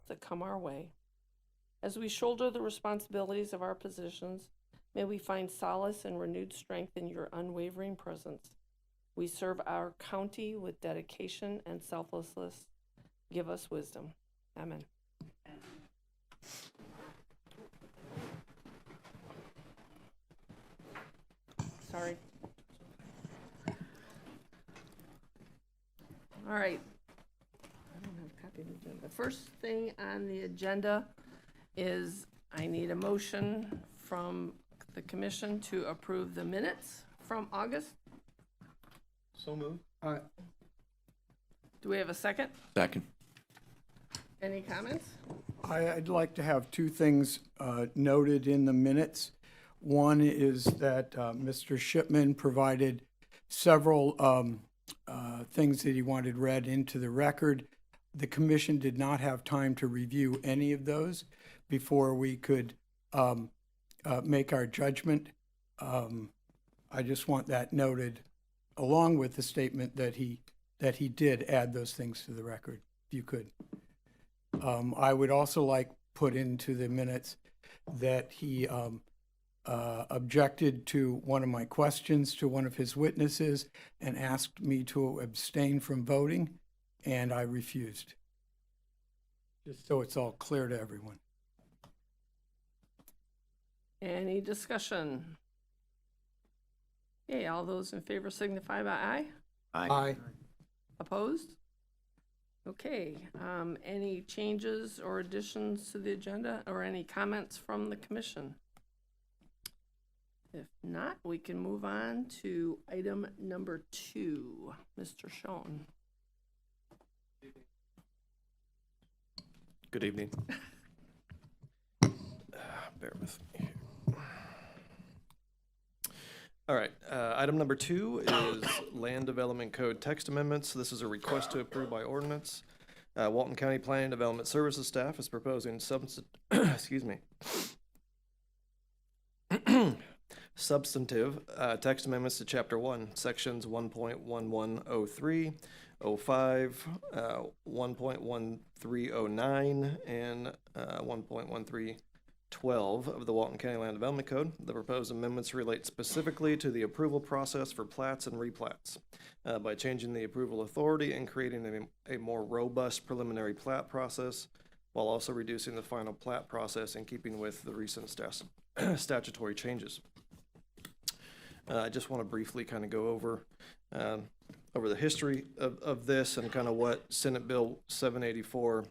that come our way. As we shoulder the responsibilities of our positions, may we find solace and renewed strength in your unwavering presence. We serve our county with dedication and selflessness. Give us wisdom. Amen. Sorry. All right. I don't have a copy of the agenda. The first thing on the agenda is I need a motion from the commission to approve the minutes from August. So moved. Do we have a second? Second. Any comments? I'd like to have two things noted in the minutes. One is that Mr. Shipman provided several things that he wanted read into the record. The commission did not have time to review any of those before we could make our judgment. I just want that noted, along with the statement that he did add those things to the record, if you could. I would also like put into the minutes that he objected to one of my questions to one of his witnesses and asked me to abstain from voting, and I refused. Just so it's all clear to everyone. Any discussion? Okay, all those in favor signify by aye. Aye. Opposed? Okay, any changes or additions to the agenda or any comments from the commission? If not, we can move on to item number 2. Mr. Schoen. Good evening. Bear with me. All right, item number 2 is Land Development Code text amendments. This is a request to approve by ordinance. Walton County Planning and Development Services staff is proposing substantive text amendments to Chapter 1, Sections 1.1103, 05, 1.1309, and 1.1312 of the Walton County Land Development Code. The proposed amendments relate specifically to the approval process for plats and replats by changing the approval authority and creating a more robust preliminary plat process, while also reducing the final plat process in keeping with the recent statutory changes. I just want to briefly kind of go over the history of this and kind of what Senate Bill 784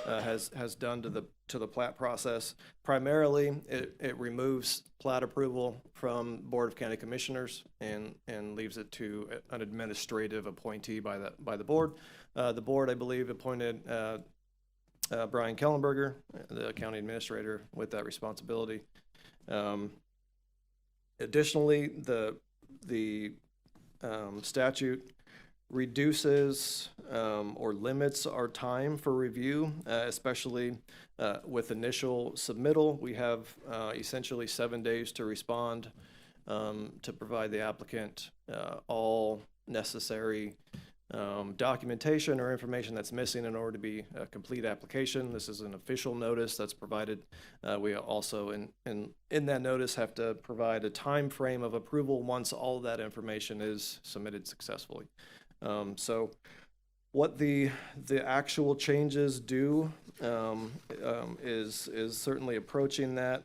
has done to the plat process. Primarily, it removes plat approval from Board of County Commissioners and leaves it to an administrative appointee by the board. The board, I believe, appointed Brian Kellenberger, the county administrator, with that responsibility. Additionally, the statute reduces or limits our time for review, especially with initial submittal. We have essentially 7 days to respond to provide the applicant all necessary documentation or information that's missing in order to be a complete application. This is an official notice that's provided. We also in that notice have to provide a time frame of approval once all of that information is submitted successfully. So what the actual changes do is certainly approaching that.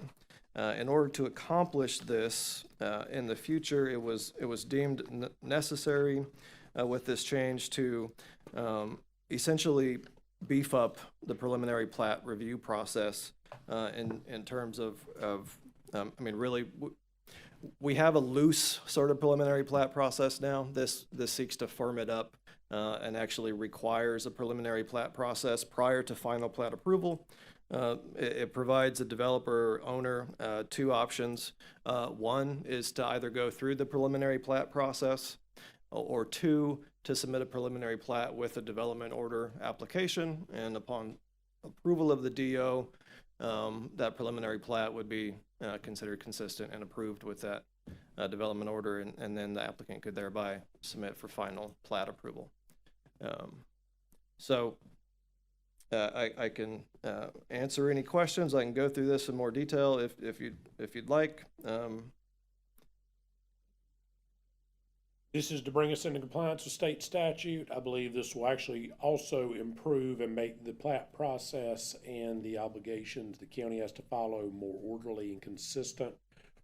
In order to accomplish this in the future, it was deemed necessary with this change to essentially beef up the preliminary plat review process in terms of I mean, really, we have a loose sort of preliminary plat process now. This seeks to firm it up and actually requires a preliminary plat process prior to final plat approval. It provides a developer owner 2 options. One is to either go through the preliminary plat process, or 2, to submit a preliminary plat with a development order application, and upon approval of the DO, that preliminary plat would be considered consistent and approved with that development order, and then the applicant could thereby submit for final plat approval. So I can answer any questions. I can go through this in more detail if you'd like. This is to bring us into compliance with state statute. I believe this will actually also improve and make the plat process and the obligations the county has to follow more orderly and consistent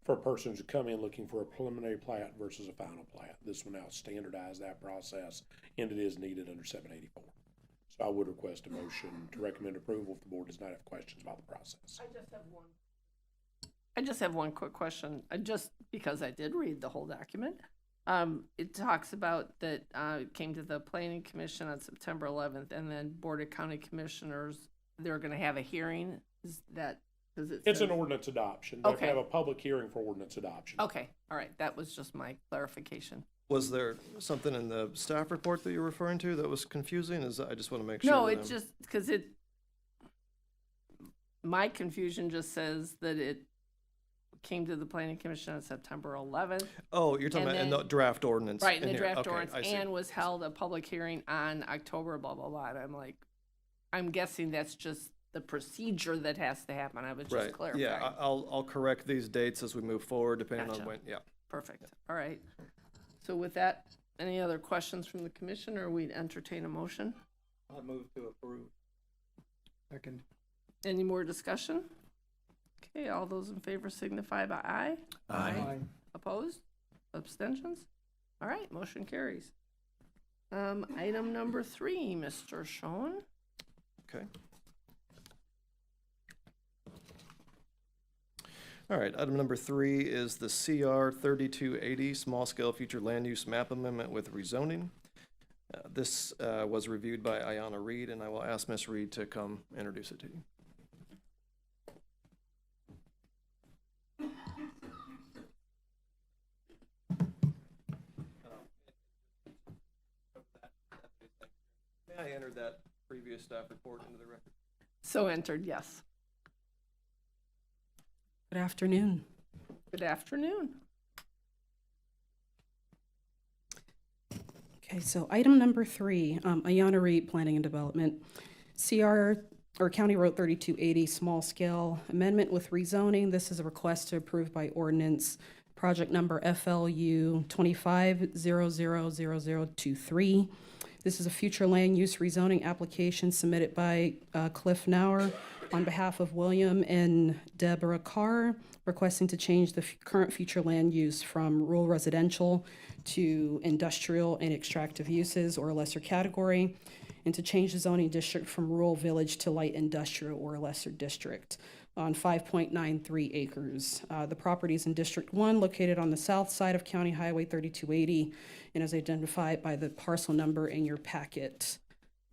for persons who come in looking for a preliminary plat versus a final plat. This will now standardize that process, and it is needed under 784. So I would request a motion to recommend approval if the board does not have questions about the process. I just have one quick question, just because I did read the whole document. It talks about that, it came to the planning commission on September 11th, and then Board of County Commissioners, they're gonna have a hearing. Is that, does it? It's say- an ordinance adoption. They have to Okay. have a public hearing for ordinance adoption. Okay, all right, that was just my clarification. Was there something in the staff report that you're referring to that was confusing? I just want to make sure. No, that it's just, because my confusion just says that it came to the planning commission on September 11th. Oh, you're talking and about in the then- draft ordinance. Right, in the here. draft Okay, ordinance, I see. and was held a public hearing on October, blah, blah, blah. And I'm like, I'm guessing that's just the procedure that has to happen. I was just Right, clarifying. yeah, I'll correct these dates as we move forward, depending on Gotcha. when, yeah. Perfect, all right. So with that, any other questions from the commission, or we'd entertain a motion? I move to approve. Second. Any more discussion? Okay, all those in favor signify by aye. Opposed? Abstentions? All right, motion carries. Item number 3, Mr. Schoen. Okay. All right, item number 3 is the CR 3280 Small Scale Future Land Use Map Amendment with rezoning. This was reviewed by Ayanna Reed, and I will ask Ms. Reed to come introduce it to you. May I enter that previous staff report into the record? So entered, yes. Good afternoon. Good afternoon. Okay, so item number 3, Ayanna Reed, Planning and Development. CR, or County Road 3280, small scale amendment with rezoning. This is a request to approve by ordinance, project number FLU 25000023. This is a future land use rezoning application submitted by Cliff Nauer on behalf of William and Deborah Carr, requesting to change the current future land use from rural residential to industrial and extractive uses or a lesser category, and to change the zoning district from rural village to light industrial or a lesser district on 5.93 acres. The property is in District 1, located on the south side of County Highway 3280, and is identified by the parcel number in your packet.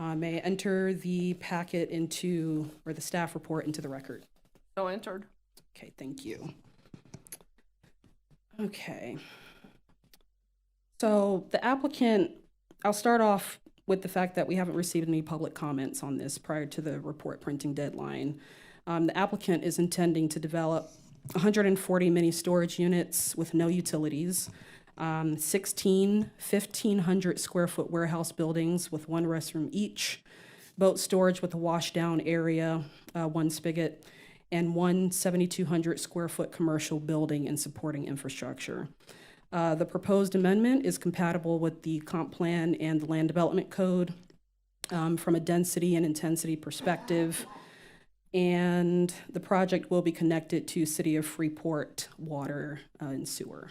May I enter the packet into, or the staff report into the record? So entered. Okay, thank you. Okay. So the applicant, I'll start off with the fact that we haven't received any public comments on this prior to the report printing deadline. The applicant is intending to develop 140 mini storage units with no utilities, 16 1,500 square foot warehouse buildings with 1 restroom each, boat storage with a wash down area, 1 spigot, and 1 7,200 square foot commercial building and supporting infrastructure. The proposed amendment is compatible with the comp plan and the land development code from a density and intensity perspective. And the project will be connected to City of Freeport water and sewer.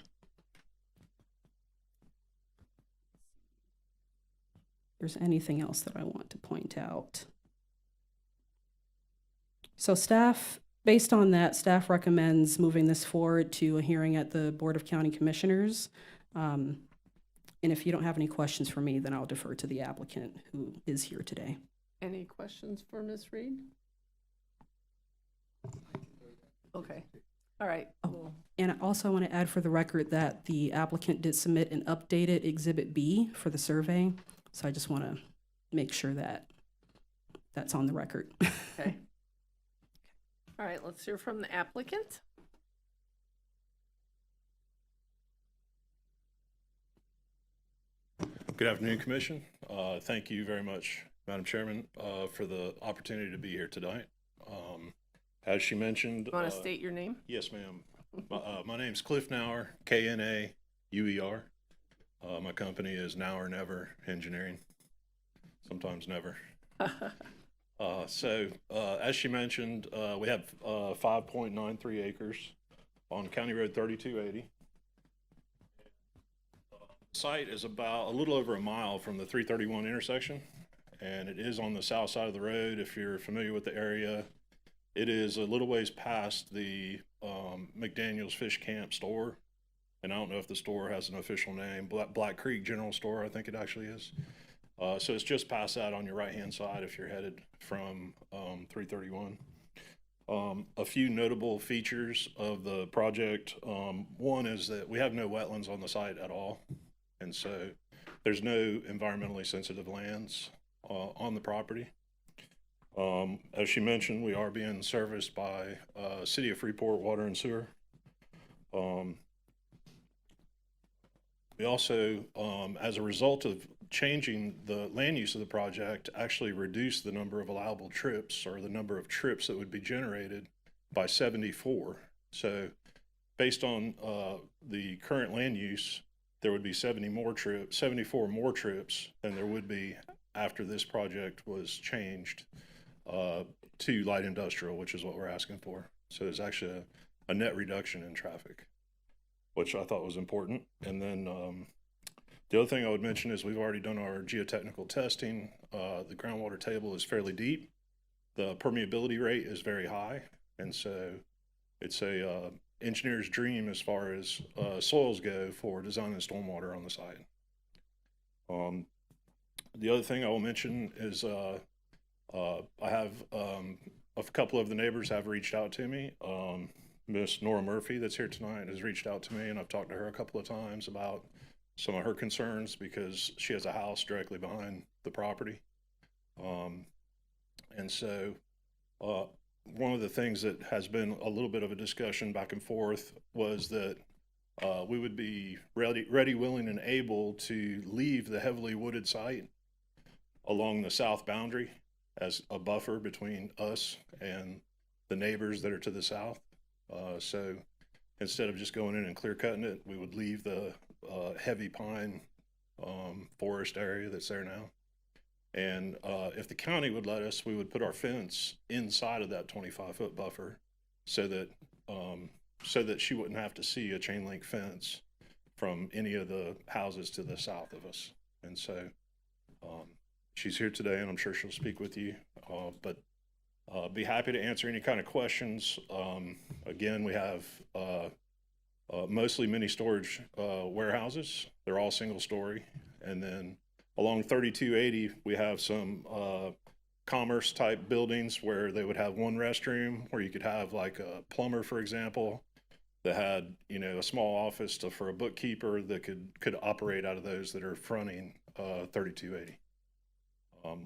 If there's anything else that I want to point out. So staff, based on that, staff recommends moving this forward to a hearing at the Board of County Commissioners. And if you don't have any questions for me, then I'll defer to the applicant who is here today. Any questions for Ms. Reed? Okay, all right. Oh, and I also want to add for the record that the applicant did submit an updated Exhibit B for the survey. So I just want to make sure that that's on the record. Okay. All right, let's hear from the applicant. Good afternoon, Commission. Thank you very much Madam Chairman, for the opportunity to be here tonight. As she mentioned. You want to state your name? Yes, ma'am. My name's Cliff Nauer, Knauer. My company is Now or Never Engineering, sometimes never. As she mentioned, we have 5.93 acres on County Road 3280. Site is about a little over a mile from the 331 intersection, and it is on the south side of the road. If you're familiar with the area, it is a little ways past the McDaniel's Fish Camp store, and I don't know if the store has an official name, Black Creek General Store, I think it actually is. So it's just past that on your right-hand side if you're headed from 331. A few notable features of the project. One is that we have no wetlands on the site at all, and so there's no environmentally sensitive lands on the property. As she mentioned, we are being serviced by City of Freeport Water and Sewer. We also, as a result of changing the land use of the project, actually reduced the number of allowable trips, or the number of trips that would be generated, by 74. So based on the current land use, there would be 74 more trips than there would be after this project was changed to light industrial, which is what we're asking for. So there's actually a net reduction in traffic, which I thought was important. And then the other thing I would mention is we've already done our geotechnical testing. The groundwater table is fairly deep. The permeability rate is very high. And so it's a engineer's dream as far as soils go for designing stormwater on the site. The other thing I will mention is I have a couple of the neighbors have reached out to me. Miss Nora Murphy that's here tonight has reached out to me, and I've talked to her a couple of times about some of her concerns because she has a house directly behind the property. And so one of the things that has been a little bit of a discussion back and forth was that we would be ready, willing, and able to leave the heavily wooded site along the south boundary as a buffer between us and the neighbors that are to the south. So instead of just going in and clear cutting it, we would leave the heavy pine forest area that's there now. And if the county would let us, we would put our fence inside of that 25-foot buffer so that she wouldn't have to see a chain link fence from any of the houses to the south of us. And so she's here today, and I'm sure she'll speak with you, but be happy to answer any kind of questions. Again, we have mostly mini storage warehouses. They're all single story. And then along 3280, we have some commerce type buildings where they would have one restroom, where you could have like a plumber, for example, that had, you know, a small office for a bookkeeper that could operate out of those that are fronting 3280.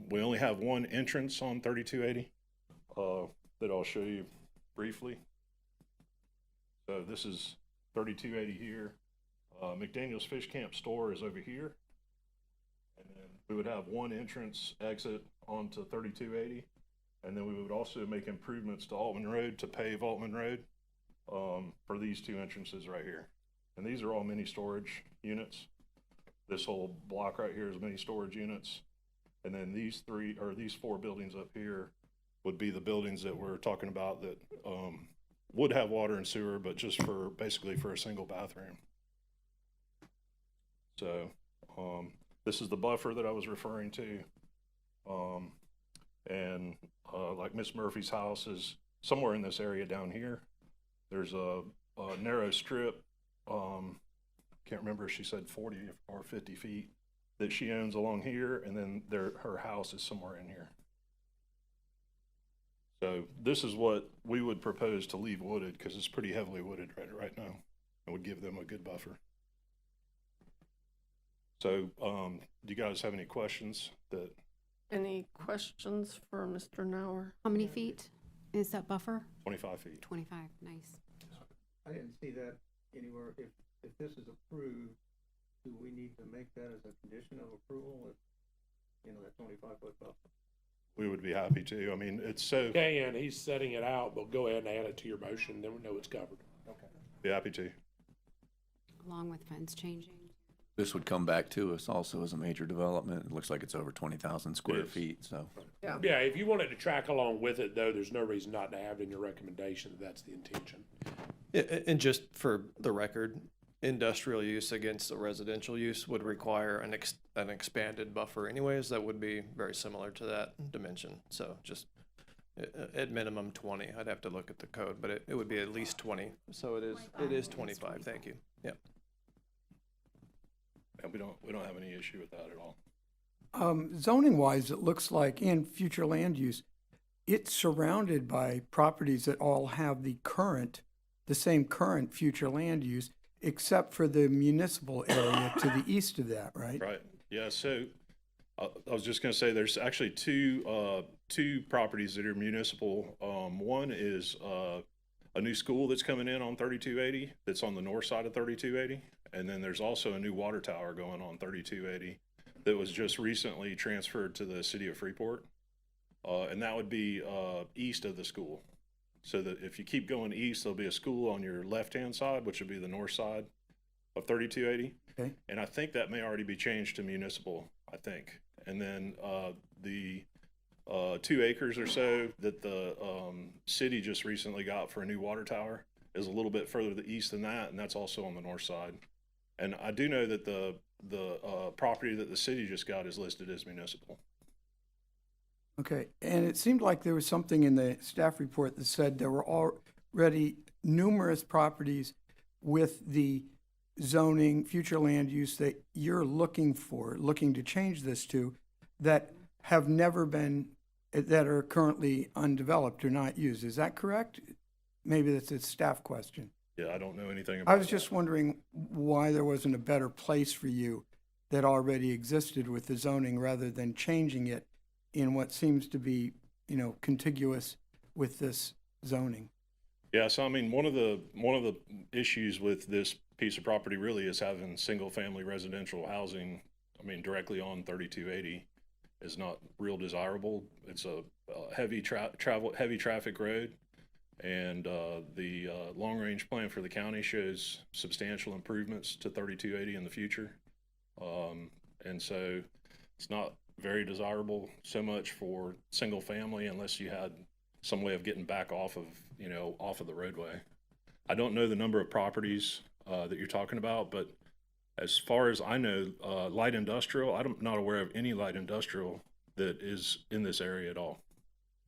We only have one entrance on 3280 that I'll show you briefly. So this is 3280 here. McDaniel's Fish Camp store is over here. And then we would have one entrance exit onto 3280. And then we would also make improvements to Altman Road to pave Altman Road for these two entrances right here. And these are all mini storage units. This whole block right here is mini storage units. And then these four buildings up here would be the buildings that we're talking about that would have water and sewer, but just basically for a single bathroom. So this is the buffer that I was referring to. And like Miss Murphy's house is somewhere in this area down here. There's a narrow strip, can't remember if she said 40 or 50 feet, that she owns along here, and then her house is somewhere in here. So this is what we would propose to leave wooded, because it's pretty heavily wooded right now, and would give them a good buffer. So do you guys have any questions? Any questions for Mr. Nauer? How many feet is that buffer? 25 feet. 25, nice. I didn't see that anywhere. If this is approved, do we need to make that as a condition of approval? you know, that 25-foot buffer. We would be happy to. I mean, it's so, Okay, and he's setting it out, but go ahead and add it to your motion, then we know it's covered. be happy to. Along with fence changing. This would come back to us also as a major development. It looks like it's over 20,000 square It is. feet, so. Yeah, if you wanted to track along with it, though, there's no reason not to have it in your recommendation, that that's the intention. Yeah, and just for the record, industrial use against a residential use would require an expanded buffer anyways. That would be very similar to that dimension. So just at minimum 20. I'd have to look at the code, but it would be at least 20. So it is 25. Thank you. Yeah. And we don't have any issue with that at all. Zoning wise, it looks like in future land use, it's surrounded by properties that all have the same current future land use, except for the municipal area to the east of that, right? Right. Yeah. So I was just going to say there's actually two properties that are municipal. One is a new school that's coming in on 3280 that's on the north side of 3280. And then there's also a new water tower going on 3280 that was just recently transferred to the city of Freeport. And that would be east of the school. So that if you keep going east, there'll be a school on your left-hand side, which would be the north side of 3280. Okay. And I think that may already be changed to municipal, I think. And then the 2 acres or so that the city just recently got for a new water tower is a little bit further to the east than that, and that's also on the north side. And I do know that the property that the city just got is listed as municipal. Okay, and it seemed like there was something in the staff report that said there were already numerous properties with the zoning, future land use that you're looking to change this to, that have never been, that are currently undeveloped or not used. Is that correct? Maybe that's a staff question. Yeah, I don't know anything about I was that. just wondering why there wasn't a better place for you that already existed with the zoning rather than changing it in what seems to be, contiguous with this zoning. Yeah, so I mean, one of the issues with this piece of property really is having single-family residential housing. I mean, directly on 3280 is not real desirable. It's a heavy traffic road, and the long-range plan for the county shows substantial improvements to 3280 in the future, and so it's not very desirable so much for single family unless you had some way of getting back off of the roadway. I don't know the number of properties that you're talking about, but as far as I know, light industrial, I'm not aware of any light industrial that is in this area at all.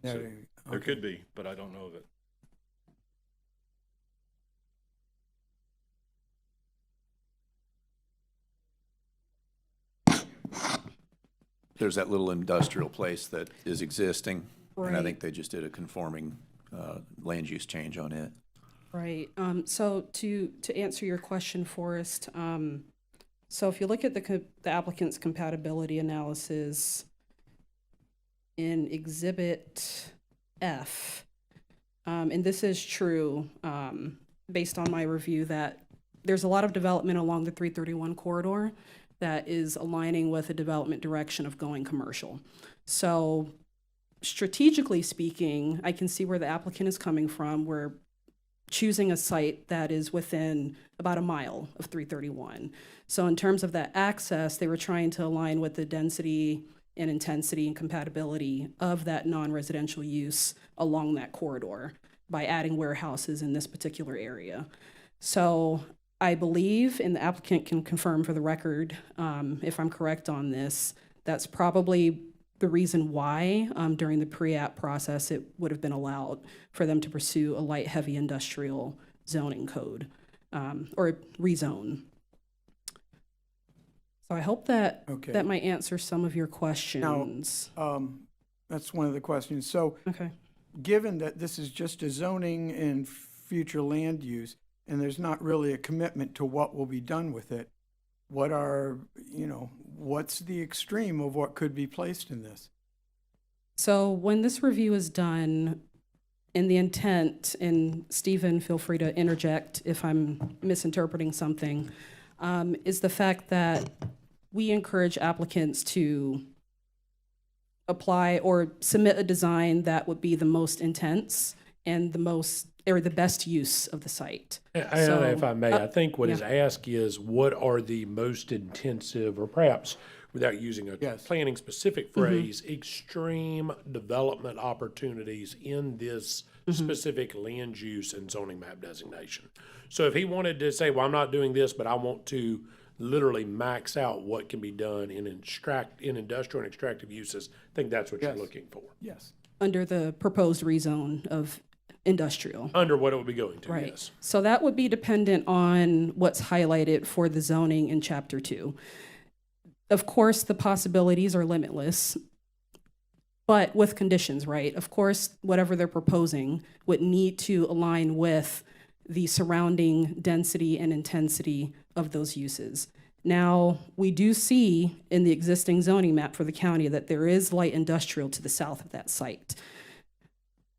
Yeah, So okay. there could be, but I don't know of it. There's that little industrial place that is existing, and I Right. think they just did a conforming land use change on it. Right. So to answer your question, Forrest, so if you look at the applicant's compatibility analysis in Exhibit F, and this is true based on my review, that there's a lot of development along the 331 corridor that is aligning with a development direction of going commercial. So strategically speaking, I can see where the applicant is coming from. We're choosing a site that is within about a mile of 331. So in terms of that access, they were trying to align with the density and intensity and compatibility of that non-residential use along that corridor by adding warehouses in this particular area. So I believe, and the applicant can confirm for the record if I'm correct on this, that's probably the reason why during the pre-app process it would have been allowed for them to pursue a light heavy industrial zoning code or rezone. So I hope that Okay. that might answer some of your questions. That's one of the questions. So Okay. given that this is just a zoning and future land use, and there's not really a commitment to what will be done with it, what's the extreme of what could be placed in this? So when this review is done, in the intent, and Stephen, feel free to interject if I'm misinterpreting something, is the fact that we encourage applicants to apply or submit a design that would be the most intense and the most, or the best use of the site. And So, if I may, I think what yeah. is asked is, what are the most intensive, or perhaps without using a Yes. planning specific phrase, extreme development opportunities in this specific land use and zoning map designation? So if he wanted to say, well, I'm not doing this, but I want to literally max out what can be done in industrial and extractive uses, I think that's what you're Yes. looking for. Yes. Under the proposed rezone of industrial. Under what it would be going to, Right. yes. So that would be dependent on what's highlighted for the zoning in Chapter 2. Of course, the possibilities are limitless, but with conditions, right? Of course, whatever they're proposing would need to align with the surrounding density and intensity of those uses. Now, we do see in the existing zoning map for the county that there is light industrial to the south of that site.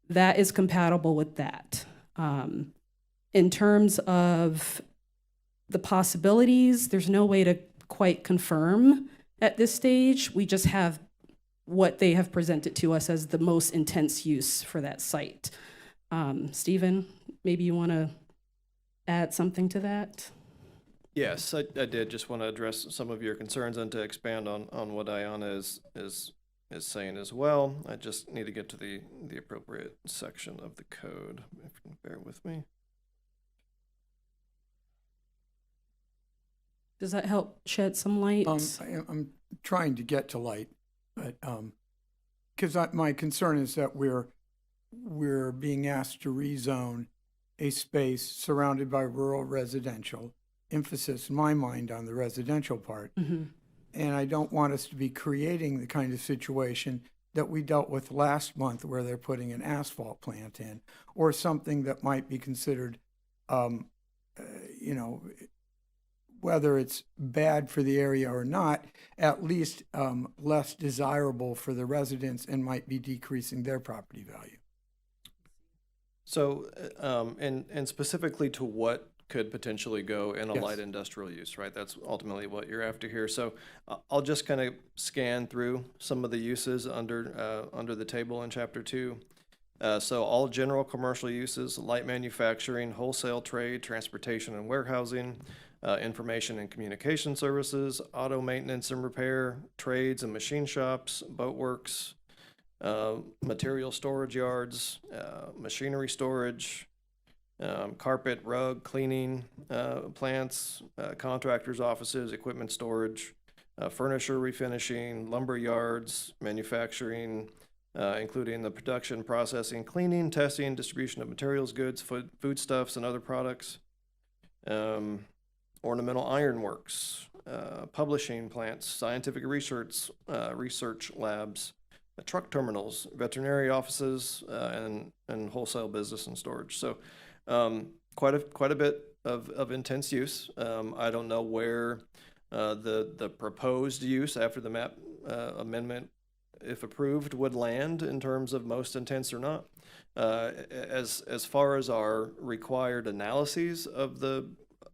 That is compatible with that. In terms of the possibilities, there's no way to quite confirm at this stage. We just have what they have presented to us as the most intense use for that site. Stephen, maybe you want to add something to that? Yes, I did just want to address some of your concerns and to expand on what Ayana is saying as well. I just need to get to the appropriate section of the code, if you can bear with me. Does that help shed some light? I'm trying to get to light, but, because my concern is that we're being asked to rezone a space surrounded by rural residential, emphasis in my mind on the residential part. Mhm. And I don't want us to be creating the kind of situation that we dealt with last month where they're putting an asphalt plant in, or something that might be considered, whether it's bad for the area or not, at least less desirable for the residents and might be decreasing their property value. So, and specifically to what could potentially go in a Yes. light industrial use, right? That's ultimately what you're after here. So I'll just kind of scan through some of the uses under the table in Chapter 2. So all general commercial uses, light manufacturing, wholesale trade, transportation and warehousing, information and communication services, auto maintenance and repair, trades and machine shops, boat works, material storage yards, machinery storage, carpet, rug, cleaning plants, contractors' offices, equipment storage, furniture refinishing, lumber yards, manufacturing, including the production, processing, cleaning, testing, distribution of materials, goods, foodstuffs, and other products, ornamental ironworks, publishing plants, scientific research labs, truck terminals, veterinary offices, and wholesale business and storage. So quite a bit of intense use. I don't know where the proposed use after the map amendment, if approved, would land in terms of most intense or not. As far as our required analyses of the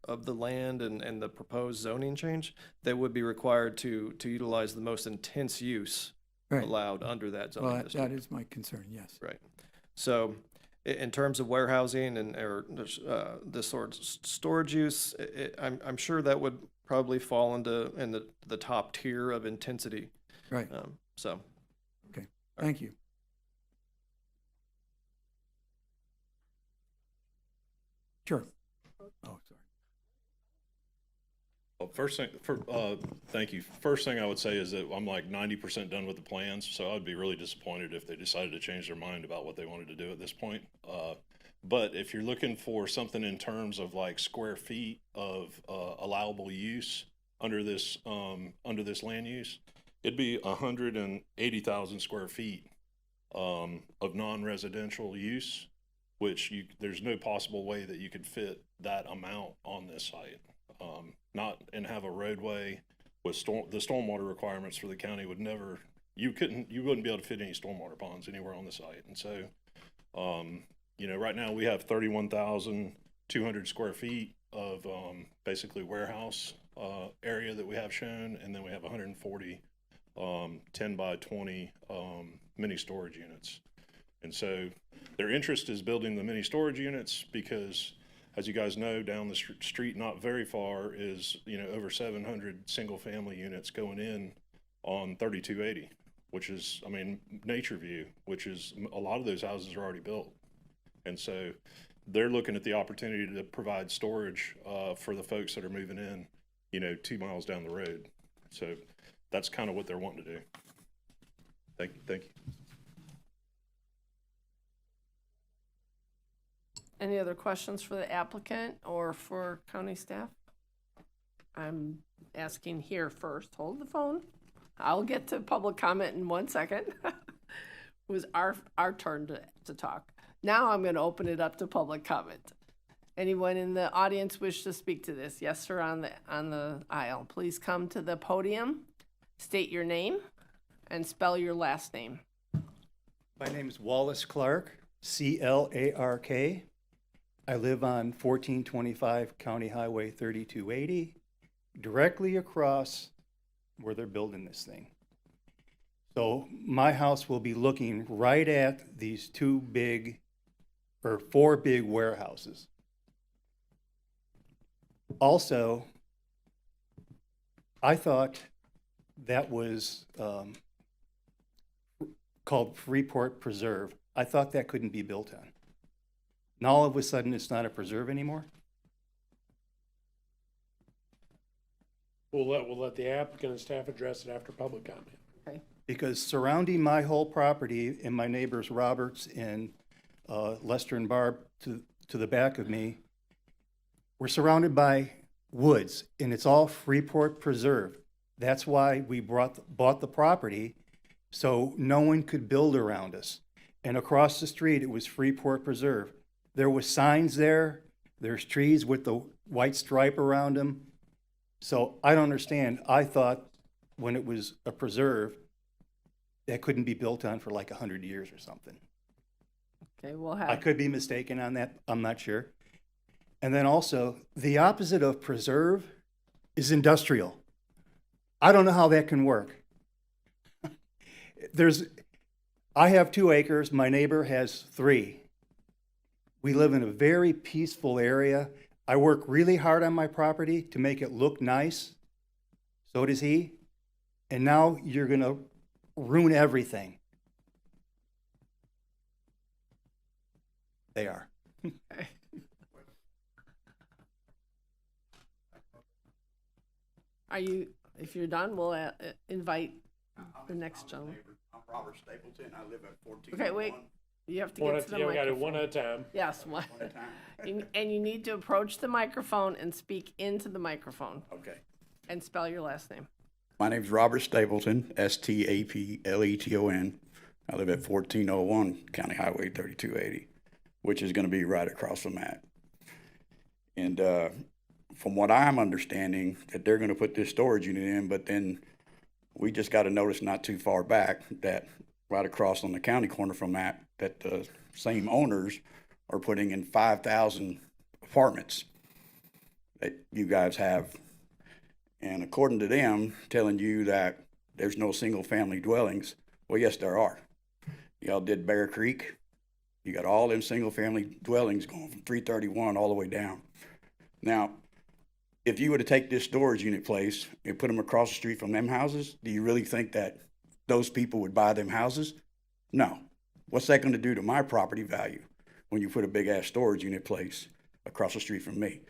land and the proposed zoning change, they would be required to utilize the most intense use Right. allowed under that zoning Well, district. that is my concern, yes. Right. So in terms of warehousing or this sort of storage use, I'm sure that would probably fall in the top tier of intensity. Right. So. Okay, thank you. Sure. Oh, sorry. Well, thank you. First thing I would say is that I'm like 90% done with the plans, so I'd be really disappointed if they decided to change their mind about what they wanted to do at this point. But if you're looking for something in terms of like square feet of allowable use under this land use, it'd be 180,000 square feet of non-residential use, which there's no possible way that you could fit that amount on this site. And have a roadway with the stormwater requirements for the county you wouldn't be able to fit any stormwater ponds anywhere on the site. And so, right now we have 31,200 square feet of basically warehouse area that we have shown, and then we have 140 10 by 20 mini storage units. And so their interest is building the mini storage units because, as you guys know, down the street not very far is, over 700 single-family units going in on 3280, which is, Nature View, which is, a lot of those houses are already built. And so they're looking at the opportunity to provide storage for the folks that are moving in, 2 miles down the road. So that's kind of what they're wanting to do. Thank you. Any other questions for the applicant or for county staff? I'm asking here first. Hold the phone. I'll get to public comment in 1 second. It was our turn to talk. Now I'm going to open it up to public comment. Anyone in the audience wish to speak to this? Yes, sir, on the aisle. Please come to the podium, state your name, and spell your last name. My name is Wallace Clark, C-L-A-R-K. I live on 1425 County Highway 3280, directly across where they're building this thing. So my house will be looking right at these four big warehouses. Also, I thought that was called Freeport Preserve. I thought that couldn't be built on. Now all of a sudden it's not a preserve anymore? We'll let the applicant and staff address it after public comment. Okay. Because surrounding my whole property and my neighbors Roberts and Lester and Barb to the back of me, we're surrounded by woods, and it's all Freeport Preserve. That's why we bought the property, so no one could build around us. And across the street, it was Freeport Preserve. There was signs there. There's trees with the white stripe around them. So I don't understand. I thought when it was a preserve, that couldn't be built on for like 100 years or something. Okay, we'll I have, could be mistaken on that. I'm not sure. And then also, the opposite of preserve is industrial. I don't know how that can work. I have 2 acres. My neighbor has 3. We live in a very peaceful area. I work really hard on my property to make it look nice. So does he. And now you're going to ruin everything. They are. if you're done, we'll invite the next gentleman. I'm Robert Stapleton. I live at 14. Okay, wait. You have to We get to the got it microphone. one at a time. Yes, one. One at a time. And you need to approach the microphone and speak into the microphone Okay. and spell your last name. My name's Robert Stapleton, S-T-A-P-L-E-T-O-N. I live at 1401 County Highway 3280, which is going to be right across from that. And from what I'm understanding, that they're going to put this storage unit in, but then we just got a notice not too far back that right across on the county corner from that the same owners are putting in 5,000 apartments that you guys have. And according to them, telling you that there's no single-family dwellings, well, yes, there are. Y'all did Bear Creek. You got all them single-family dwellings going from 331 all the way down. Now, if you were to take this storage unit place and put them across the street from them houses, do you really think that those people would buy them houses? No. What's that going to do to my property value when you put a big-ass storage unit place across the street from me?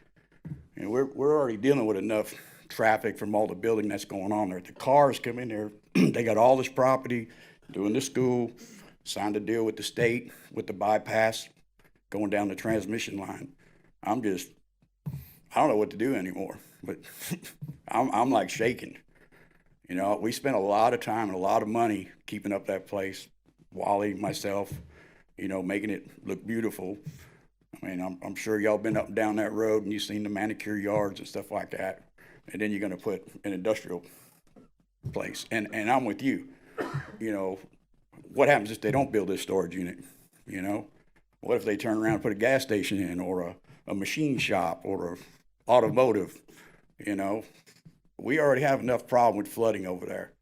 And we're already dealing with enough traffic from all the building that's going on there. The cars come in there, they got all this property, doing the school, signed a deal with the state, with the bypass, going down the transmission line. I don't know what to do anymore, but I'm like shaking. You know, we spent a lot of time and a lot of money keeping up that place. Wally, myself, you know, making it look beautiful. I mean, I'm sure y'all been up and down that road and you've seen the manicure yards and stuff like that. And then you're gonna put an industrial place. And I'm with you. You know, what happens if they don't build this storage unit? You know, what if they turn around and put a gas station in, or a machine shop, or a automotive? You know, we already have enough problem with flooding over there.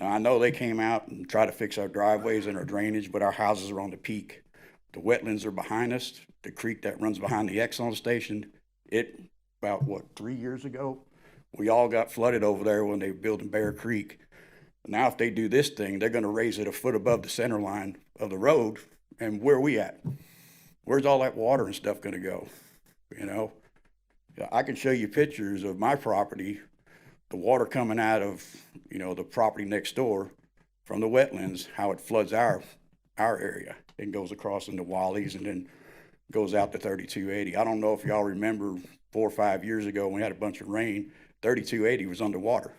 Now, I know they came out and tried to fix our driveways and our drainage, but our houses are on the peak. The wetlands are behind us. The creek that runs behind the Exxon station, about 3 years ago, we all got flooded over there when they were building Bear Creek. Now, if they do this thing, they're gonna raise it a foot above the center line of the road, and where are we at? Where's all that water and stuff gonna go, you know? I can show you pictures of my property, the water coming out of, you know, the property next door from the wetlands, how it floods our area. It goes across into Wally's and then goes out to 3280. I don't know if y'all remember 4 or 5 years ago when we had a bunch of rain, 3280 was underwater.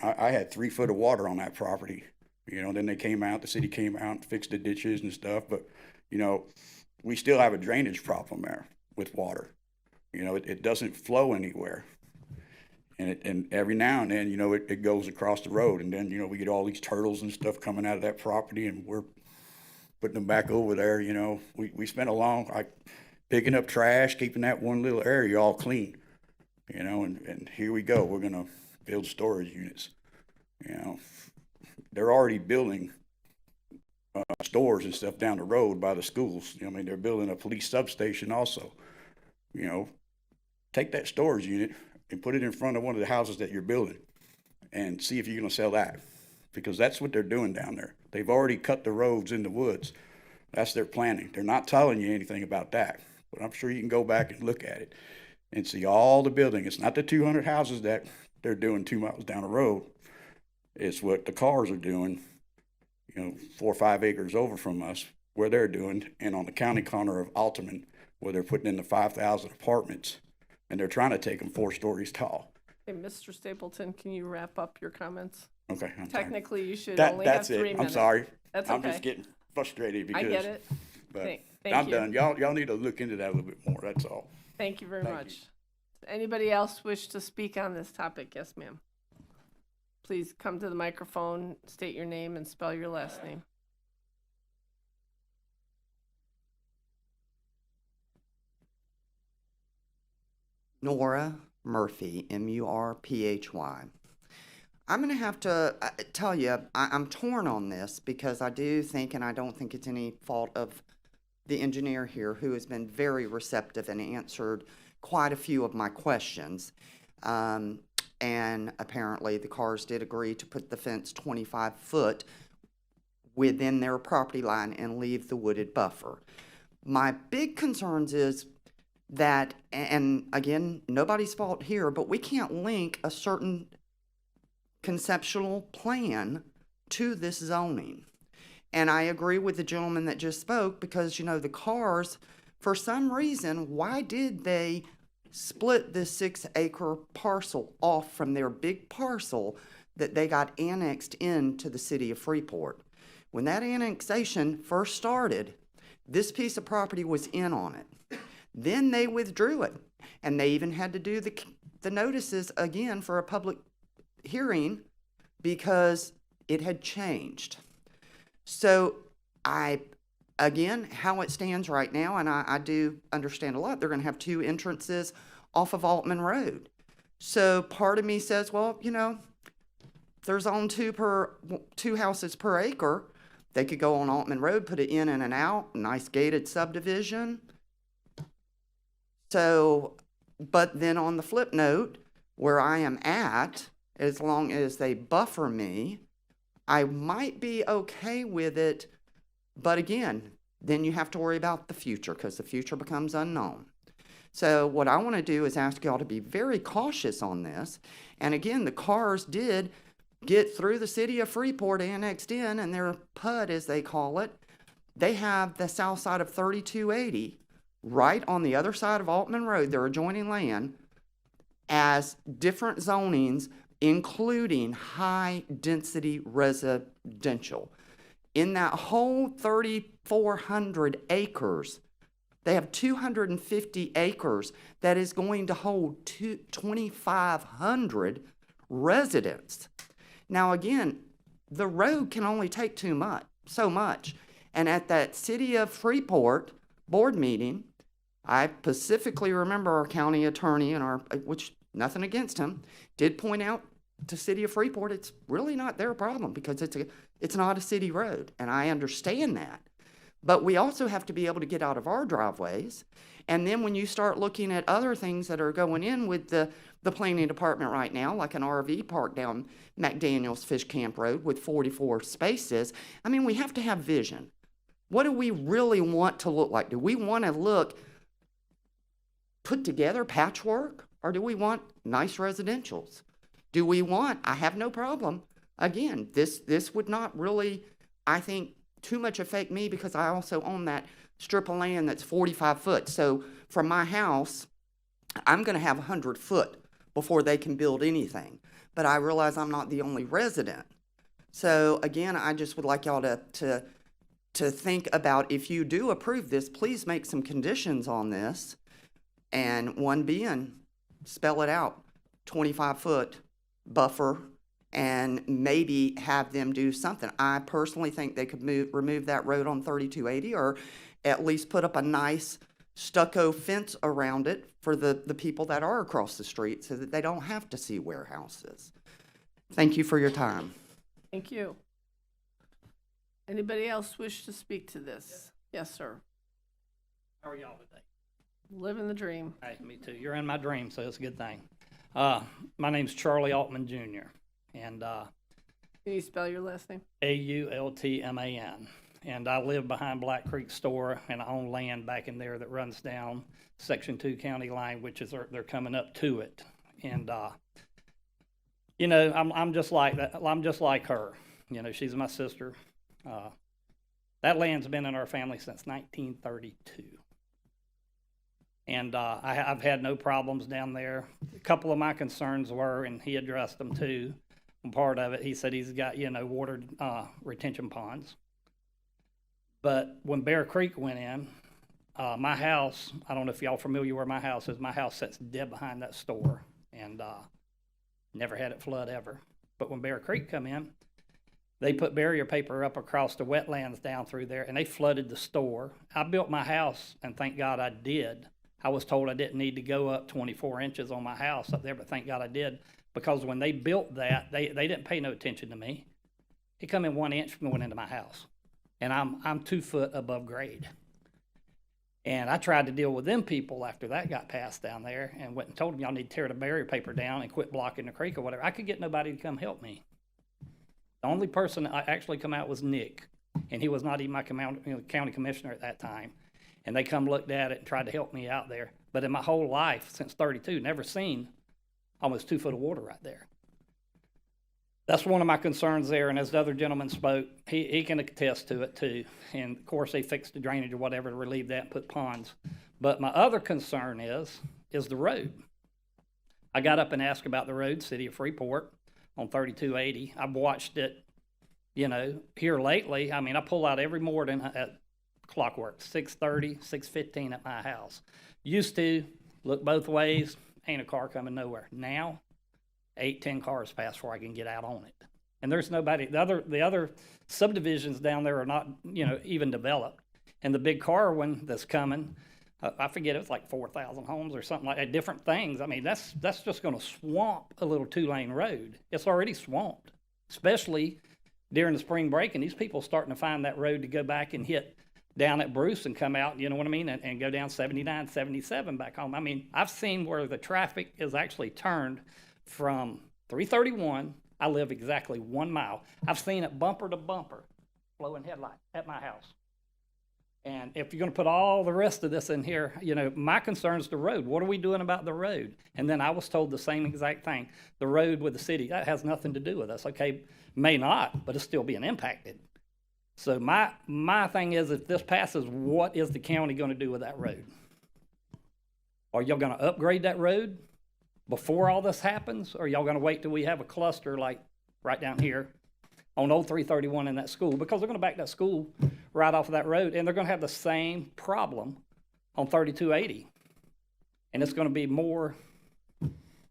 I had 3 foot of water on that property, you know, then the city came out and fixed the ditches and stuff, but, you know, we still have a drainage problem there with water. You know, it doesn't flow anywhere. And every now and then, you know, it goes across the road, and then, you know, we get all these turtles and stuff coming out of that property, and we're putting them back over there, you know. We spent picking up trash, keeping that one little area all clean, you know, and here we go. We're gonna build storage units, you know. They're already building stores and stuff down the road by the schools. You know, I mean, they're building a police substation also. You know, take that storage unit and put it in front of one of the houses that you're building and see if you're gonna sell that, because that's what they're doing down there. They've already cut the roads in the woods. That's their planning. They're not telling you anything about that, but I'm sure you can go back and look at it and see all the building. It's not the 200 houses that they're doing 2 miles down the road. It's what the cars are doing, you know, 4 or 5 acres over from us, where they're doing, and on the county corner of Alderman, where they're putting in the 5,000 apartments, and they're trying to take them 4 stories tall. Hey, Mr. Stapleton, can you wrap up your comments? Okay. I'm sorry. Technically, you should only have 3 minutes. I'm sorry. That's I'm okay. just getting frustrated because. I get it. But Thank I'm you. done. Y'all need to look into that a little bit more. That's all. Thank you very Thank much. Anybody else wish to speak on this topic? Yes, ma'am. Please come to the microphone, state your name, and spell your last name. Nora Murphy, Murphy. I'm going to have to tell you, I'm torn on this because I do think, and I don't think it's any fault of the engineer here, who has been very receptive and answered quite a few of my questions. And apparently the cars did agree to put the fence 25 foot within their property line and leave the wooded buffer. My big concerns is that, and again, nobody's fault here, but we can't link a certain conceptual plan to this zoning. And I agree with the gentleman that just spoke, because, you know, the cars, for some reason, why did they split this 6-acre parcel off from their big parcel that they got annexed into the city of Freeport? When that annexation first started, this piece of property was in on it. Then they withdrew it, and they even had to do the notices again for a public hearing because it had changed. So again, how it stands right now, and I do understand a lot, they're going to have 2 entrances off of Altman Road. So part of me says, well, you know, there's on 2 houses per acre. They could go on Altman Road, put it in and an out, nice gated subdivision. So, but then on the flip note, where I am at, as long as they buffer me, I might be okay with it. But again, then you have to worry about the future, because the future becomes unknown. So what I want to do is ask y'all to be very cautious on this. And again, the cars did get through the city of Freeport, annexed in, and their PUD, as they call it. They have the south side of 3280 right on the other side of Altman Road, their adjoining land, as different zonings, including high-density residential. In that whole 3,400 acres, they have 250 acres that is going to hold 2,500 residents. Now, again, the road can only take so much. And at that City of Freeport board meeting, I specifically remember our county attorney, which nothing against him, did point out to City of Freeport, it's really not their problem because it's not a city road, and I understand that. But we also have to be able to get out of our driveways. And then when you start looking at other things that are going in with the planning department right now, like an RV park down McDaniel's Fish Camp Road with 44 spaces, I mean, we have to have vision. What do we really want to look like? Do we want to look put together, patchwork, or do we want nice residentials? Do we want, I have no problem. Again, this would not really, I think, too much affect me because I also own that strip of land that's 45 foot. So from my house, I'm going to have 100 foot before they can build anything. But I realize I'm not the only resident. So again, I just would like y'all to think about, if you do approve this, please make some conditions on this. And one being, spell it out, 25 foot buffer, and maybe have them do something. I personally think they could remove that road on 3280, or at least put up a nice stucco fence around it for the people that are across the street so that they don't have to see warehouses. Thank you for your time. Thank you. Anybody else wish to speak to this? Yes, sir. How are y'all today? Living the dream. Hey, me too. You're in my dream, so it's a good thing. My name's Charlie Altman Jr., and Can you spell your last name? Aultman. And I live behind Black Creek Store, and I own land back in there that runs down Section 2 county line, which is, they're coming up to it. And, you know, I'm just like that. I'm just like her. You know, she's my sister. That land's been in our family since 1932. And I've had no problems down there. A couple of my concerns were, and he addressed them too, and part of it, he said he's got, you know, water retention ponds. But when Bear Creek went in, my house, I don't know if y'all familiar where my house is, my house sits dead behind that store, and never had it flood ever. But when Bear Creek come in, they put barrier paper up across the wetlands down through there, and they flooded the store. I built my house, and thank God I did. I was told I didn't need to go up 24 inches on my house up there, but thank God I did, because when they built that, they didn't pay no attention to me. It come in 1 inch from going into my house, and I'm 2 foot above grade. And I tried to deal with them people after that got passed down there, and went and told them, y'all need to tear the barrier paper down and quit blocking the creek or whatever. I could get nobody to come help me. The only person that actually come out was Nick, and he was not even my county commissioner at that time. And they come looked at it and tried to help me out there. But in my whole life, since 32, never seen almost 2 foot of water right there. That's one of my concerns there, and as the other gentleman spoke, he can attest to it too. And of course, they fixed the drainage or whatever to relieve that and put ponds. But my other concern is the road. I got up and asked about the road, City of Freeport, on 3280. I've watched it, you know, here lately. I mean, I pull out every morning at clockwork, 6:30, 6:15 at my house. Used to look both ways, ain't a car coming nowhere. Now, 8-10 cars pass before I can get out on it. And there's nobody, the other subdivisions down there are not, you know, even developed. And the big car one that's coming, I forget, it's like 4,000 homes or something like that, different things. I mean, that's just gonna swamp a little 2-lane road. It's already swamped, especially during the spring break, and these people starting to find that road to go back and hit down at Bruce and come out, you know what I mean, and go down 79, 77 back home. I mean, I've seen where the traffic is actually turned from 331, I live exactly 1 mile. I've seen it bumper to bumper, flowing headlight at my house. And if you're gonna put all the rest of this in here, you know, my concern's the road. What are we doing about the road? And then I was told the same exact thing. The road with the city, that has nothing to do with us. Okay, may not, but it's still being impacted. So my thing is, if this passes, what is the county gonna do with that road? Are y'all gonna upgrade that road before all this happens? Or y'all gonna wait till we have a cluster like right down here on old 331 in that school? Because they're gonna back that school right off of that road, and they're gonna have the same problem on 3280. And it's gonna be more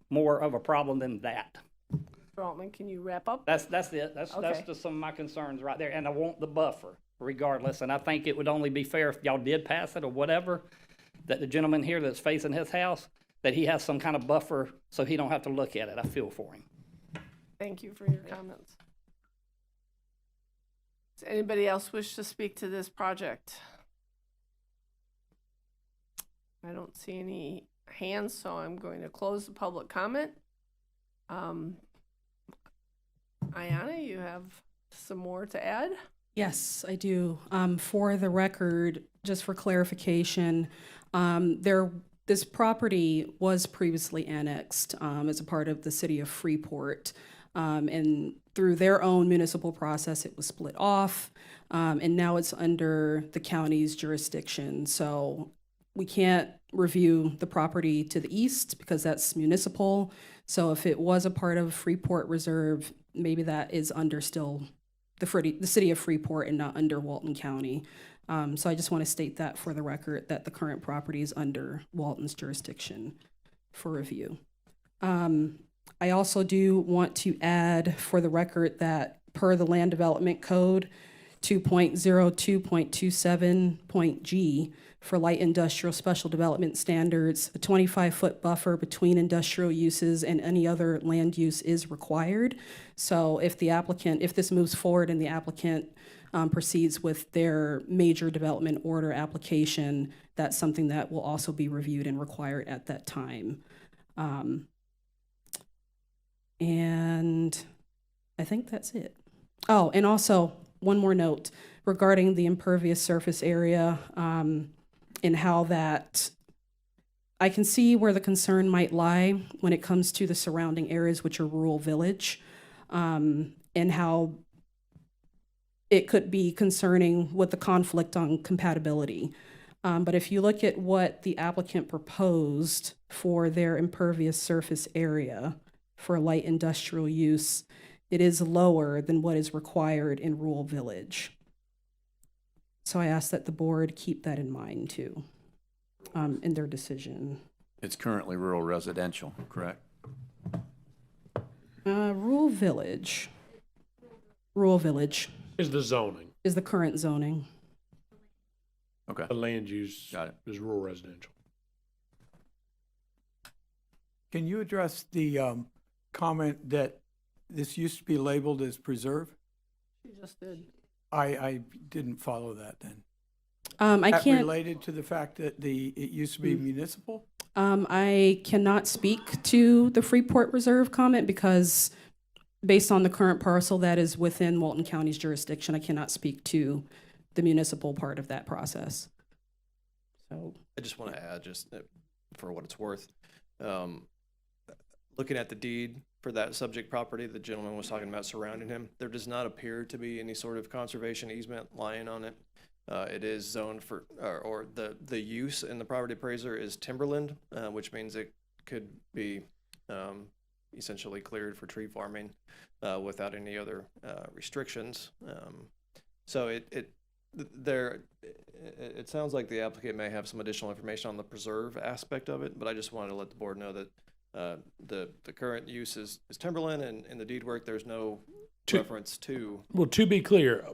of a problem than that. Altman, can you wrap up? That's it. That's Okay. just some of my concerns right there. And I want the buffer regardless. And I think it would only be fair if y'all did pass it or whatever, that the gentleman here that's facing his house, that he has some kind of buffer so he don't have to look at it. I feel for him. Thank you for your comments. Does anybody else wish to speak to this project? I don't see any hands, so I'm going to close the public comment. Ayana, you have some more to add? Yes, I do. For the record, just for clarification, this property was previously annexed as a part of the city of Freeport. And through their own municipal process, it was split off. And now it's under the county's jurisdiction. So we can't review the property to the east because that's municipal. So if it was a part of Freeport Reserve, maybe that is under still the city of Freeport and not under Walton County. So I just want to state that for the record, that the current property is under Walton's jurisdiction for review. I also do want to add for the record that per the Land Development Code 2.02.27.g for light industrial special development standards, a 25-foot buffer between industrial uses and any other land use is required. So if this moves forward and the applicant proceeds with their major development order application, that's something that will also be reviewed and required at that time. And I think that's it. Oh, and also one more note regarding the impervious surface area and how that, I can see where the concern might lie when it comes to the surrounding areas, which are rural village, and how it could be concerning with the conflict on compatibility. But if you look at what the applicant proposed for their impervious surface area for light industrial use, it is lower than what is required in rural village. So I ask that the board keep that in mind too, in their decision. It's currently rural residential, correct? Rural village Is the zoning. is the current zoning. Okay, The land use got it. is rural residential. Can you address the comment that this used to be labeled as preserve? She just did. I didn't follow that then. I That can't. related to the fact that it used to be municipal? I cannot speak to the Freeport Reserve comment because based on the current parcel that is within Walton County's jurisdiction, I cannot speak to the municipal part of that process. So I just want to add, just for what it's worth, looking at the deed for that subject property the gentleman was talking about surrounding him, there does not appear to be any sort of conservation easement lying on it. It is zoned for, or the use in the property appraiser is timberland, which means it could be essentially cleared for tree farming without any other restrictions. So it sounds like the applicant may have some additional information on the preserve aspect of it, but I just wanted to let the board know that the current use is timberland, and in the deed work there's no reference to. Well, to be clear,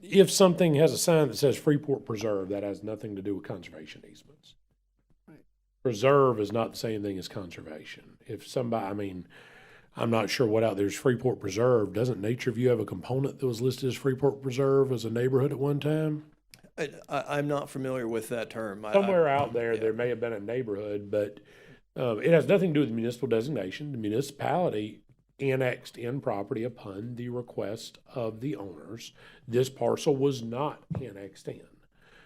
if something has a sign that says Freeport Preserve, that has nothing to do with conservation easements. Right. Preserve is not the same thing as conservation. If somebody, I mean, I'm not sure what out there's Freeport Preserve. Doesn't Nature View have a component that was listed as Freeport Preserve as a neighborhood at one time? I'm not familiar with that term. Somewhere out there, yeah. there may have been a neighborhood, but it has nothing to do with the municipal designation. The municipality annexed in property upon the request of the owners. This parcel was not annexed in.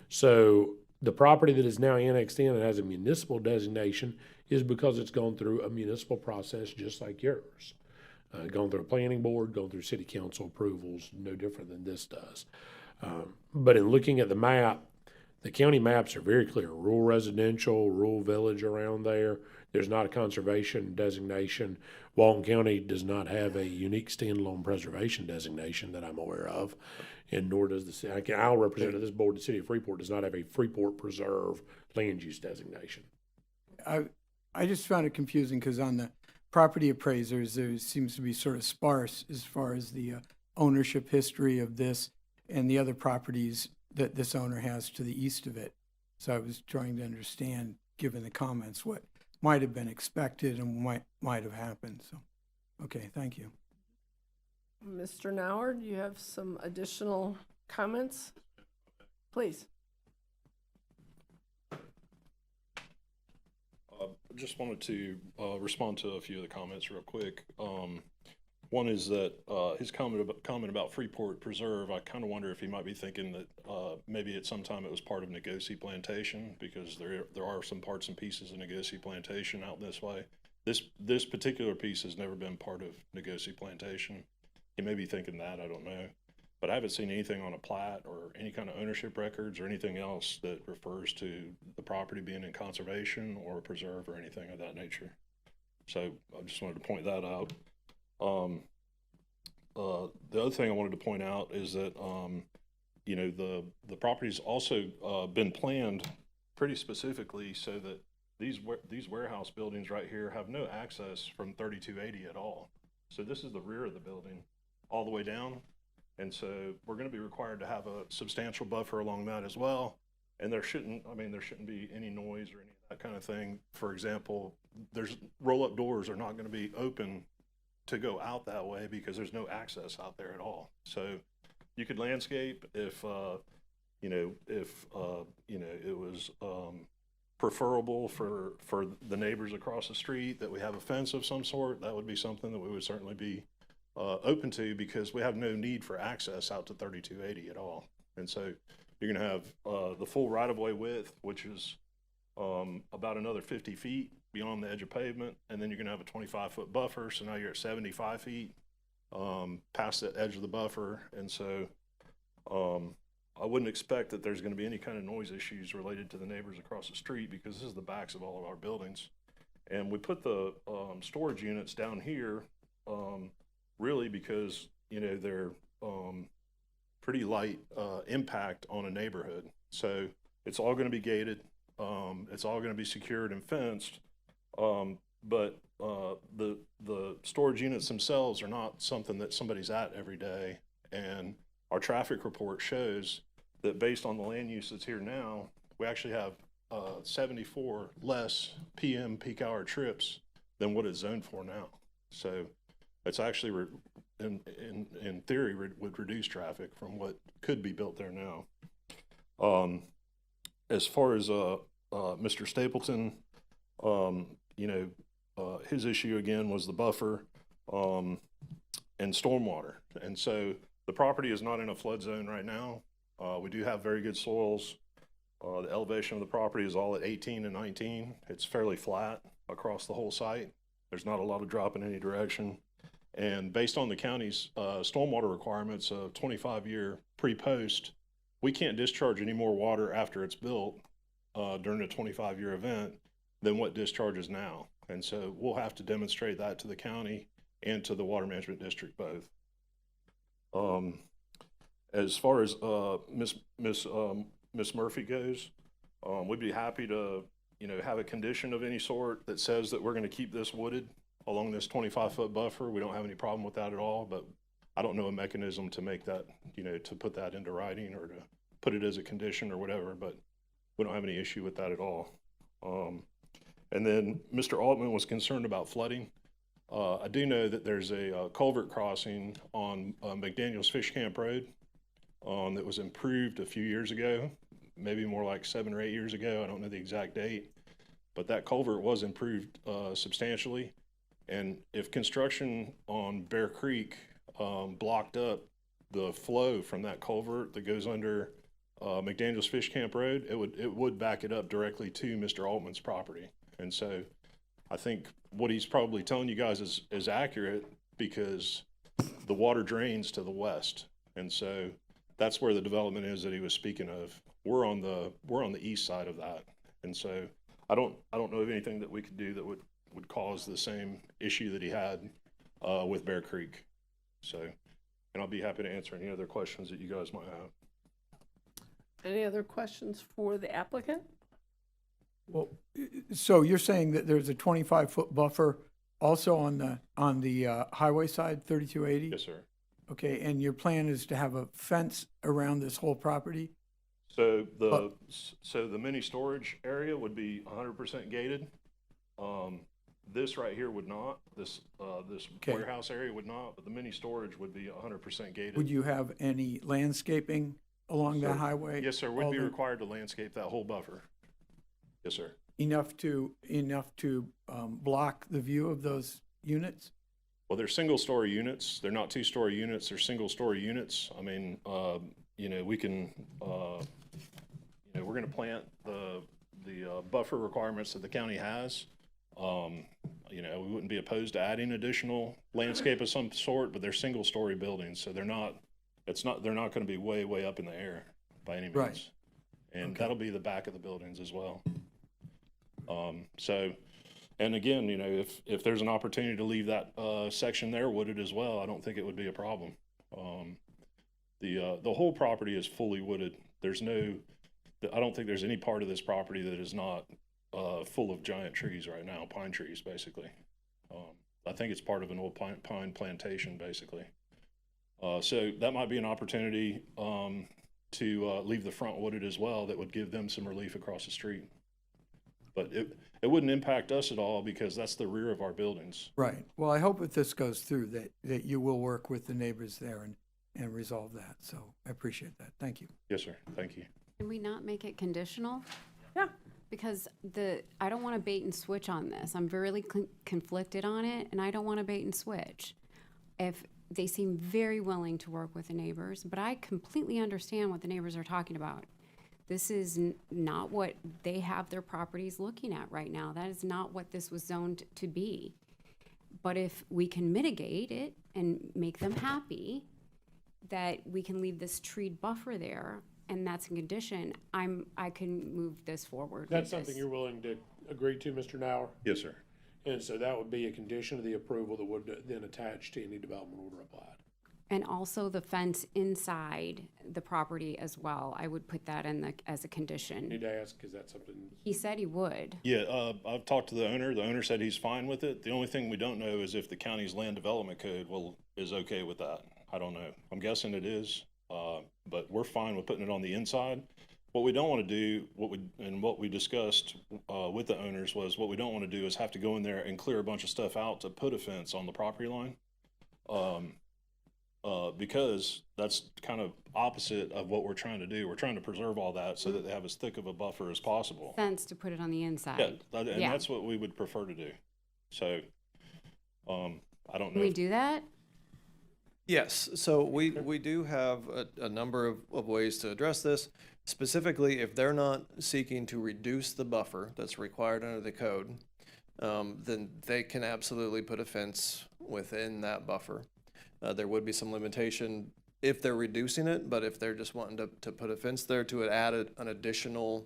So the property that is now annexed in and has a municipal designation is because it's gone through a municipal process just like yours. Gone through a planning board, gone through city council approvals, no different than this does. But in looking at the map, the county maps are very clear. Rural residential, rural village around there. There's not a conservation designation. Walton County does not have a unique standalone preservation designation that I'm aware of, and nor does the city. I'll represent this board. The city of Freeport does not have a Freeport Preserve land use designation. I just found it confusing because on the property appraisers, there seems to be sort of sparse as far as the ownership history of this and the other properties that this owner has to the east of it. So I was trying to understand, given the comments, what might have been expected and might have happened. So, okay, thank you. Mr. Nauer, do you have some additional comments? Please. Just wanted to respond to a few of the comments real quick. One is that his comment about Freeport Preserve, I kind of wonder if he might be thinking that maybe at some time it was part of Negosi Plantation, because there are some parts and pieces of Negosi Plantation out this way. This particular piece has never been part of Negosi Plantation. He may be thinking that, I don't know. But I haven't seen anything on a plat or any kind of ownership records or anything else that refers to the property being in conservation or preserve or anything of that nature. So I just wanted to point that out. The other thing I wanted to point out is that, you know, the property's also been planned pretty specifically so that these warehouse buildings right here have no access from 3280 at all. So this is the rear of the building all the way down. And so we're going to be required to have a substantial buffer along that as well. And there shouldn't be any noise or any of that kind of thing. For example, there's roll-up doors are not going to be open to go out that way because there's no access out there at all. So you could landscape if it was preferable for the neighbors across the street that we have a fence of some sort. That would be something that we would certainly be open to, because we have no need for access out to 3280 at all. And so you're going to have the full right-of-way width, which is about another 50 feet beyond the edge of pavement, and then you're going to have a 25-foot buffer, so now you're at 75 feet past the edge of the buffer. And so I wouldn't expect that there's going to be any kind of noise issues related to the neighbors across the street, because this is the backs of all of our buildings. And we put the storage units down here really because, you know, they're pretty light impact on a neighborhood. So it's all going to be gated. It's all going to be secured and fenced. But the storage units themselves are not something that somebody's at every day. And our traffic report shows that based on the land use that's here now, we actually have 74 less PM peak hour trips than what it's zoned for now. So it's actually, in theory, would reduce traffic from what could be built there now. As far as Mr. Stapleton, his issue again was the buffer and stormwater. And so the property is not in a flood zone right now. We do have very good soils. The elevation of the property is all at 18 and 19. It's fairly flat across the whole site. There's not a lot of drop in any direction. And based on the county's stormwater requirements of 25-year pre-post, we can't discharge any more water after it's built during a 25-year event than what discharges now. And so we'll have to demonstrate that to the county and to the Water Management District both. As far as Miss Murphy goes, we'd be happy to, have a condition of any sort that says that we're going to keep this wooded along this 25-foot buffer. We don't have any problem with that at all, but I don't know a mechanism to make that, to put that into writing or to put it as a condition or whatever, but we don't have any issue with that at all. And then Mr. Altman was concerned about flooding. I do know that there's a culvert crossing on McDaniel's Fish Camp Road that was improved a few years ago, maybe more like 7 or 8 years ago. I don't know the exact date, but that culvert was improved substantially. And if construction on Bear Creek blocked up the flow from that culvert that goes under McDaniel's Fish Camp Road, it would back it up directly to Mr. Altman's property. And so I think what he's probably telling you guys is accurate, because the water drains to the west. And so that's where the development is that he was speaking of. We're on the east side of that. And so I don't know of anything that we could do that would cause the same issue that he had with Bear Creek. So, and I'll be happy to answer any other questions that you guys might have. Any other questions for the applicant? Well, so you're saying that there's a 25-foot buffer also on the highway side, 3280? Yes, sir. Okay, and your plan is to have a fence around this whole property? So the mini storage area would be 100% gated. This right here would not, this Okay. warehouse area would not, but the mini storage would be 100% gated. Would you have any landscaping along Sir. that highway? Yes, sir, we'd All be the- required to landscape that whole buffer. Yes, sir. Enough to block the view of those units? Well, they're single-story units. They're not two-story units. They're single-story units. I mean, you know, we can, you know, we're gonna plant the buffer requirements that the county has. You know, we wouldn't be opposed to adding additional landscape of some sort, but they're single-story buildings, so they're not gonna be way, way up in the air by any means. Right. And Okay. that'll be the back of the buildings as well. So, and again, you know, if there's an opportunity to leave that, section there wooded as well, I don't think it would be a problem. The whole property is fully wooded. I don't think there's any part of this property that is not, full of giant trees right now, pine trees, basically. I think it's part of an old pine plantation, basically. So that might be an opportunity, to, leave the front wooded as well. That would give them some relief across the street. But it wouldn't impact us at all because that's the rear of our buildings. Right. Well, I hope if this goes through that you will work with the neighbors there and resolve that. So I appreciate that. Thank you. Yes, sir. Thank you. Can we not make it conditional? Yeah. Because I don't want to bait and switch on this. I'm really conflicted on it, and I don't want to bait and switch. If they seem very willing to work with the neighbors, but I completely understand what the neighbors are talking about. This is not what they have their properties looking at right now. That is not what this was zoned to be. But if we can mitigate it and make them happy, that we can leave this treed buffer there, and that's a condition, I can move this forward. That's with something this. you're willing to agree to, Mr. Nauer? Yes, sir. And so that would be a condition of the approval that would then attach to any development order applied. And also the fence inside the property as well. I would put that in as a condition. Need to ask, is that something? He said he would. Yeah, I've talked to the owner. The owner said he's fine with it. The only thing we don't know is if the county's land development code is okay with that. I don't know. I'm guessing it is, but we're fine with putting it on the inside. What we don't want to do, what we discussed with the owners was what we don't want to do is have to go in there and clear a bunch of stuff out to put a fence on the property line. Because that's kind of opposite of what we're trying to do. We're trying to preserve all that so that they have as thick of a buffer as possible. Fence to put it on the Yeah, inside. and Yeah. that's what we would prefer to do. So, I don't Can know. we do that? Yes, so we do have a number of ways to address this. Specifically, if they're not seeking to reduce the buffer that's required under the code, then they can absolutely put a fence within that buffer. There would be some limitation if they're reducing it, but if they're just wanting to put a fence there to add an additional,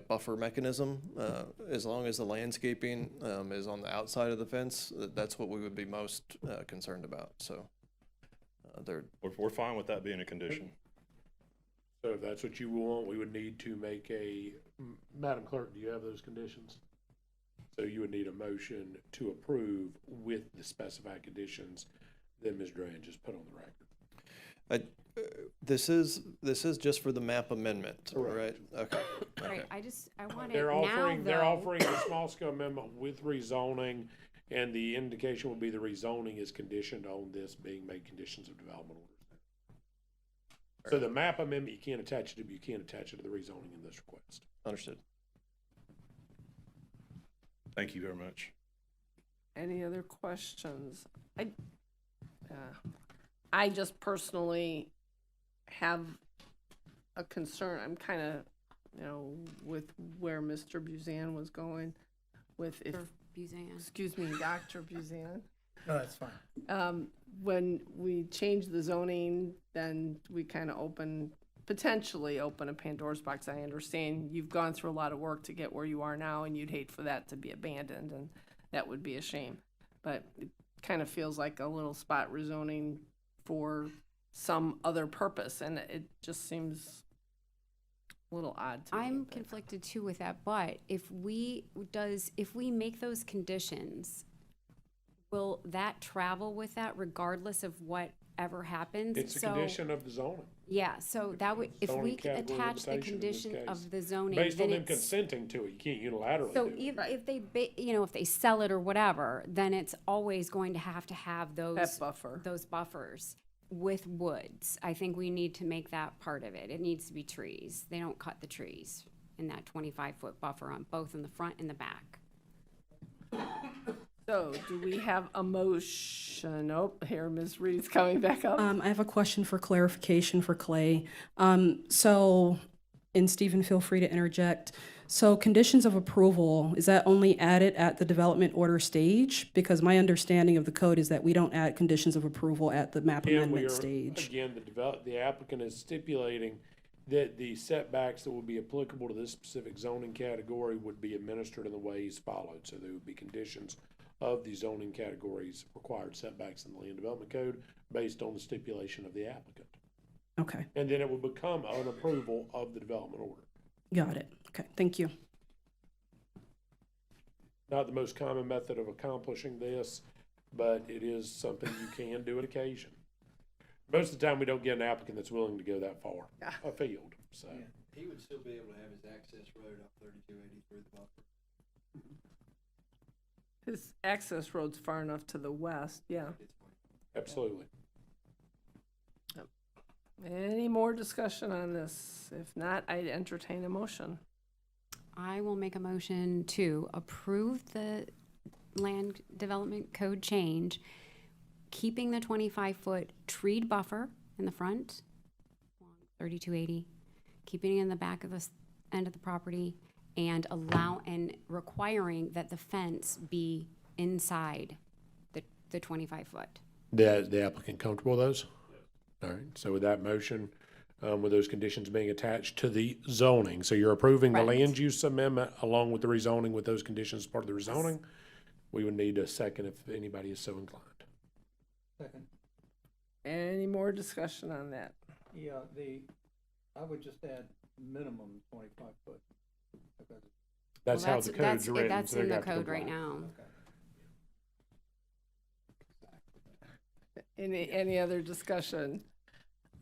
buffer mechanism, as long as the landscaping is on the outside of the fence, that's what we would be most concerned about. So We're fine with that being a condition. So if that's what you want, we would need to make Madam Clerk, do you have those conditions? So you would need a motion to approve with the specified conditions that Ms. Dran just put on the record. this is just for the map amendment, right? Okay. Right, I want it They're now, offering though. a small scale amendment with rezoning, and the indication will be the rezoning is conditioned on this being made conditions of development orders. So the map amendment, you can't attach it to, but you can attach it to the rezoning in this request. Understood. Thank you very much. Any other questions? I just personally have a concern. I'm kind of, with where Mr. Buzan was going with if, Buzan. excuse me, Dr. Buzan. No, that's fine. When we change the zoning, then we kind of potentially open a Pandora's box. I understand you've gone through a lot of work to get where you are now, and you'd hate for that to be abandoned, and that would be a shame. But it kind of feels like a little spot rezoning for some other purpose, and it just seems a little odd to me. I'm but- conflicted too with that, but if we make those conditions, will that travel with that regardless of what ever happens. It's a So, condition of the zoning, yeah, so that would, if zoning we could category attach the limitation in this condition case. of the zoning, based on then them it's. consenting to it. You can't unilaterally So do it. if they, if they sell it or whatever, then it's always going to have those. That buffer. Those buffers with woods. I think we need to make that part of it. It needs to be trees. They don't cut the trees in that 25-foot buffer on both in the front and the back. So do we have a motion? Oh, here, Ms. Reed's coming back up. I have a question for clarification for Clay. And Stephen, feel free to interject. So conditions of approval, is that only added at the development order stage? Because my understanding of the code is that we don't add conditions of approval at the map And we amendment are, stage. again, the applicant is stipulating that the setbacks that would be applicable to this specific zoning category would be administered in the ways followed. So there would be conditions of the zoning categories required setbacks in the land development code based on the stipulation of the applicant. Okay, And then it would become an approval of the development order. got it. Okay, thank you. Not the most common method of accomplishing this, but it is something you can do on occasion. Most of the time, we don't get an applicant that's willing to go that far afield, so. He would still be able to have his access road up 3280 through the buffer. His access road's far enough to the west, yeah. Absolutely. Any more discussion on this? If not, I'd entertain a motion. I will make a motion to approve the land development code change, keeping the 25-foot treed buffer in the front, 3280, keeping it in the back of the end of the property, and requiring that the fence be inside the 25-foot. The applicant comfortable with those? All right, so with that motion, with those conditions being attached to the zoning, so you're approving the Correct. land use amendment along with the rezoning with those conditions as part of the rezoning? We would need a second if anybody is so inclined. Second. Any more discussion on that? Yeah, I would just add minimum 25 foot. Because That's how the code's written. That's so they in the have to code right comply. now. Any other discussion?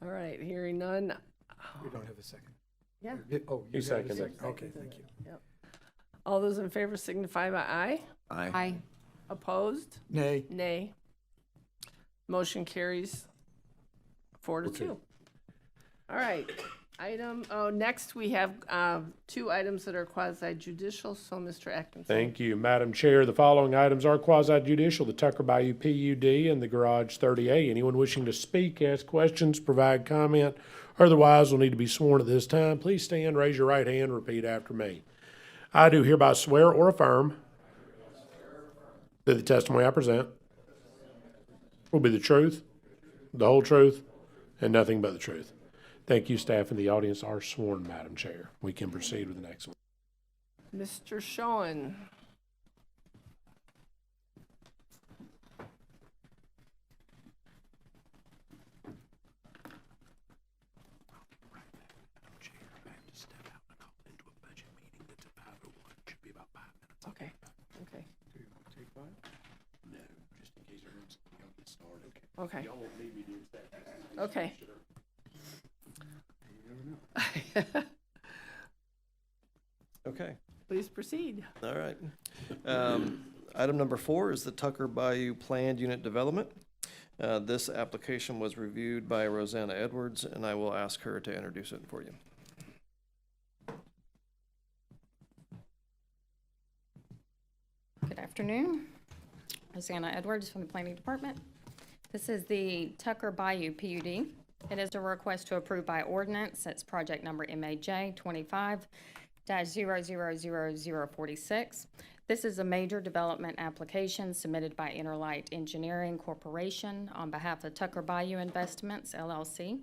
All right, hearing none. We don't have a second. Yeah. Oh, You you got a seconded. second. Okay, thank you. Yep. All those in favor signify by aye. Aye. Opposed? Nay. Nay. Motion carries 4-2. All right, next we have 2 items that are quasi judicial, so Mr. Atkinson. Thank you, Madam Chair. The following items are quasi judicial, the Tucker Bayou PUD and the Garage 30A. Anyone wishing to speak, ask questions, provide comment, or otherwise will need to be sworn at this time. Please stand, raise your right hand, repeat after me. I do hereby swear or affirm that the testimony I present will be the truth, the whole truth, and nothing but the truth. Thank you, staff and the audience are sworn, Madam Chair. We can proceed with the next one. Mr. Schoen. Okay, okay. No, just in case everyone's going to get started. Okay. Y'all won't need me to do that. Okay. Okay, Please proceed. all right. Item number 4 is the Tucker Bayou Planned Unit Development. This application was reviewed by Rosanna Edwards, and I will ask her to introduce it for you. Good afternoon. Rosanna Edwards from the Planning Department. This is the Tucker Bayou PUD. It is a request to approve by ordinance. It's project number MAJ 25-000046. This is a major development application submitted by Interlight Engineering Corporation on behalf of Tucker Bayou Investments, LLC.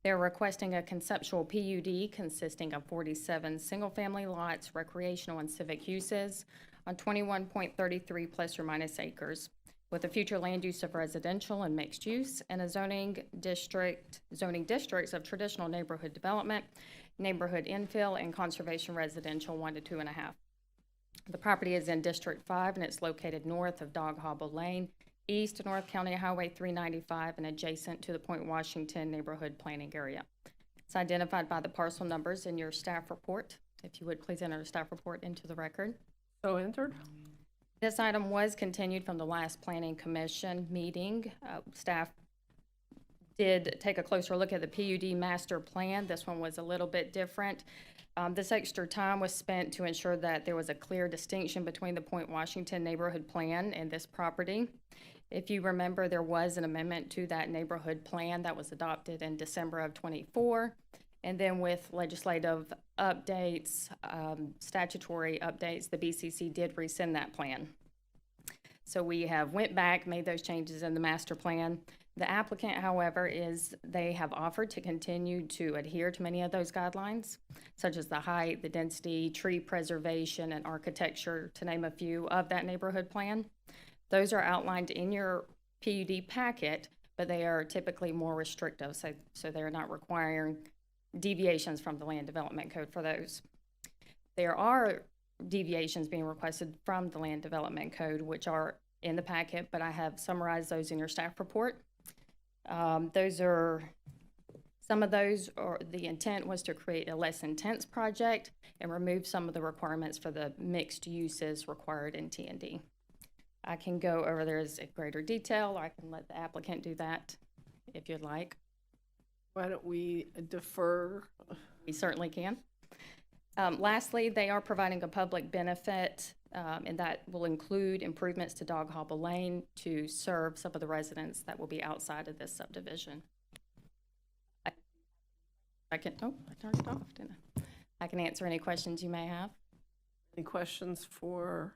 They're requesting a conceptual PUD consisting of 47 single-family lots, recreational and civic uses on 21.33 plus or minus acres, with a future land use of residential and mixed use, and a zoning districts of traditional neighborhood development, neighborhood infill, and conservation residential 1 to 2.5. The property is in District 5, and it's located north of Dog Hobble Lane east North County Highway 395 and adjacent to the Point Washington neighborhood planning area. It's identified by the parcel numbers in your staff report. If you would please enter the staff report into the record. So entered. This item was continued from the last Planning Commission meeting. Staff did take a closer look at the PUD master plan. This one was a little bit different. This extra time was spent to ensure that there was a clear distinction between the Point Washington neighborhood plan and this property. If you remember, there was an amendment to that neighborhood plan that was adopted in December of '24. And then with legislative updates, statutory updates, the BCC did rescind that plan. So we have went back, made those changes in the master plan. The applicant, however, they have offered to continue to adhere to many of those guidelines, such as the height, the density, tree preservation, and architecture, to name a few, of that neighborhood plan. Those are outlined in your PUD packet, but they are typically more restrictive, so they're not requiring deviations from the Land Development Code for those. There are deviations being requested from the Land Development Code, which are in the packet, but I have summarized those in your staff report. Some of those, or the intent was to create a less intense project and remove some of the requirements for the mixed uses required in T&D. I can go over those in greater detail, or I can let the applicant do that if you'd like. Why don't we defer? We certainly can. Lastly, they are providing a public benefit, and that will include improvements to Dog Hobble Lane to serve some of the residents that will be outside of this subdivision. I turned it off, didn't I? I can answer any questions you may have. Any questions for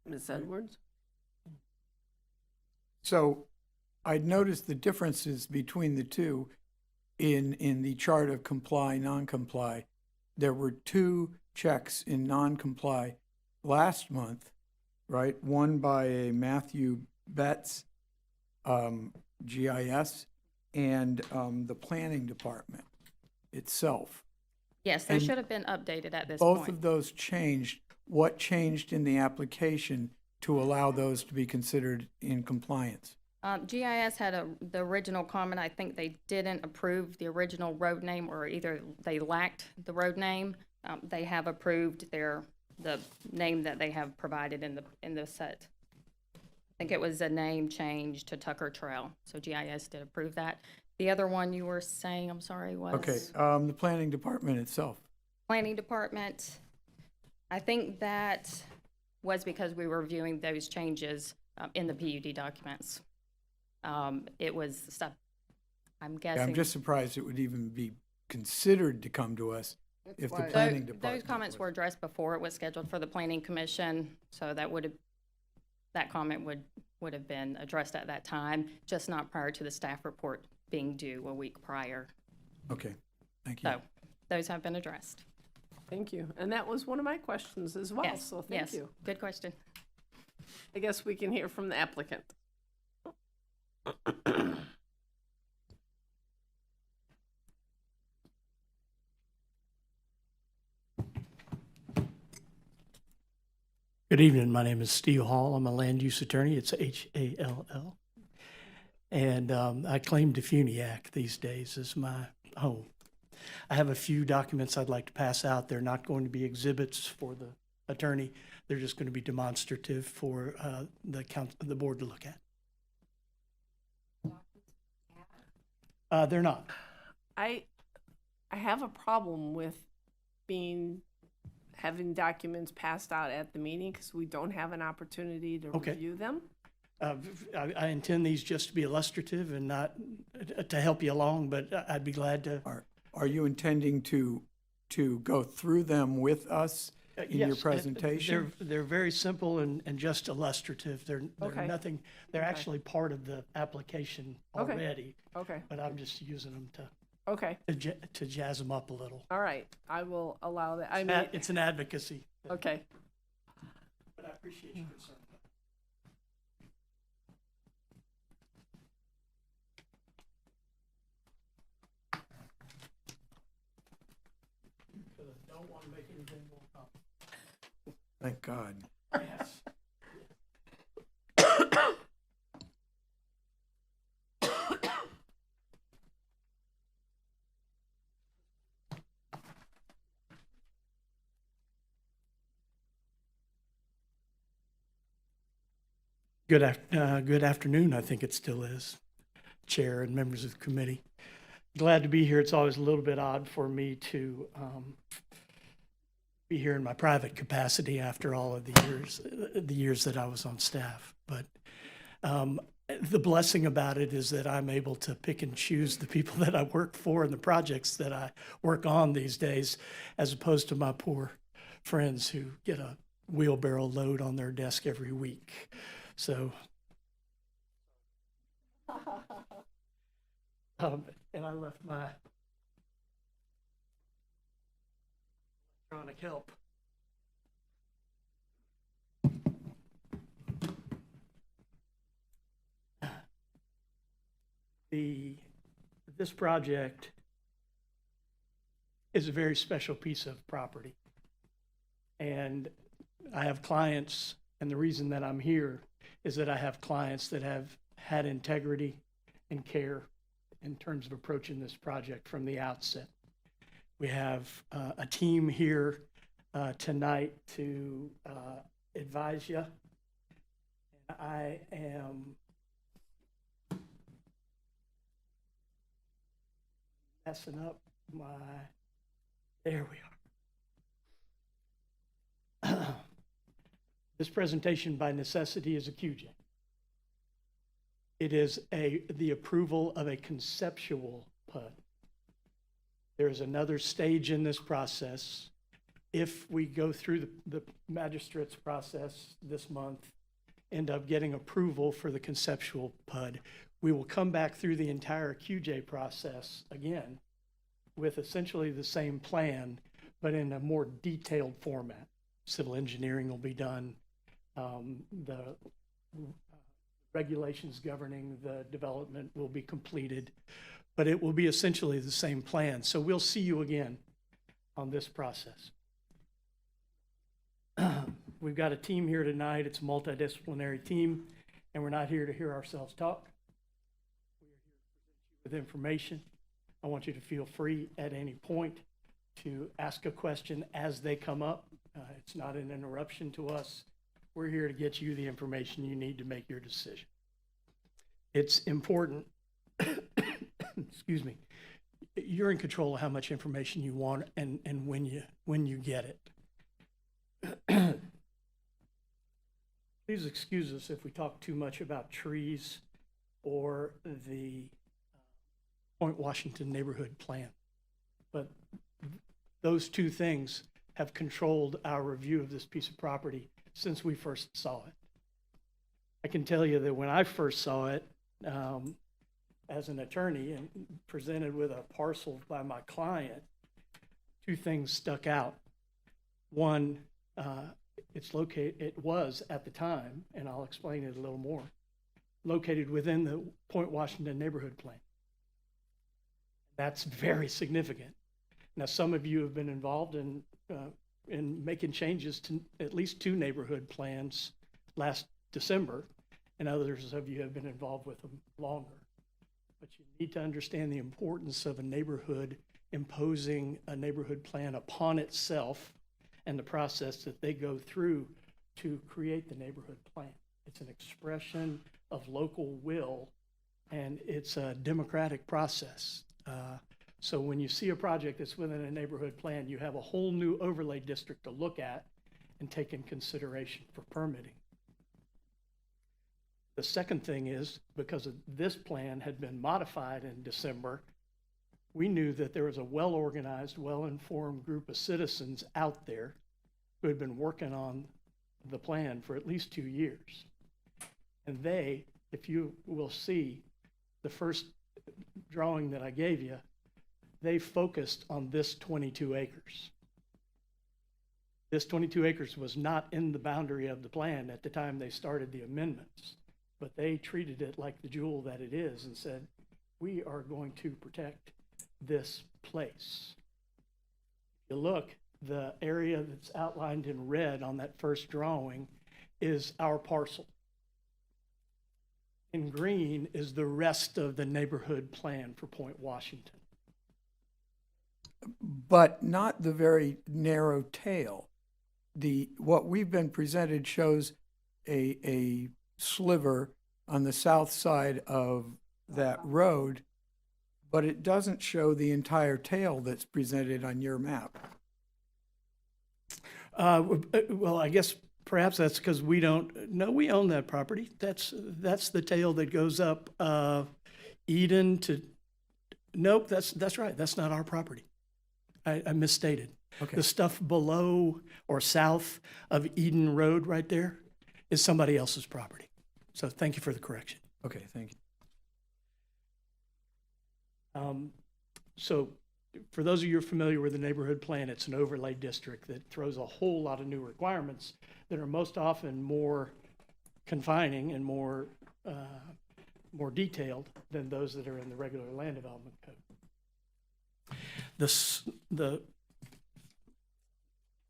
Ms. Edwards? So I'd noticed the differences between the two in the chart of comply, non-comply. There were 2 checks in non-comply last month, right? One by a Matthew Betts, GIS, and the planning department itself. Yes, they And should have been updated at this point. Both of those changed. What changed in the application to allow those to be considered in compliance? GIS had the original comment. I think they didn't approve the original road name, or either they lacked the road name. They have approved the name that they have provided in the set. I think it was a name change to Tucker Trail. So GIS did approve that. The other one you were saying, I'm sorry, was? Okay, the planning department itself. Planning department. I think that was because we were reviewing those changes in the PUD documents. It was stuff, I'm guessing. Yeah, I'm just surprised it would even be considered to come to us if the planning department. Those comments were addressed before it was scheduled for the planning commission, so that comment would have been addressed at that time, just not prior to the staff report being due a week prior. Okay, thank you. So those have been addressed. Thank you. And that was one of my questions as well, Yes, so thank you. Good question. I guess we can hear from the applicant. Good evening. My name is Steve Hall. I'm a land use attorney. It's H-A-L-L. And I claim Defuniak these days as my home. I have a few documents I'd like to pass out. They're not going to be exhibits for the attorney. They're just going to be demonstrative for the board to look at. They're not. I have a problem with having documents passed out at the meeting because we don't have an opportunity to review them. I intend these just to be illustrative and not to help you along, but I'd be glad to. Are you intending to go through them with us in your Yes, presentation? They're very simple and just illustrative. They're Okay. nothing. They're Okay. actually part of the application Okay. already. Okay. But I'm just using them to jazz them up a little. All right. I will allow that. It's an advocacy. Okay. But I appreciate your concern. Don't want to make anything more complicated. Thank God. Yes. Good afternoon, I think it still is, Chair and members of the committee. Glad to be here. It's always a little bit odd for me to be here in my private capacity after all of the years that I was on staff. But the blessing about it is that I'm able to pick and choose the people that I work for and the projects that I work on these days, as opposed to my poor friends who get a wheelbarrow load on their desk every week. So, and I left my electronic help. This project is a very special piece of property. And I have clients, and the reason that I'm here is that I have clients that have had integrity and care in terms of approaching this project from the outset. We have a team here tonight to advise you. I am messing up my, there we are. This presentation by necessity is a QJ. It is the approval of a conceptual PUD. There's another stage in this process. If we go through the magistrate's process this month, end up getting approval for the conceptual PUD, we will come back through the entire QJ process again with essentially the same plan, but in a more detailed format. Civil engineering will be done. The regulations governing the development will be completed, but it will be essentially the same plan. So we'll see you again on this process. We've got a team here tonight. It's a multidisciplinary team, and we're not here to hear ourselves talk. We're here to present you with information. I want you to feel free at any point to ask a question as they come up. It's not an interruption to us. We're here to get you the information you need to make your decision. It's important, excuse me, you're in control of how much information you want and when you get it. Please excuse us if we talk too much about trees or the Point Washington neighborhood plan. But those two things have controlled our review of this piece of property since we first saw it. I can tell you that when I first saw it as an attorney and presented with a parcel by my client, two things stuck out. One, it was at the time, and I'll explain it a little more, located within the Point Washington neighborhood plan. That's very significant. Now, some of you have been involved in making changes to at least two neighborhood plans last December, and others of you have been involved with them longer. But you need to understand the importance of a neighborhood imposing a neighborhood plan upon itself and the process that they go through to create the neighborhood plan. It's an expression of local will, and it's a democratic process. So when you see a project that's within a neighborhood plan, you have a whole new overlay district to look at and take in consideration for permitting. The second thing is, because of this plan had been modified in December, we knew that there was a well-organized, well-informed group of citizens out there who had been working on the plan for at least 2 years. And they, if you will see the first drawing that I gave you, they focused on this 22 acres. This 22 acres was not in the boundary of the plan at the time they started the amendments, but they treated it like the jewel that it is and said, we are going to protect this place. If you look, the area that's outlined in red on that first drawing is our parcel. In green is the rest of the neighborhood plan for Point Washington. But not the very narrow tail. What we've been presented shows a sliver on the south side of that road, but it doesn't show the entire tail that's presented on your map. Well, I guess perhaps that's because we don't, no, we own that property. That's the tail that goes up Eden to, nope, that's right. That's not our property. I misstated. Okay. The stuff below or south of Eden Road right there is somebody else's property. So thank you for the correction. Okay, thank you. So for those of you who are familiar with the neighborhood plan, it's an overlay district that throws a whole lot of new requirements that are most often more confining and more detailed than those that are in the regular land development code. The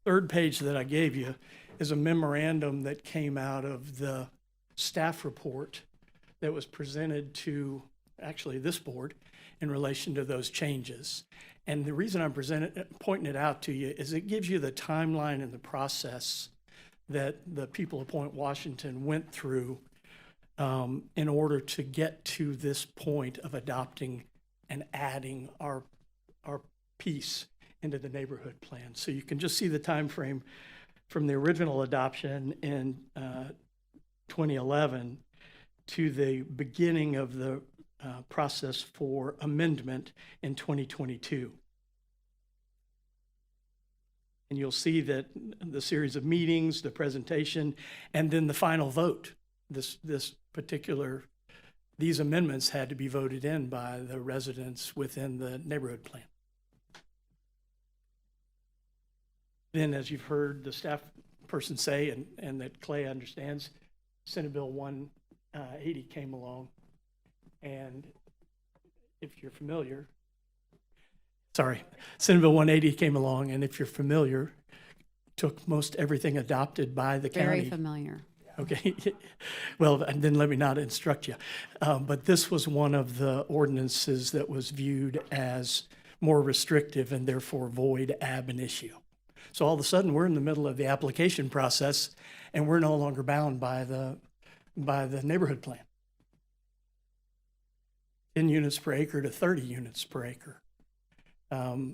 third page that I gave you is a memorandum that came out of the staff report that was presented to actually this board in relation to those changes. And the reason I'm pointing it out to you is it gives you the timeline and the process that the people of Point Washington went through in order to get to this point of adopting and adding our piece into the neighborhood plan. So you can just see the time frame from the original adoption in 2011 to the beginning of the process for amendment in 2022. And you'll see that the series of meetings, the presentation, and then the final vote. These amendments had to be voted in by the residents within the neighborhood plan. Then, as you've heard the staff person say, and that Clay understands, Senate Bill 180 came along. And if you're familiar, Senate Bill 180 came along, and if you're familiar, took most everything adopted by the county. Very familiar. Okay, well, and then let me not instruct you. But this was one of the ordinances that was viewed as more restrictive and therefore void ab initio. So all of a sudden, we're in the middle of the application process, and we're no longer bound by the neighborhood plan. 10 units per acre to 30 units per acre.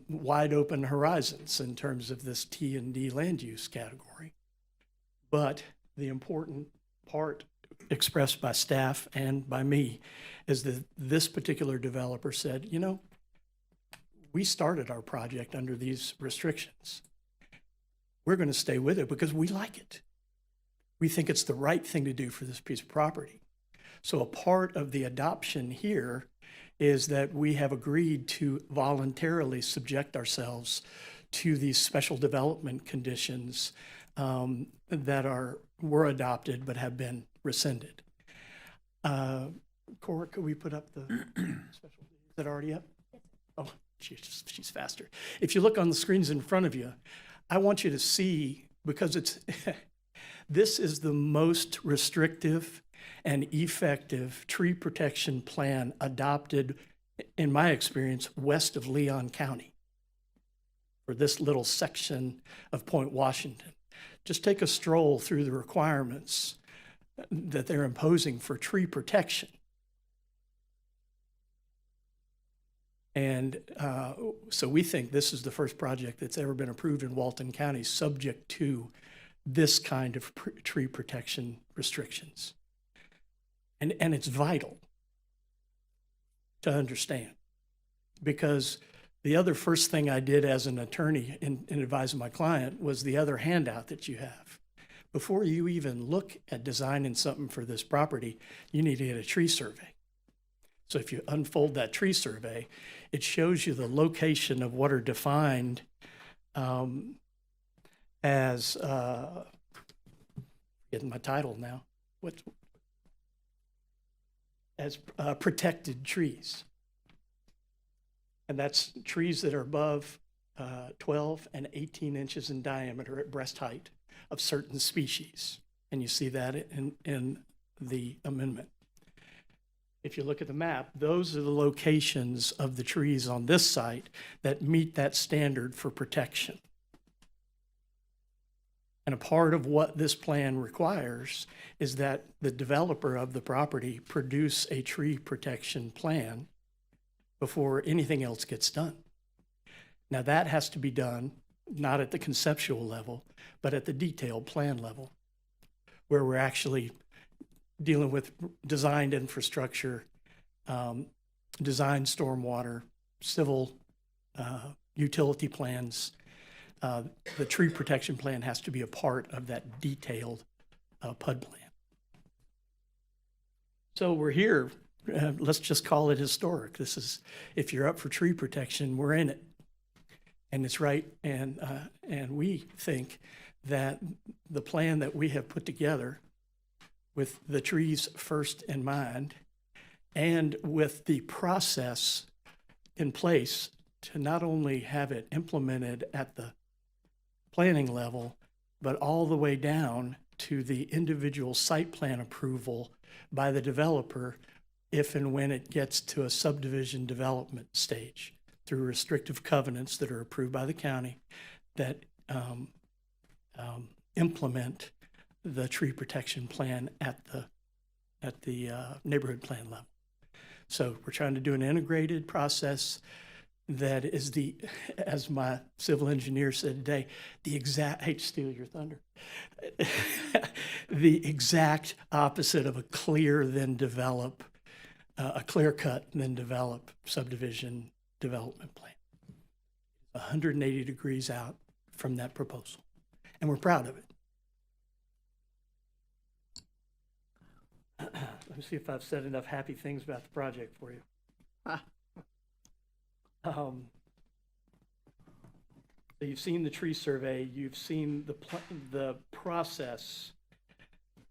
Wide open horizons in terms of this T and D land use category. But the important part expressed by staff and by me is that this particular developer said, you know, we started our project under these restrictions. We're going to stay with it because we like it. We think it's the right thing to do for this piece of property. So a part of the adoption here is that we have agreed to voluntarily subject ourselves to these special development conditions that were adopted but have been rescinded. Cora, could we put up the special? Is that already up? Oh, she's faster. If you look on the screens in front of you, I want you to see, because it's this is the most restrictive and effective tree protection plan adopted, in my experience, west of Leon County for this little section of Point Washington. Just take a stroll through the requirements that they're imposing for tree protection. And so we think this is the first project that's ever been approved in Walton County subject to this kind of tree protection restrictions. And it's vital to understand, because the other first thing I did as an attorney in advising my client was the other handout that you have. Before you even look at designing something for this property, you need to get a tree survey. So if you unfold that tree survey, it shows you the location of what are defined as, getting my title now, as protected trees. And that's trees that are above 12 and 18 inches in diameter at breast height of certain species. And you see that in the amendment. If you look at the map, those are the locations of the trees on this site that meet that standard for protection. And a part of what this plan requires is that the developer of the property produce a tree protection plan before anything else gets done. Now, that has to be done not at the conceptual level, but at the detailed plan level, where we're actually dealing with designed infrastructure, designed stormwater, civil utility plans. The tree protection plan has to be a part of that detailed PUD plan. So we're here, let's just call it historic. This is, if you're up for tree protection, we're in it. And it's right, and we think that the plan that we have put together with the trees first in mind and with the process in place to not only have it implemented at the planning level, but all the way down to the individual site plan approval by the developer if and when it gets to a subdivision development stage through restrictive covenants that are approved by the county that implement the tree protection plan at the neighborhood plan level. So we're trying to do an integrated process that is the, as my civil engineer said today, the exact, I hate to steal your thunder, the exact opposite of a clear then develop, a clear cut then develop subdivision development plan. 180 degrees out from that proposal. And we're proud of it. Let me see if I've said enough happy things about the project for you. So you've seen the tree survey, you've seen the process.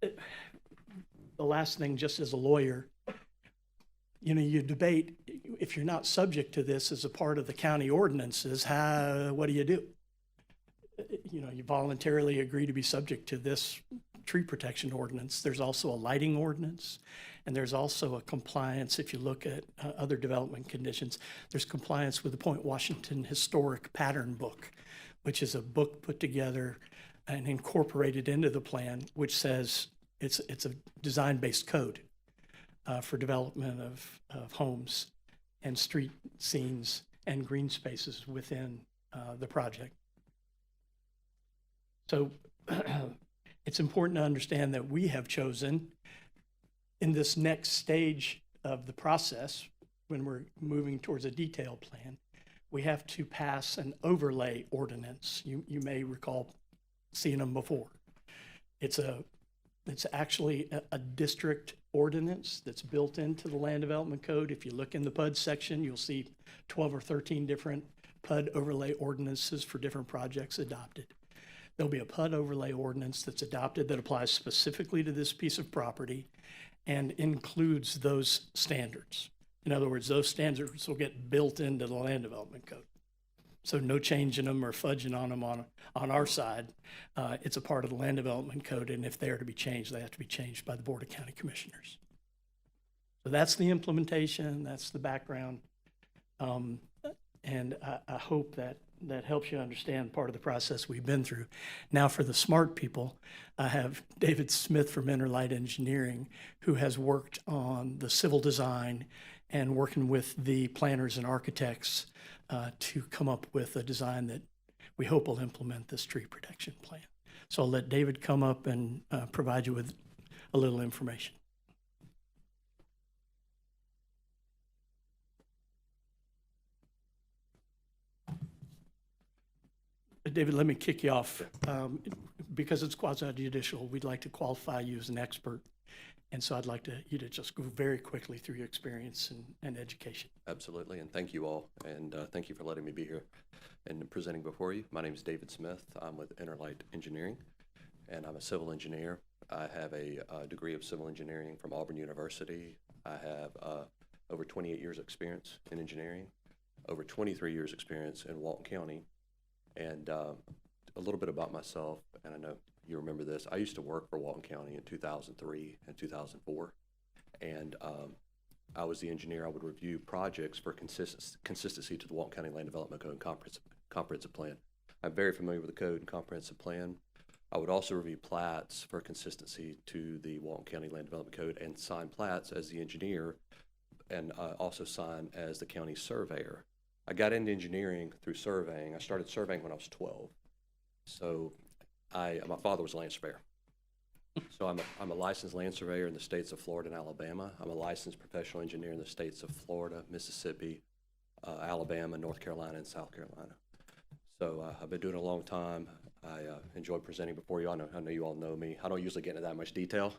The last thing, just as a lawyer, you know, you debate, if you're not subject to this as a part of the county ordinances, what do? You know, you voluntarily agree to be subject to this tree protection ordinance. There's also a lighting ordinance, and there's also a compliance. If you look at other development conditions, there's compliance with the Point Washington Historic Pattern Book, which is a book put together and incorporated into the plan, which says it's a design-based code for development of homes and street scenes and green spaces within the project. So it's important to understand that we have chosen in this next stage of the process, when we're moving towards a detailed plan, we have to pass an overlay ordinance. You may recall seeing them before. It's actually a district ordinance that's built into the Land Development Code. If you look in the PUD section, you'll see 12 or 13 different PUD overlay ordinances for different projects adopted. There'll be a PUD overlay ordinance that's adopted that applies specifically to this piece of property and includes those standards. In other words, those standards will get built into the Land Development Code. So no changing them or fudging on them on our side. It's a part of the Land Development Code, and if they are to be changed, they have to be changed by the Board of County Commissioners. So that's the implementation, that's the background. And I hope that helps you understand part of the process we've been through. Now for the smart people, I have David Smith from Interlight Engineering, who has worked on the civil design and working with the planners and architects to come up with a design that we hope will implement this tree protection plan. So I'll let David come up and provide you with a little information. David, let me kick you off. Because it's quasi-judicial, we'd like to qualify you as an expert. And so I'd like you to just go very quickly through your experience and education. Absolutely, and thank you all. And thank you for letting me be here and presenting before you. My name is David Smith. I'm with Interlight Engineering, and I'm a civil engineer. I have a degree of civil engineering from Auburn University. I have over 28 years experience in engineering, over 23 years experience in Walton County. And a little bit about myself, and I know you remember this. I used to work for Walton County in 2003 and 2004, and I was the engineer. I would review projects for consistency to the Walton County Land Development Code and comprehensive plan. I'm very familiar with the code and comprehensive plan. I would also review plats for consistency to the Walton County Land Development Code and sign plats as the engineer and also sign as the county surveyor. I got into engineering through surveying. I started surveying when I was 12. So my father was a land surveyor. So I'm a licensed land surveyor in the states of Florida and Alabama. I'm a licensed professional engineer in the states of Florida, Mississippi, Alabama, North Carolina, and South Carolina. So I've been doing it a long time. I enjoy presenting before you. I know you all know me. I don't usually get into that much detail,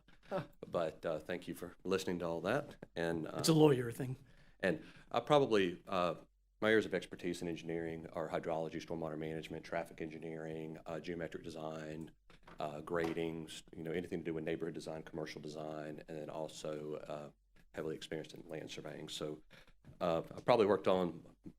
but thank you for listening to all that. And It's a lawyer thing. And I probably, my areas of expertise in engineering are hydrology, stormwater management, traffic engineering, geometric design, grading, anything to do with neighborhood design, commercial design, and then also heavily experienced in land surveying. So I've probably worked on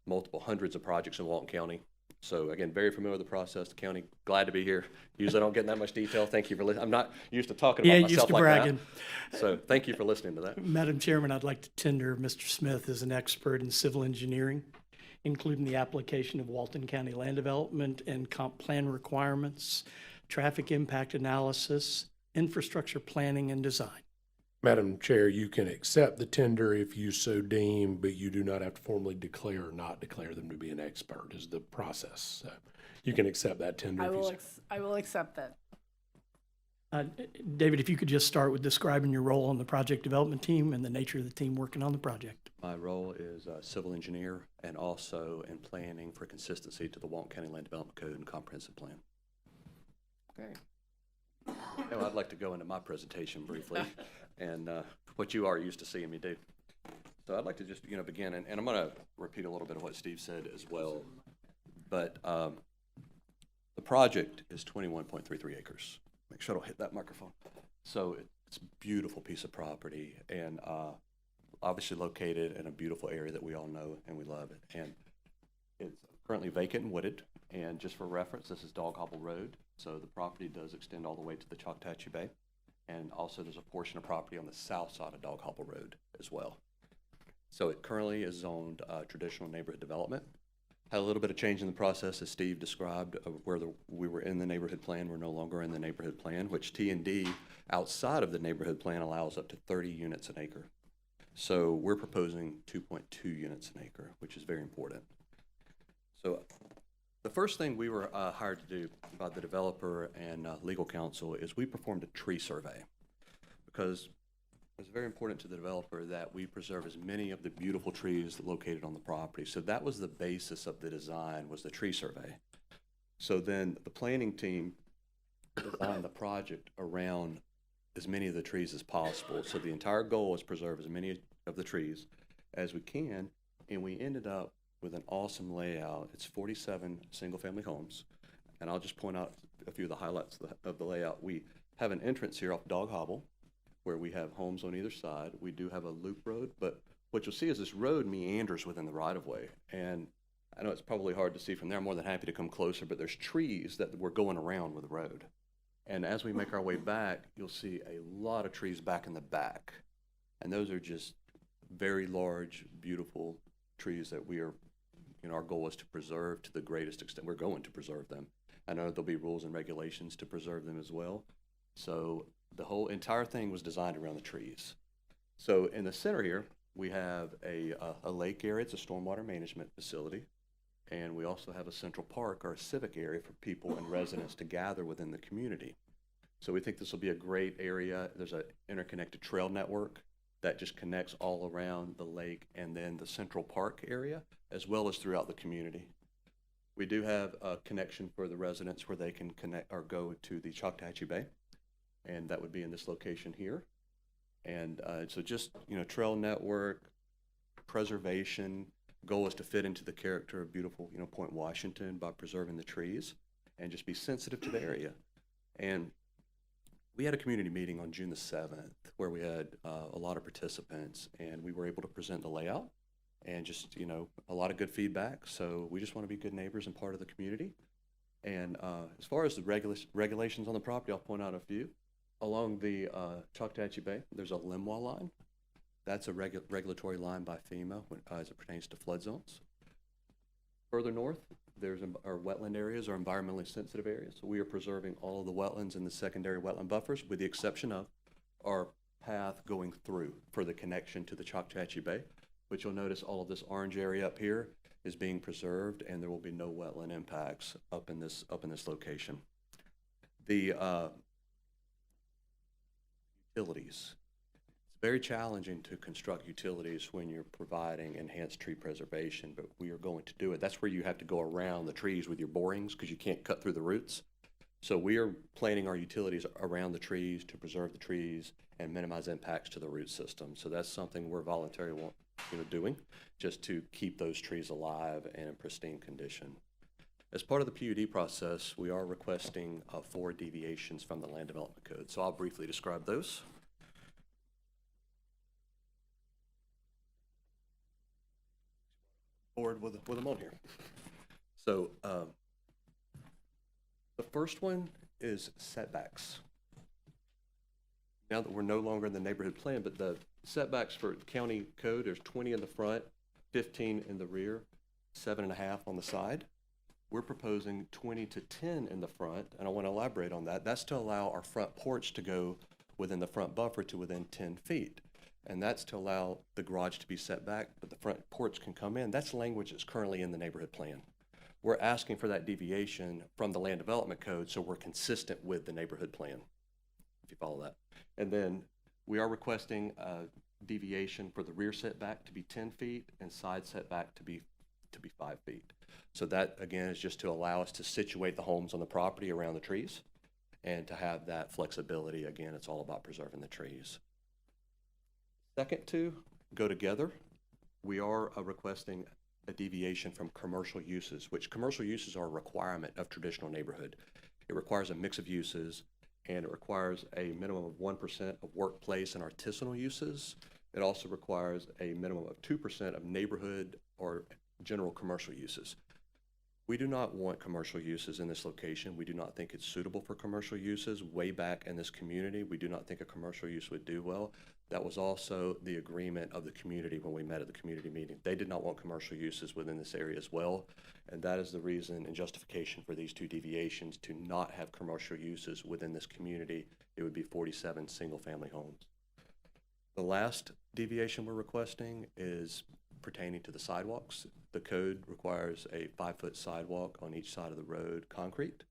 multiple hundreds of projects in Walton County. So again, very familiar with the process. The county, glad to be here. Usually I don't get in that much detail. Thank you for listening. I'm not used to talking about myself used to like bragging. that. So thank you for listening to that. Madam Chairman, I'd like to tender Mr. Smith as an expert in civil engineering, including the application of Walton County land development and comp plan requirements, traffic impact analysis, infrastructure planning and design. Madam Chair, you can accept the tender if you so deem, but you do not have to formally declare or not declare them to be an expert is the process. So you can accept that tender. I will accept that. David, if you could just start with describing your role on the project development team and the nature of the team working on the project. My role is a civil engineer and also in planning for consistency to the Walton County Land Development Code and Comprehensive Plan. Okay. Now, I'd like to go into my presentation briefly and what you are used to seeing me do. So I'd like to just, begin, and I'm going to repeat a little bit of what Steve said as well. But the project is 21.33 acres. Make sure I don't hit that microphone. So it's a beautiful piece of property and obviously located in a beautiful area that we all know and we love it. And it's currently vacant and wooded. And just for reference, this is Dog Hobble Road. So the property does extend all the way to the Choctachi Bay. And also there's a portion of property on the south side of Dog Hobble Road as well. So it currently is zoned traditional neighborhood development. Had a little bit of change in the process, as Steve described, where we were in the neighborhood plan. We're no longer in the neighborhood plan, which T&D outside of the neighborhood plan allows up to 30 units an acre. So we're proposing 2.2 units an acre, which is very important. So the first thing we were hired to do by the developer and legal counsel is we performed a tree survey, because it's very important to the developer that we preserve as many of the beautiful trees located on the property. So that was the basis of the design, was the tree survey. So then the planning team designed the project around as many of the trees as possible. So the entire goal is preserve as many of the trees as we can, and we ended up with an awesome layout. It's 47 single-family homes, and I'll just point out a few of the highlights of the layout. We have an entrance here off Dog Hobble, where we have homes on either side. We do have a loop road, but what you'll see is this road meanders within the right-of-way. And I know it's probably hard to see from there. I'm more than happy to come closer, but there's trees that we're going around with the road. And as we make our way back, you'll see a lot of trees back in the back. And those are just very large, beautiful trees that we are, our goal is to preserve to the greatest extent. We're going to preserve them. I know there'll be rules and regulations to preserve them as well. So the whole entire thing was designed around the trees. So in the center here, we have a lake area. It's a stormwater management facility. And we also have a central park, or a civic area for people and residents to gather within the community. So we think this will be a great area. There's an interconnected trail network that just connects all around the lake and then the central park area, as well as throughout the community. We do have a connection for the residents where they can connect or go to the Choctachi Bay, and that would be in this location here. And so just, trail network, preservation. Goal is to fit into the character of beautiful, Point Washington by preserving the trees and just be sensitive to the area. And we had a community meeting on June the 7th where we had a lot of participants, and we were able to present the layout and just, a lot of good feedback. So we just want to be good neighbors and part of the community. And as far as the regulations on the property, I'll point out a few. Along the Choctachi Bay, there's a Limwa line. That's a regulatory line by FEMA as it pertains to flood zones. Further north, our wetland areas are environmentally sensitive areas. So we are preserving all of the wetlands and the secondary wetland buffers, with the exception of our path going through for the connection to the Choctawhatchee Bay. But you'll notice all of this orange area up here is being preserved, and there will be no wetland impacts up in this location. The utilities. It's very challenging to construct utilities when you're providing enhanced tree preservation, but we are going to do it. That's where you have to go around the trees with your borings because you can't cut through the roots. So we are planning our utilities around the trees to preserve the trees and minimize impacts to the root system. So that's something we're voluntarily doing just to keep those trees alive and in pristine condition. As part of the PUD process, we are requesting 4 deviations from the Land Development Code. So I'll briefly describe those. Board with them on here. So the first one is setbacks. Now that we're no longer in the neighborhood plan, but the setbacks for county code, there's 20 in the front, 15 in the rear, 7.5 on the side. We're proposing 20 to 10 in the front, and I want to elaborate on that. That's to allow our front porch to go within the front buffer to within 10 feet. And that's to allow the garage to be set back, but the front porch can come in. That's language that's currently in the neighborhood plan. We're asking for that deviation from the Land Development Code so we're consistent with the neighborhood plan, if you follow that. And then we are requesting a deviation for the rear setback to be 10 feet and side setback to be 5 feet. So that, again, is just to allow us to situate the homes on the property around the trees and to have that flexibility. Again, it's all about preserving the trees. Second two go together. We are requesting a deviation from commercial uses, which commercial uses are a requirement of traditional neighborhood. It requires a mix of uses, and it requires a minimum of 1% of workplace and artisanal uses. It also requires a minimum of 2% of neighborhood or general commercial uses. We do not want commercial uses in this location. We do not think it's suitable for commercial uses. Way back in this community, we do not think a commercial use would do well. That was also the agreement of the community when we met at the community meeting. They did not want commercial uses within this area as well, and that is the reason and justification for these 2 deviations to not have commercial uses within this community. It would be 47 single-family homes. The last deviation we're requesting is pertaining to the sidewalks. The code requires a 5-foot sidewalk on each side of the road, concrete.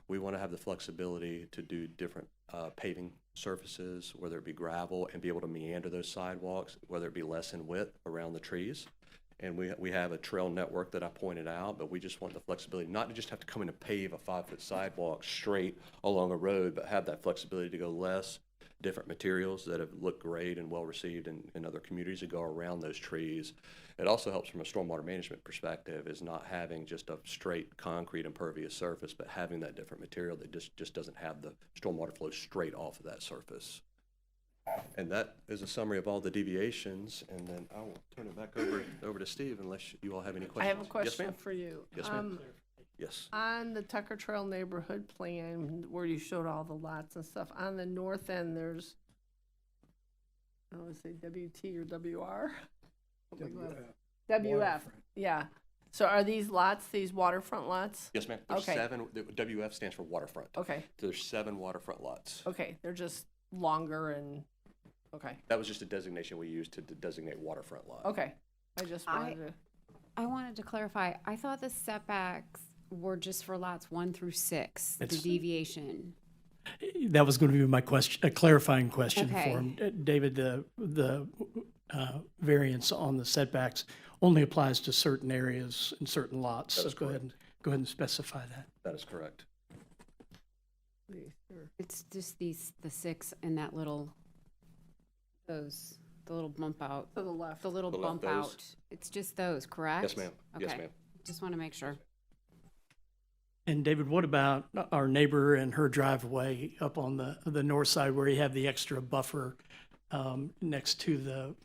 We want to have the flexibility to do different paving surfaces, whether it be gravel, and be able to meander those sidewalks, whether it be less in width around the trees. And we have a trail network that I pointed out, but we just want the flexibility not to just have to come in and pave a 5-foot sidewalk straight along a road, but have that flexibility to go less, different materials that have looked great and well received in other communities that go around those trees. It also helps from a stormwater management perspective, is not having just a straight concrete impervious surface, but having that different material that just doesn't have the stormwater flow straight off of that surface. And that is a summary of all the deviations, and then I will turn it back over to Steve unless you all have any questions. I have a question for you. Yes, ma'am. Yes. On the Tucker Trail neighborhood plan where you showed all the lots and stuff, on the north end, there's, I don't want to say WT or WR? WF, yeah. So are these lots, these waterfront lots? Yes, ma'am. There's Okay. 7, WF stands for waterfront. Okay, There's 7 waterfront lots. okay, they're just longer and, okay, That was just a designation we used to designate waterfront lot. okay. I just wanted to. I wanted to clarify, I thought the setbacks were just for lots 1 through 6, the It's- deviation. That was going to be my question, a clarifying question Okay. for him. David, the variance on the setbacks only applies to certain areas and certain lots. That So is go ahead and specify that. That is correct. It's just the 6 and that little, the little bump out. To the left. The little The left, bump those? out. It's just those, correct? Yes, ma'am. Yes, Okay. ma'am. Just want to make sure. And David, what about our neighbor and her driveway up on the north side where you have the extra buffer next to the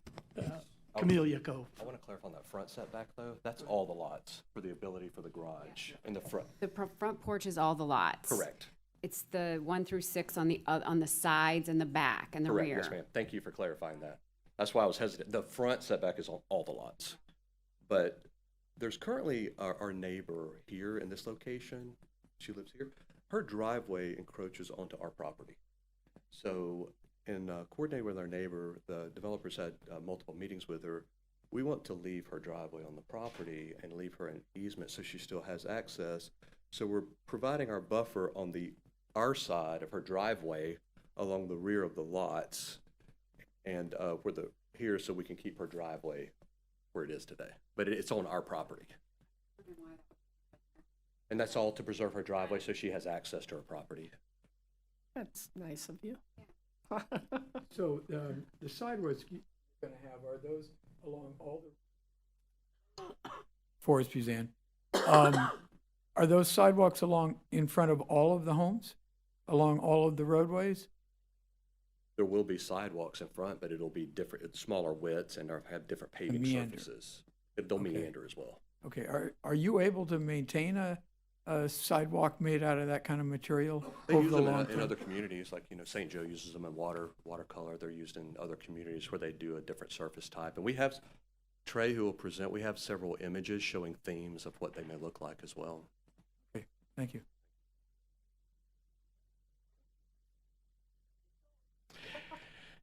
Camellia Cove? I want to clarify on that front setback though. That's all the lots for the ability for the garage in the front. The front porch is all the lots. Correct. It's the 1 through 6 on the sides and the back and the Correct. rear. Yes, ma'am. Thank you for clarifying that. That's why I was hesitant. The front setback is on all the lots. But there's currently our neighbor here in this location. She lives here. Her driveway encroaches onto our property. So in coordinating with our neighbor, the developers had multiple meetings with her. We want to leave her driveway on the property and leave her an easement so she still has access. So we're providing our buffer on our side of her driveway along the rear of the lots, and here so we can keep her driveway where it is today. But it's on our property. And that's all to preserve her driveway so she has access to her property. That's nice of you. So the sidewalks you're going to have, are those along all the? Forest Suzanne. Are those sidewalks along in front of all of the homes, along all of the roadways? There will be sidewalks in front, but it'll be different, smaller widths, and have different paving meander. surfaces. They'll meander as well. Okay, are you able to maintain a sidewalk made out of that kind of material They over use the them long in term? other communities, like, St. Joe uses them in watercolor. They're used in other communities where they do a different surface type. And we have Trey who will present, we have several images showing themes of what they may look like as well. Okay, thank you.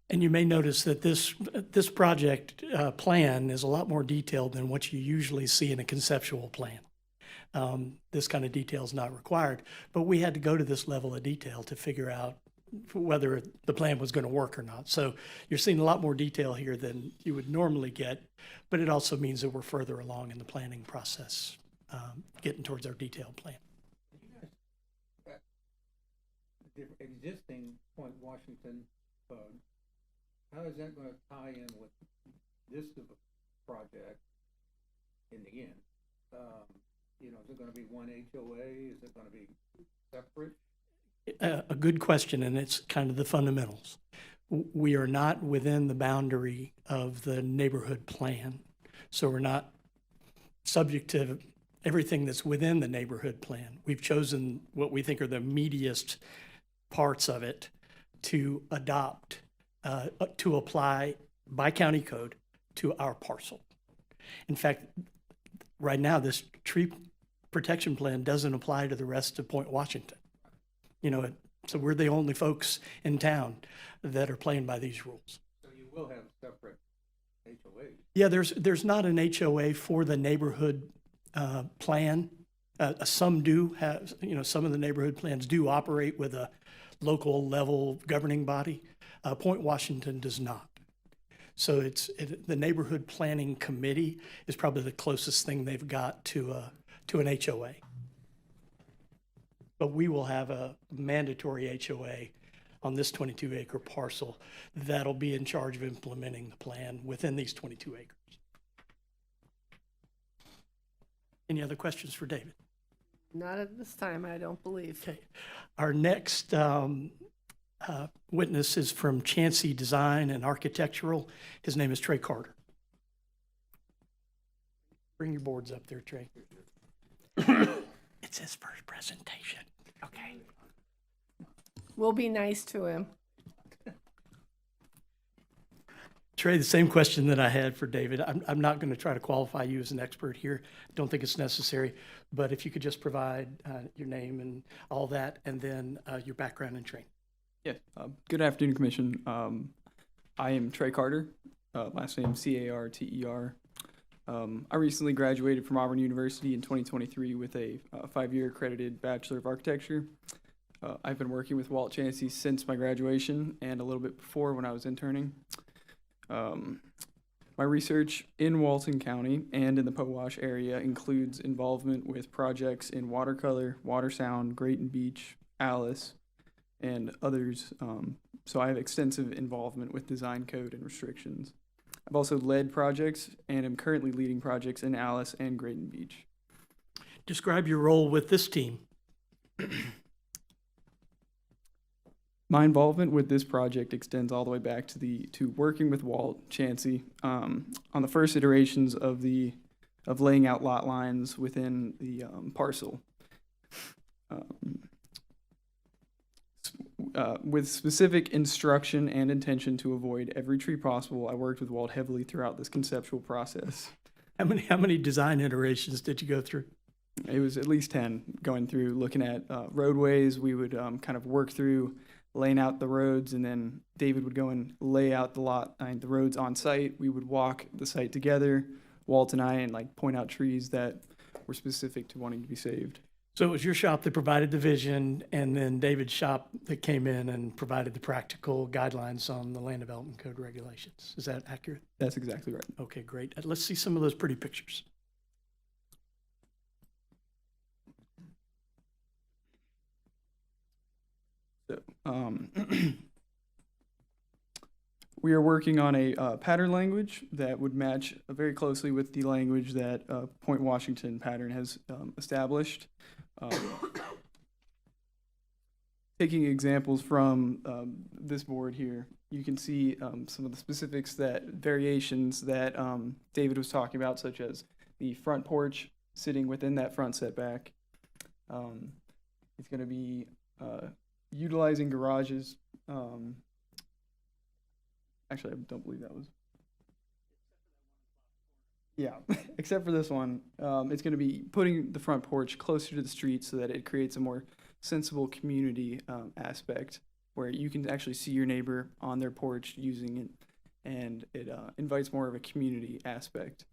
And you may notice that this project plan is a lot more detailed than what you usually see in a conceptual plan. This kind of detail is not required, but we had to go to this level of detail to figure out whether the plan was going to work or not. So you're seeing a lot more detail here than you would normally get, but it also means that we're further along in the planning process, getting towards our detailed plan. The existing Point Washington PUD, how is that gonna tie in with this project in the end? Is it gonna be one HOA? Is it gonna be separate? A good question, and it's kind of the fundamentals. We are not within the boundary of the neighborhood plan, so we're not subject to everything that's within the neighborhood plan. We've chosen what we think are the meatiest parts of it to adopt, to apply by county code to our parcel. In fact, right now, this tree protection plan doesn't apply to the rest of Point Washington. So we're the only folks in town that are playing by these rules. So you will have separate HOAs? Yeah, there's not an HOA for the neighborhood plan. Some do have, some of the neighborhood plans do operate with a local level governing body. Point Washington does not. So the neighborhood planning committee is probably the closest thing they've got to an HOA. But we will have a mandatory HOA on this 22-acre parcel that'll be in charge of implementing the plan within these 22 acres. Any other questions for David? Not at this time, I don't believe. Okay. Our next witness is from Chansey Design and Architectural. His name is Trey Carter. Bring your boards up there, Trey. It's his first presentation. Okay. We'll be nice to him. Trey, the same question that I had for David. I'm not going to try to qualify you as an expert here. Don't think it's necessary. But if you could just provide your name and all that, and then your background and training. Yeah. Good afternoon, Commission. I am Trey Carter, last name Carter. I recently graduated from Auburn University in 2023 with a 5-year accredited Bachelor of Architecture. I've been working with Walt Chansey since my graduation and a little bit before when I was interning. My research in Walton County and in the Powash area includes involvement with projects in Watercolor, Water Sound, Grayton Beach, Alice, and others. So I have extensive involvement with design code and restrictions. I've also led projects and am currently leading projects in Alice and Grayton Beach. Describe your role with this team. My involvement with this project extends all the way back to working with Walt Chansey on the first iterations of laying out lot lines within the parcel. With specific instruction and intention to avoid every tree possible, I worked with Walt heavily throughout this conceptual process. How many design iterations did you go through? It was at least 10 going through, looking at roadways. We would kind of work through laying out the roads, and then David would go and lay out the roads on site. We would walk the site together, Walt and I, and like point out trees that were specific to wanting to be saved. So it was your shop that provided the vision, and then David's shop that came in and provided the practical guidelines on the land development code regulations. Is that accurate? That's exactly right. Okay, great. Let's see some of those pretty pictures. So, we are working on a pattern language that would match very closely with the language that Point Washington pattern has established. Taking examples from this board here, you can see some of the specifics, that variations that David was talking about, such as the front porch sitting within that front setback. It's going to be utilizing garages. Actually, I don't believe that was. Yeah, except for this one. It's going to be putting the front porch closer to the street so that it creates a more sensible community aspect where you can actually see your neighbor on their porch using it, and it invites more of a community aspect.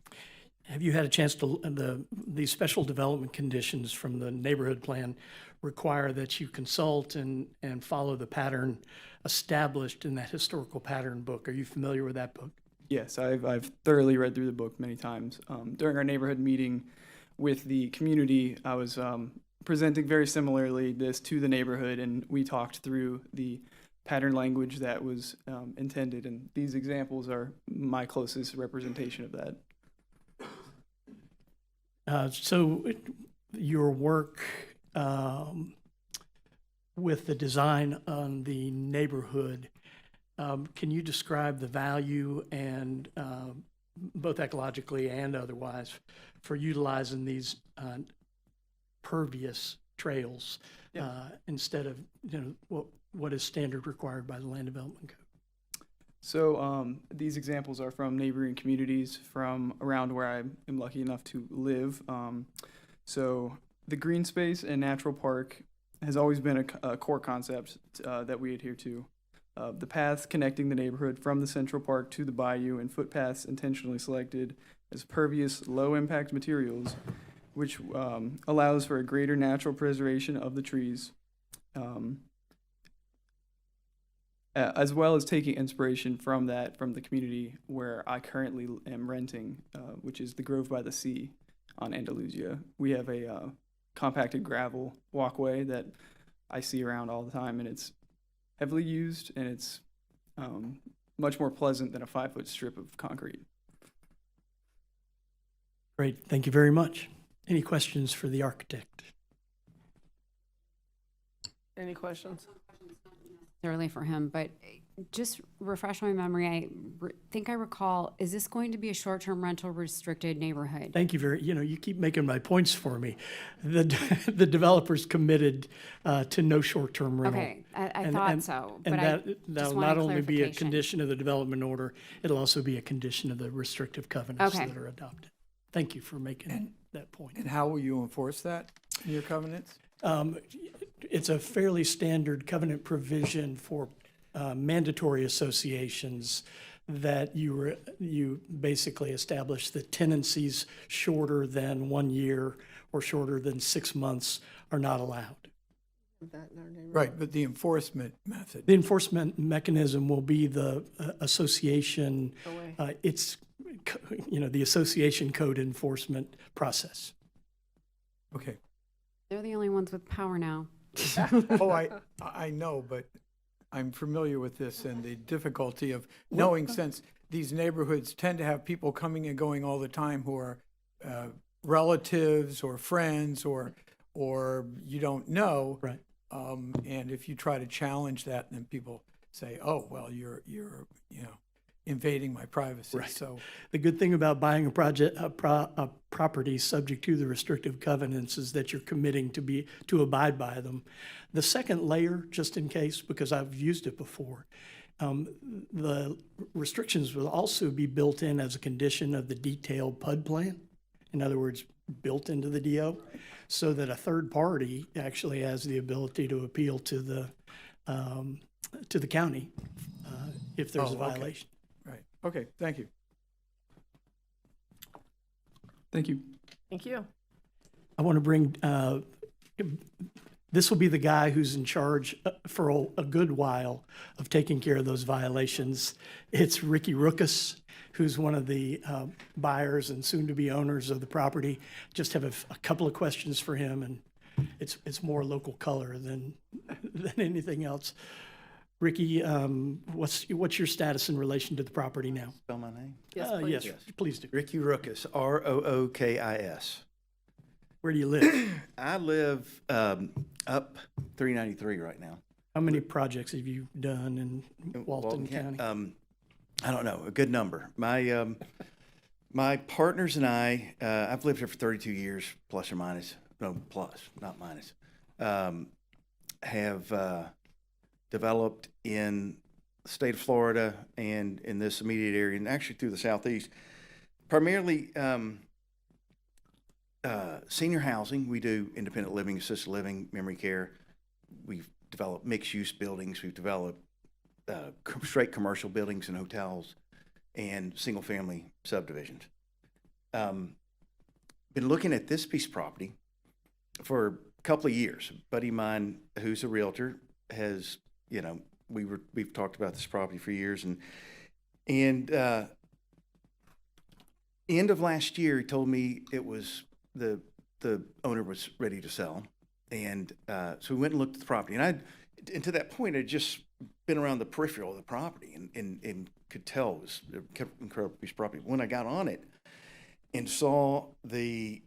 Have you had a chance to, these special development conditions from the neighborhood plan require that you consult and follow the pattern established in that historical pattern book? Are you familiar with that book? Yes, I've thoroughly read through the book many times. During our neighborhood meeting with the community, I was presenting very similarly this to the neighborhood, and we talked through the pattern language that was intended, and these examples are my closest representation of that. So your work with the design on the neighborhood, can you describe the value and both ecologically and otherwise for utilizing these pervious trails instead of what is standard required by the land development code? So these examples are from neighboring communities from around where I am lucky enough to live. So the green space and natural park has always been a core concept that we adhere to. The paths connecting the neighborhood from the central park to the bayou and footpaths intentionally selected as pervious, low-impact materials, which allows for a greater natural preservation of the trees. As well as taking inspiration from the community where I currently am renting, which is the Grove by the Sea on Andalusia. We have a compacted gravel walkway that I see around all the time, and it's heavily used, and it's much more pleasant than a 5-foot strip of concrete. Great, thank you very much. Any questions for the architect? Any questions? Necessarily for him, but just refresh my memory. I think I recall, is this going to be a short-term rental restricted neighborhood? Thank you you keep making my points for me. The developer's committed to no short-term rental. Okay, I thought so, but that'll not only be a condition of the development order, it'll also be a condition of the restrictive covenants that are adopted. Thank you for making that point. And how will you enforce that in your covenants? It's a fairly standard covenant provision for mandatory associations that you basically establish that tenancies shorter than 1 year or shorter than 6 months are not allowed. Right, but the enforcement method. The enforcement mechanism will be the association. It's the association code enforcement process. Okay. They're the only ones with power now. Oh, I know, but I'm familiar with this and the difficulty of knowing, since these neighborhoods tend to have people coming and going all the time who are relatives or friends or you don't know. Right. And if you try to challenge that, then people say, "Oh, well, you're invading my privacy." Right. So the good thing about buying a property subject to the restrictive covenants is that you're committing to abide by them. The second layer, just in case, because I've used it before, The restrictions will also be built in as a condition of the detailed PUD plan. In other words, built into the DO, so that a third party actually has the ability to appeal to the county if there's a Oh, okay. violation. Right, okay, thank you. Thank you. Thank you. I want to bring, this will be the guy who's in charge for a good while of taking care of those violations. It's Ricky Ruckus, who's one of the buyers and soon-to-be owners of the property. Just have a couple of questions for him, and it's more local color than anything else. Ricky, what's your status in relation to the property now? Spell my name? Yes, please. Yes, please do. Ricky Ruckus, Rookis. Where do you live? I live up 393 right now. How many projects have you done in Walton County? I don't know, a good number. My partners and I, I've lived here for 32 years, plus or minus, no, plus, not minus, have developed in the state of Florida and in this immediate area, and actually through the Southeast, primarily senior housing. We do independent living, assisted living, memory care. We've developed mixed-use buildings. We've developed straight commercial buildings and hotels and single-family subdivisions. Been looking at this piece of property for a couple of years. A buddy of mine who's a realtor has, we've talked about this property for years, and end of last year, he told me it was the owner was ready to sell, and so we went and looked at the property, and to that point, I'd just been around the peripheral of the property and could tell it was an incredible piece of property. When I got on it and saw the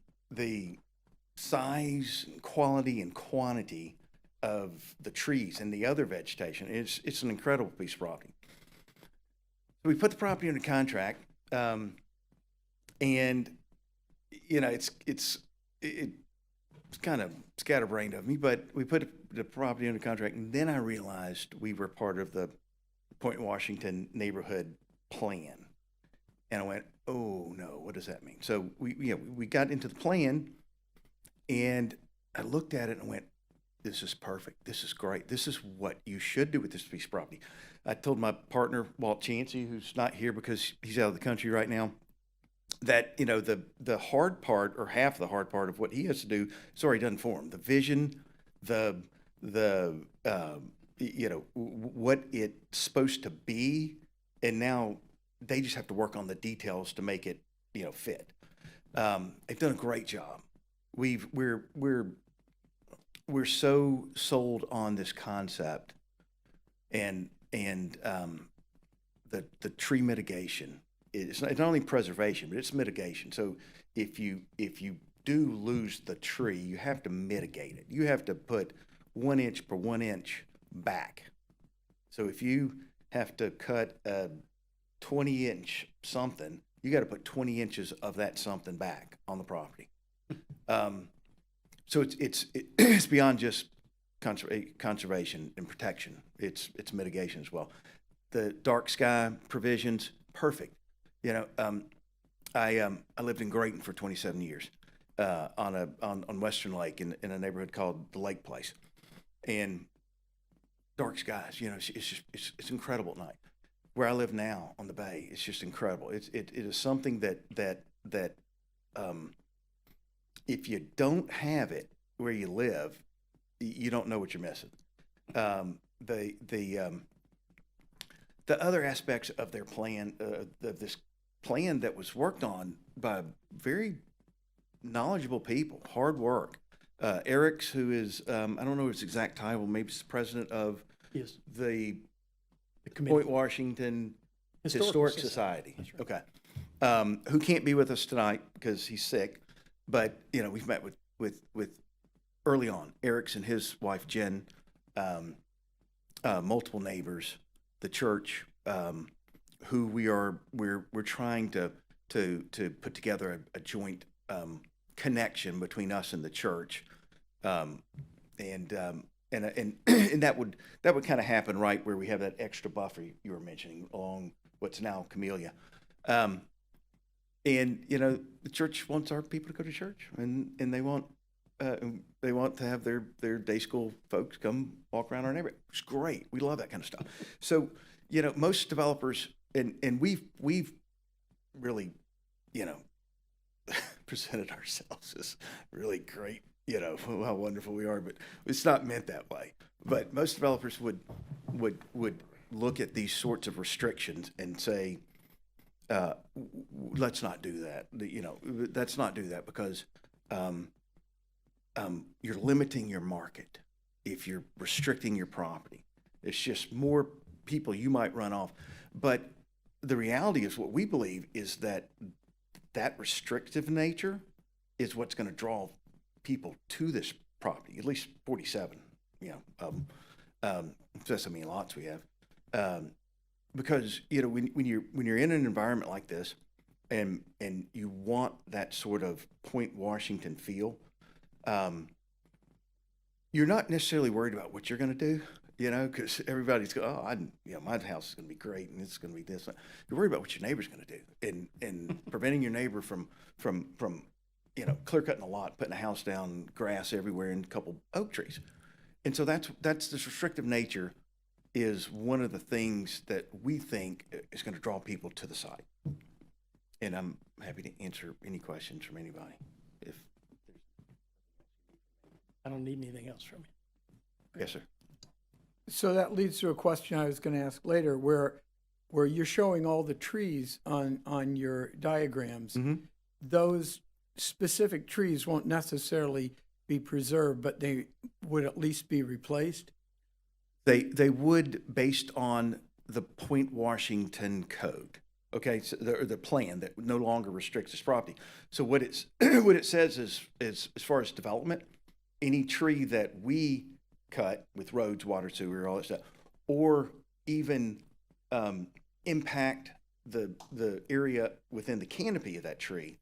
size, quality, and quantity of the trees and the other vegetation, it's an incredible piece of property. So we put the property under contract, and it's kind of scatterbrained of me, but we put the property under contract, and then I realized we were part of the Point Washington neighborhood plan, and I went, oh no, what does that mean? So we got into the plan, and I looked at it and went, this is perfect. This is great. This is what you should do with this piece of property. I told my partner, Walt Chancey, who's not here because he's out of the country right now, that, the hard part, or half of the hard part of what he has to do, is already done for him. The vision, what it's supposed to be, and now they just have to work on the details to make it, fit. They've done a great job. We're so sold on this concept, and the tree mitigation. It's not only preservation, but it's mitigation. So if you do lose the tree, you have to mitigate it. You have to put 1 inch per 1 inch back. So if you have to cut a 20-inch something, you got to put 20 inches of that something back on the property. So it's beyond just conservation and protection. It's mitigation as well. The dark sky provisions, perfect. I lived in Grayton for 27 years on Western Lake in a neighborhood called the Lake Place, and dark skies. It's incredible at night. Where I live now on the bay, it's just incredible. It is something that if you don't have it where you live, you don't know what you're missing. The other aspects of their plan, of this plan that was worked on by very knowledgeable people, hard work. Eric's, who is, I don't know his exact title, maybe he's the president of the Point Washington Historic Society. Right. Okay. Who can't be with us tonight because he's sick, but, we've met with early on, Eric's and his wife, Jen, multiple neighbors, the church, who we're trying to put together a joint connection between us and the church, and and that would kind of happen right where we have that extra buffer you were mentioning along what's now Camellia. And, you know, the church wants our people to go to church, and they want to have their day school folks come walk around our neighborhood. It's great. We love that kind of stuff. So, you know, most developers, and we've really, you know, presented ourselves as really great, you know, how wonderful we are, but it's not meant that way. But most developers would look at these sorts of restrictions and say, let's not do that. You know, let's not do that because you're limiting your market if you're restricting your property. It's just more people you might run off. But the reality is, what we believe is that restrictive nature is what's going to draw people to this property, at least 47, you know, that's how many lots we have. Because, you know, when you're in an environment like this and you want that sort of Point Washington feel, you're not necessarily worried about what you're going to do, you know, because everybody's going, you know, my house is going to be great and it's going to be this. You're worried about what your neighbor's going to do and preventing your neighbor from, you know, clear cutting a lot, putting a house down, grass everywhere, and a couple oak trees. And so that's this restrictive nature is one of the things that we think is going to draw people to the site. And I'm happy to answer any questions from anybody. I don't need anything else from you. Yes, sir. So that leads to a question I was going to ask later, where you're showing all the trees on your diagrams. Mm-hmm. Those specific trees won't necessarily be preserved, but they would at least be replaced? They would, based on the Point Washington code. Okay, so the plan that no longer restricts this property. So what it says is as far as development, any tree that we cut with roads, water, sewer, all that stuff, or even impact the area within the canopy of that tree,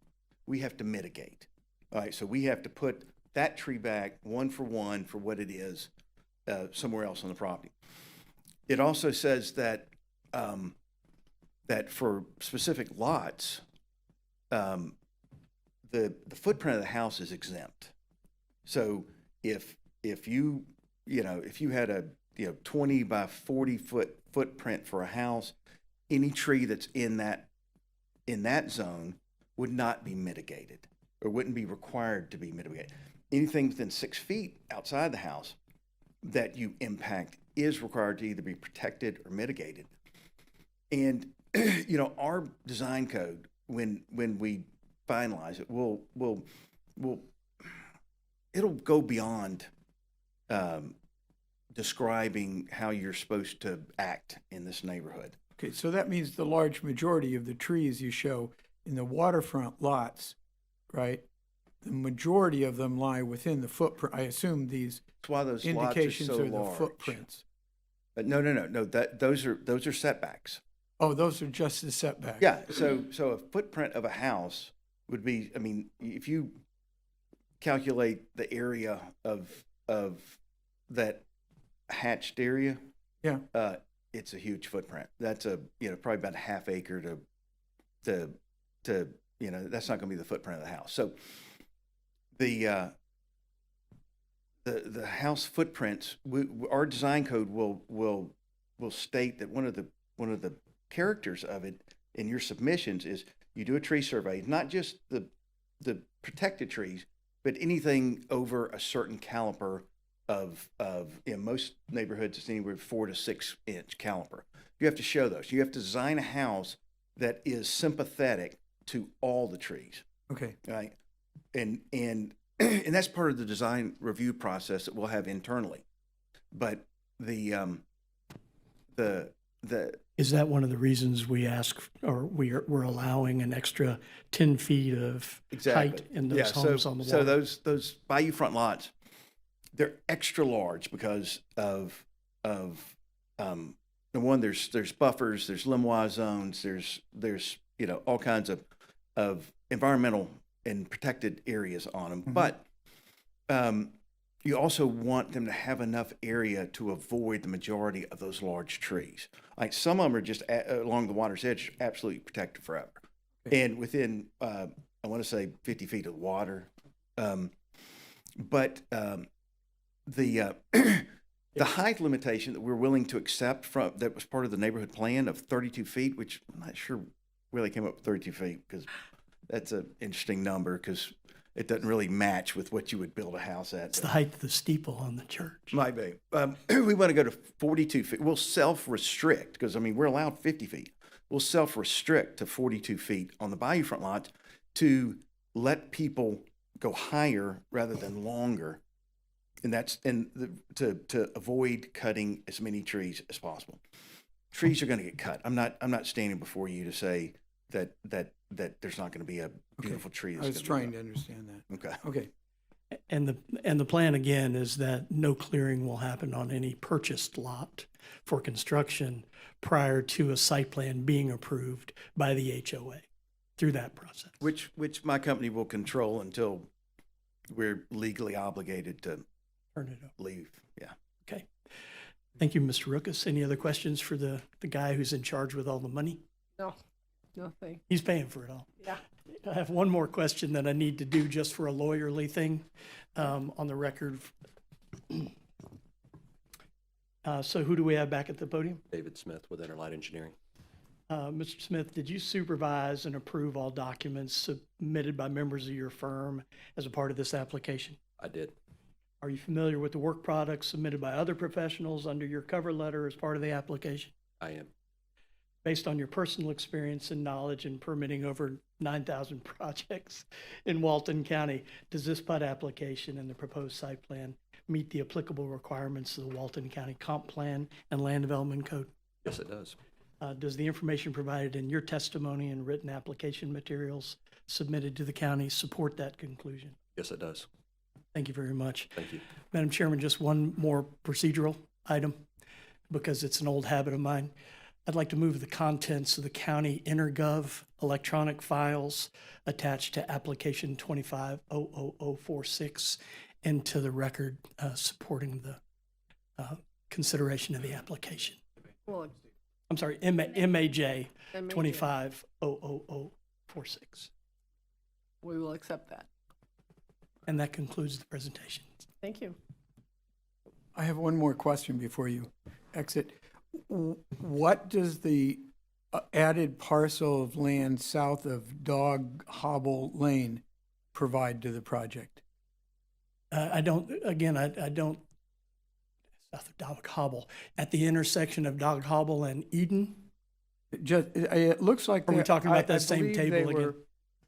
we have to mitigate. All right, so we have to put that tree back one for what it is somewhere else on the property. It also says that that for specific lots, the footprint of the house is exempt. So if you had a 20 by 40 foot footprint for a house, any tree that's in that zone would not be mitigated or wouldn't be required to be mitigated. Anything within 6 feet outside the house that you impact is required to either be protected or mitigated. And our design code, when we finalize it, it'll go beyond describing how you're supposed to act in this neighborhood. Okay, so that means the large majority of the trees you show in the waterfront lots, right? The majority of them lie within the footprint. I assume these That's why those indications lots are so are the large. footprints. No. Those are setbacks. Oh, those are just the setbacks. Yeah. So a footprint of a house would be, if you calculate the area of that hatched area, yeah, it's a huge footprint. That's probably about a half acre to that's not going to be the footprint of the house. So the house footprints, our design code will state that one of the characters of it in your submissions is you do a tree survey, not just the protected trees, but anything over a certain caliper of in most neighborhoods it's anywhere 4 to 6 inch caliper. You have to show those. You have to design a house that is sympathetic to all the trees. Okay. Right. And that's part of the design review process that we'll have internally. But is that one of the reasons we ask, or we're allowing an extra 10 feet of height in those homes on the water? water? So those Bayou front lots, they're extra large because of the one, there's buffers, there's limois zones, there's all kinds of environmental and protected areas on them. Mm-hmm. But you also want them to have enough area to avoid the majority of those large trees. Like some of them are just along the water's edge, absolutely protected forever. And within, I want to say 50 feet of the water. But the height limitation that we're willing to accept that was part of the neighborhood plan of 32 feet, which I'm not sure really came up with 32 feet, because that's an interesting number, because it doesn't really match with what you would build a house at. It's the height of the steeple on the church. Might be. We want to go to 42 feet. We'll self-restrict, because, I mean, we're allowed 50 feet. We'll self-restrict to 42 feet on the bayou front lots to let people go higher rather than longer. And that's to avoid cutting as many trees as possible. Trees are going to get cut. I'm not standing before you to say that there's not going to be a beautiful tree. I was trying to understand that. Okay. Okay. And the plan again is that no clearing will happen on any purchased lot for construction prior to a site plan being approved by the HOA through that process. Which my company will control until we're legally obligated to Turn it over. leave. Yeah. Okay. Thank you, Mr. Ruckus. Any other questions for the guy who's in charge with all the money? No, nothing. He's paying for it all. Yeah. I have one more question that I need to do just for a lawyerly thing on the record. So who do we have back at the podium? David Smith with Interlight Engineering. Mr. Smith, did you supervise and approve all documents submitted by members of your firm as a part of this application? I did. Are you familiar with the work products submitted by other professionals under your cover letter as part of the application? I am. Based on your personal experience and knowledge in permitting over 9,000 projects in Walton County, does this PUD application and the proposed site plan meet the applicable requirements of the Walton County Comp Plan and Land Development Code? Yes, it does. Does the information provided in your testimony and written application materials submitted to the county support that conclusion? Yes, it does. Thank you very much. Thank you. Madam Chairman, just one more procedural item, because it's an old habit of mine. I'd like to move the contents of the county intergov electronic files attached to application 25-00046 into the record supporting the consideration of the application. Well, I'm sorry, MAJ MAJ. 25-00046. We will accept that. And that concludes the presentation. Thank you. I have one more question before you exit. What does the added parcel of land south of Dog Hobble Lane provide to the project? I don't, south of Dog Hobble, at the intersection of Dog Hobble and Eden? It looks like. Are we talking about that same believe they table again? were-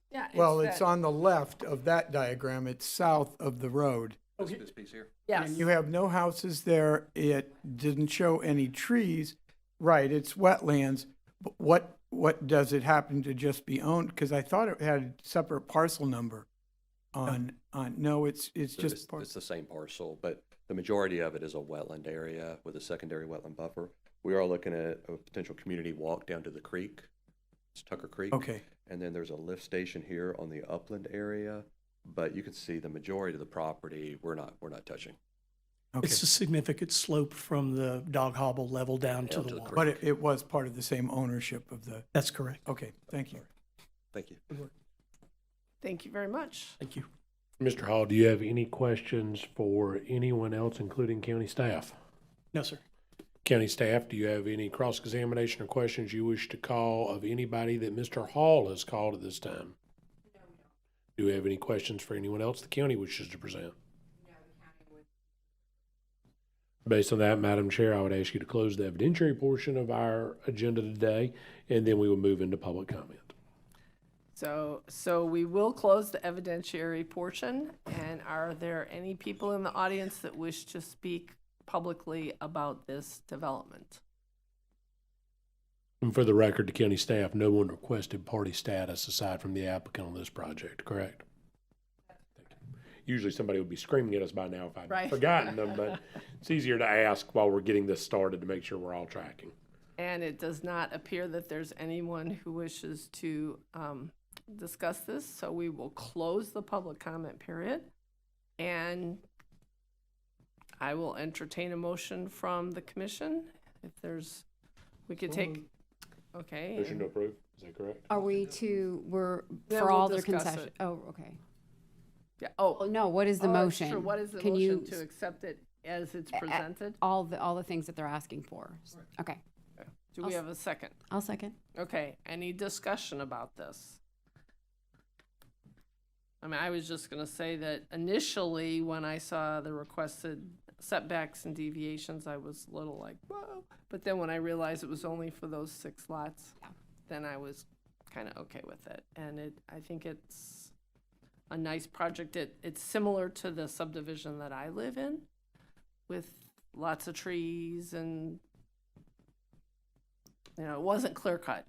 Yeah. Well, it's on the left of that diagram. It's south of the road. This piece here? Yes. And you have no houses there. It didn't show any trees. Right, it's wetlands. But what does it happen to just be owned? Because I thought it had a separate parcel number no, it's So just. it's the same parcel, but the majority of it is a wetland area with a secondary wetland buffer. We are looking at a potential community walk down to the creek. It's Tucker Creek. Okay. And then there's a lift station here on the upland area, but you can see the majority of the property we're not touching. Okay. It's a significant slope from the Dog Hobble level down to the water. But it was part of the same ownership of the. That's correct. Okay, thank you. Thank you. Thank you very much. Thank you. Mr. Hall, do you have any questions for anyone else, including county staff? No, sir. County staff, do you have any cross-examination or questions you wish to call of anybody that Mr. Hall has called at this time? Do we have any questions for anyone else the county wishes to present? Based on that, Madam Chair, I would ask you to close the evidentiary portion of our agenda today, and then we will move into public comment. So we will close the evidentiary portion. And are there any people in the audience that wish to speak publicly about this development? And for the record, the county staff, no one requested party status aside from the applicant on this project, correct? Usually somebody would be screaming at us by now if I'd Right. forgotten them, but it's easier to ask while we're getting this started to make sure we're all tracking. And it does not appear that there's anyone who wishes to discuss this, so we will close the public comment period. And I will entertain a motion from the commission. If there's, we could take, okay. Motion to approve, is that correct? Are we for we'll all their discuss concession? it. Oh, okay. Yeah, Well, no, what is the that's motion? true. What is the Can motion you to accept it as it's a- presented? all the things that they're asking for? Okay, Do we have a second? I'll second. Okay, any discussion about this? I mean, I was just gonna say that initially, when I saw the requested setbacks and deviations, I was a little like, whoa. But then when I realized it was only for those 6 lots, then I was kind of okay with it. And I think it's a nice project. It's similar to the subdivision that I live in, with lots of trees and, it wasn't clear cut.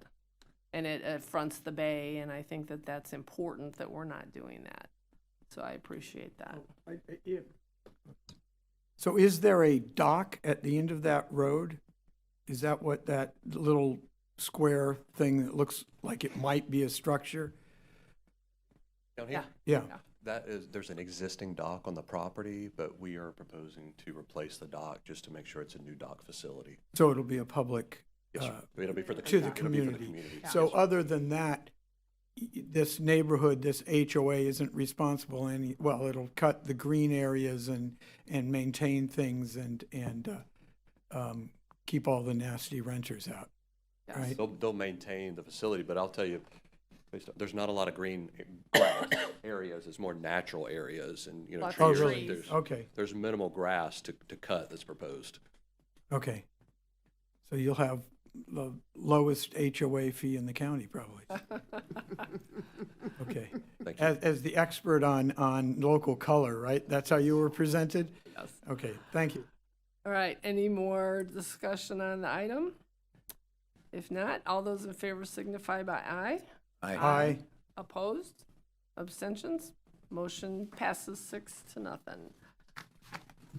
And it fronts the bay, and I think that that's important that we're not doing that. So I appreciate that. So is there a dock at the end of that road? Is that what that little square thing that looks like it might be a structure? Down here? Yeah. There's an existing dock on the property, but we are proposing to replace the dock just to make sure it's a new dock facility. So it'll be a public, Yes, sir. It'll be for the to the it'll be for the community. Yes, So sir. other than that, this neighborhood, this HOA isn't responsible well, it'll cut the green areas and maintain things and keep all the nasty renters out, right? They'll maintain the facility, but I'll tell you, there's not a lot of green grass areas. It's more natural areas and, Lots of trees. trees. There's, Okay. there's minimal grass to cut that's proposed. Okay. So you'll have the lowest HOA fee in the county, probably. Okay. Thank you. As the expert on local color, right? That's how you were presented? Yes. Okay, thank you. All right, any more discussion on the item? If not, all those in favor signify by aye. Aye. Opposed? Abstentions? Motion passes 6-0.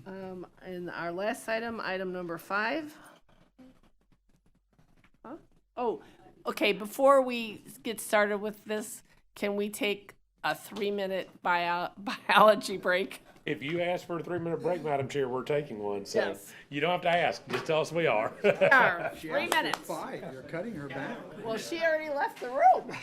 And our last item, item number 5. Huh? Oh, okay, before we get started with this, can we take a 3-minute biology break? If you ask for a 3-minute break, Madam Chair, we're taking one, so Yes. you don't have to ask, just tell us we are. 3 minutes. 5, you're cutting her back. Well, she already left the room.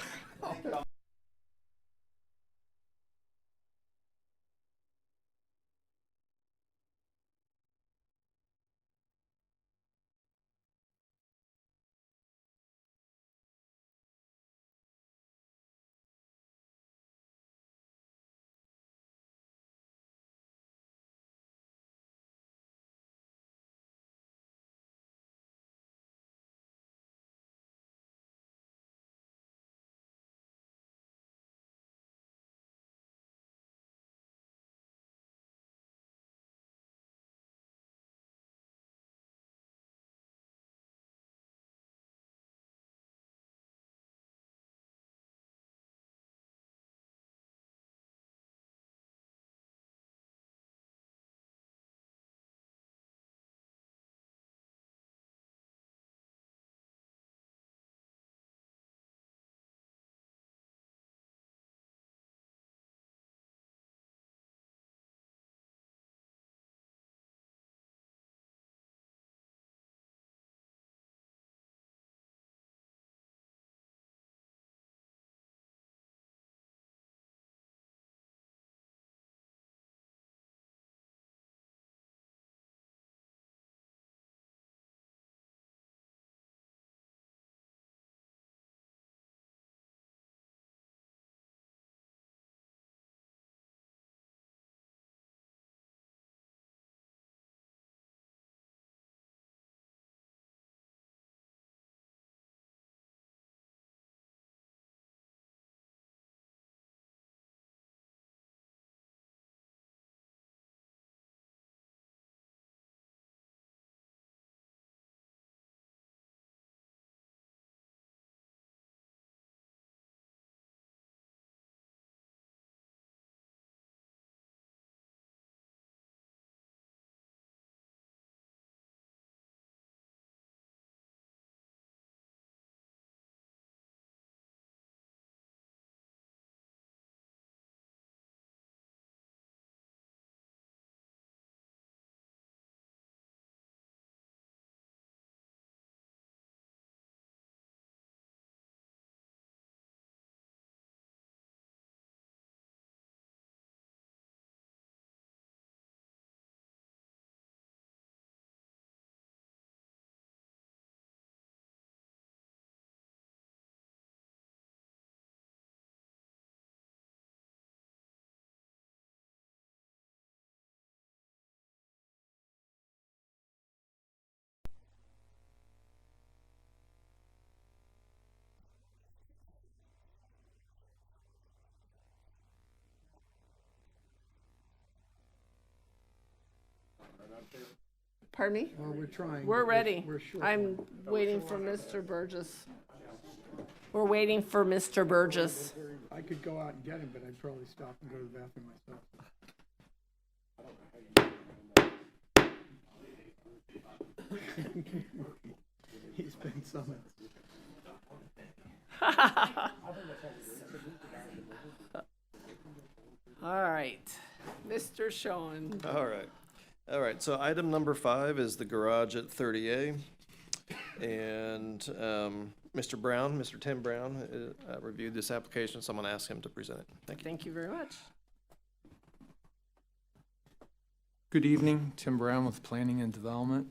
Pardon me? Well, we're trying. We're but ready. We're short. I'm waiting for Mr. Burgess. We're waiting for Mr. Burgess. I could go out and get him, but I'd probably stop and go to the bathroom myself. He's been summoned. All right, Mr. Schoen. All right, so item number 5 is the garage at 30A. And Mr. Brown, Mr. Tim Brown, reviewed this application, so I'm gonna ask him to present it. Thank you. Thank you very much. Good evening, Tim Brown with Planning and Development.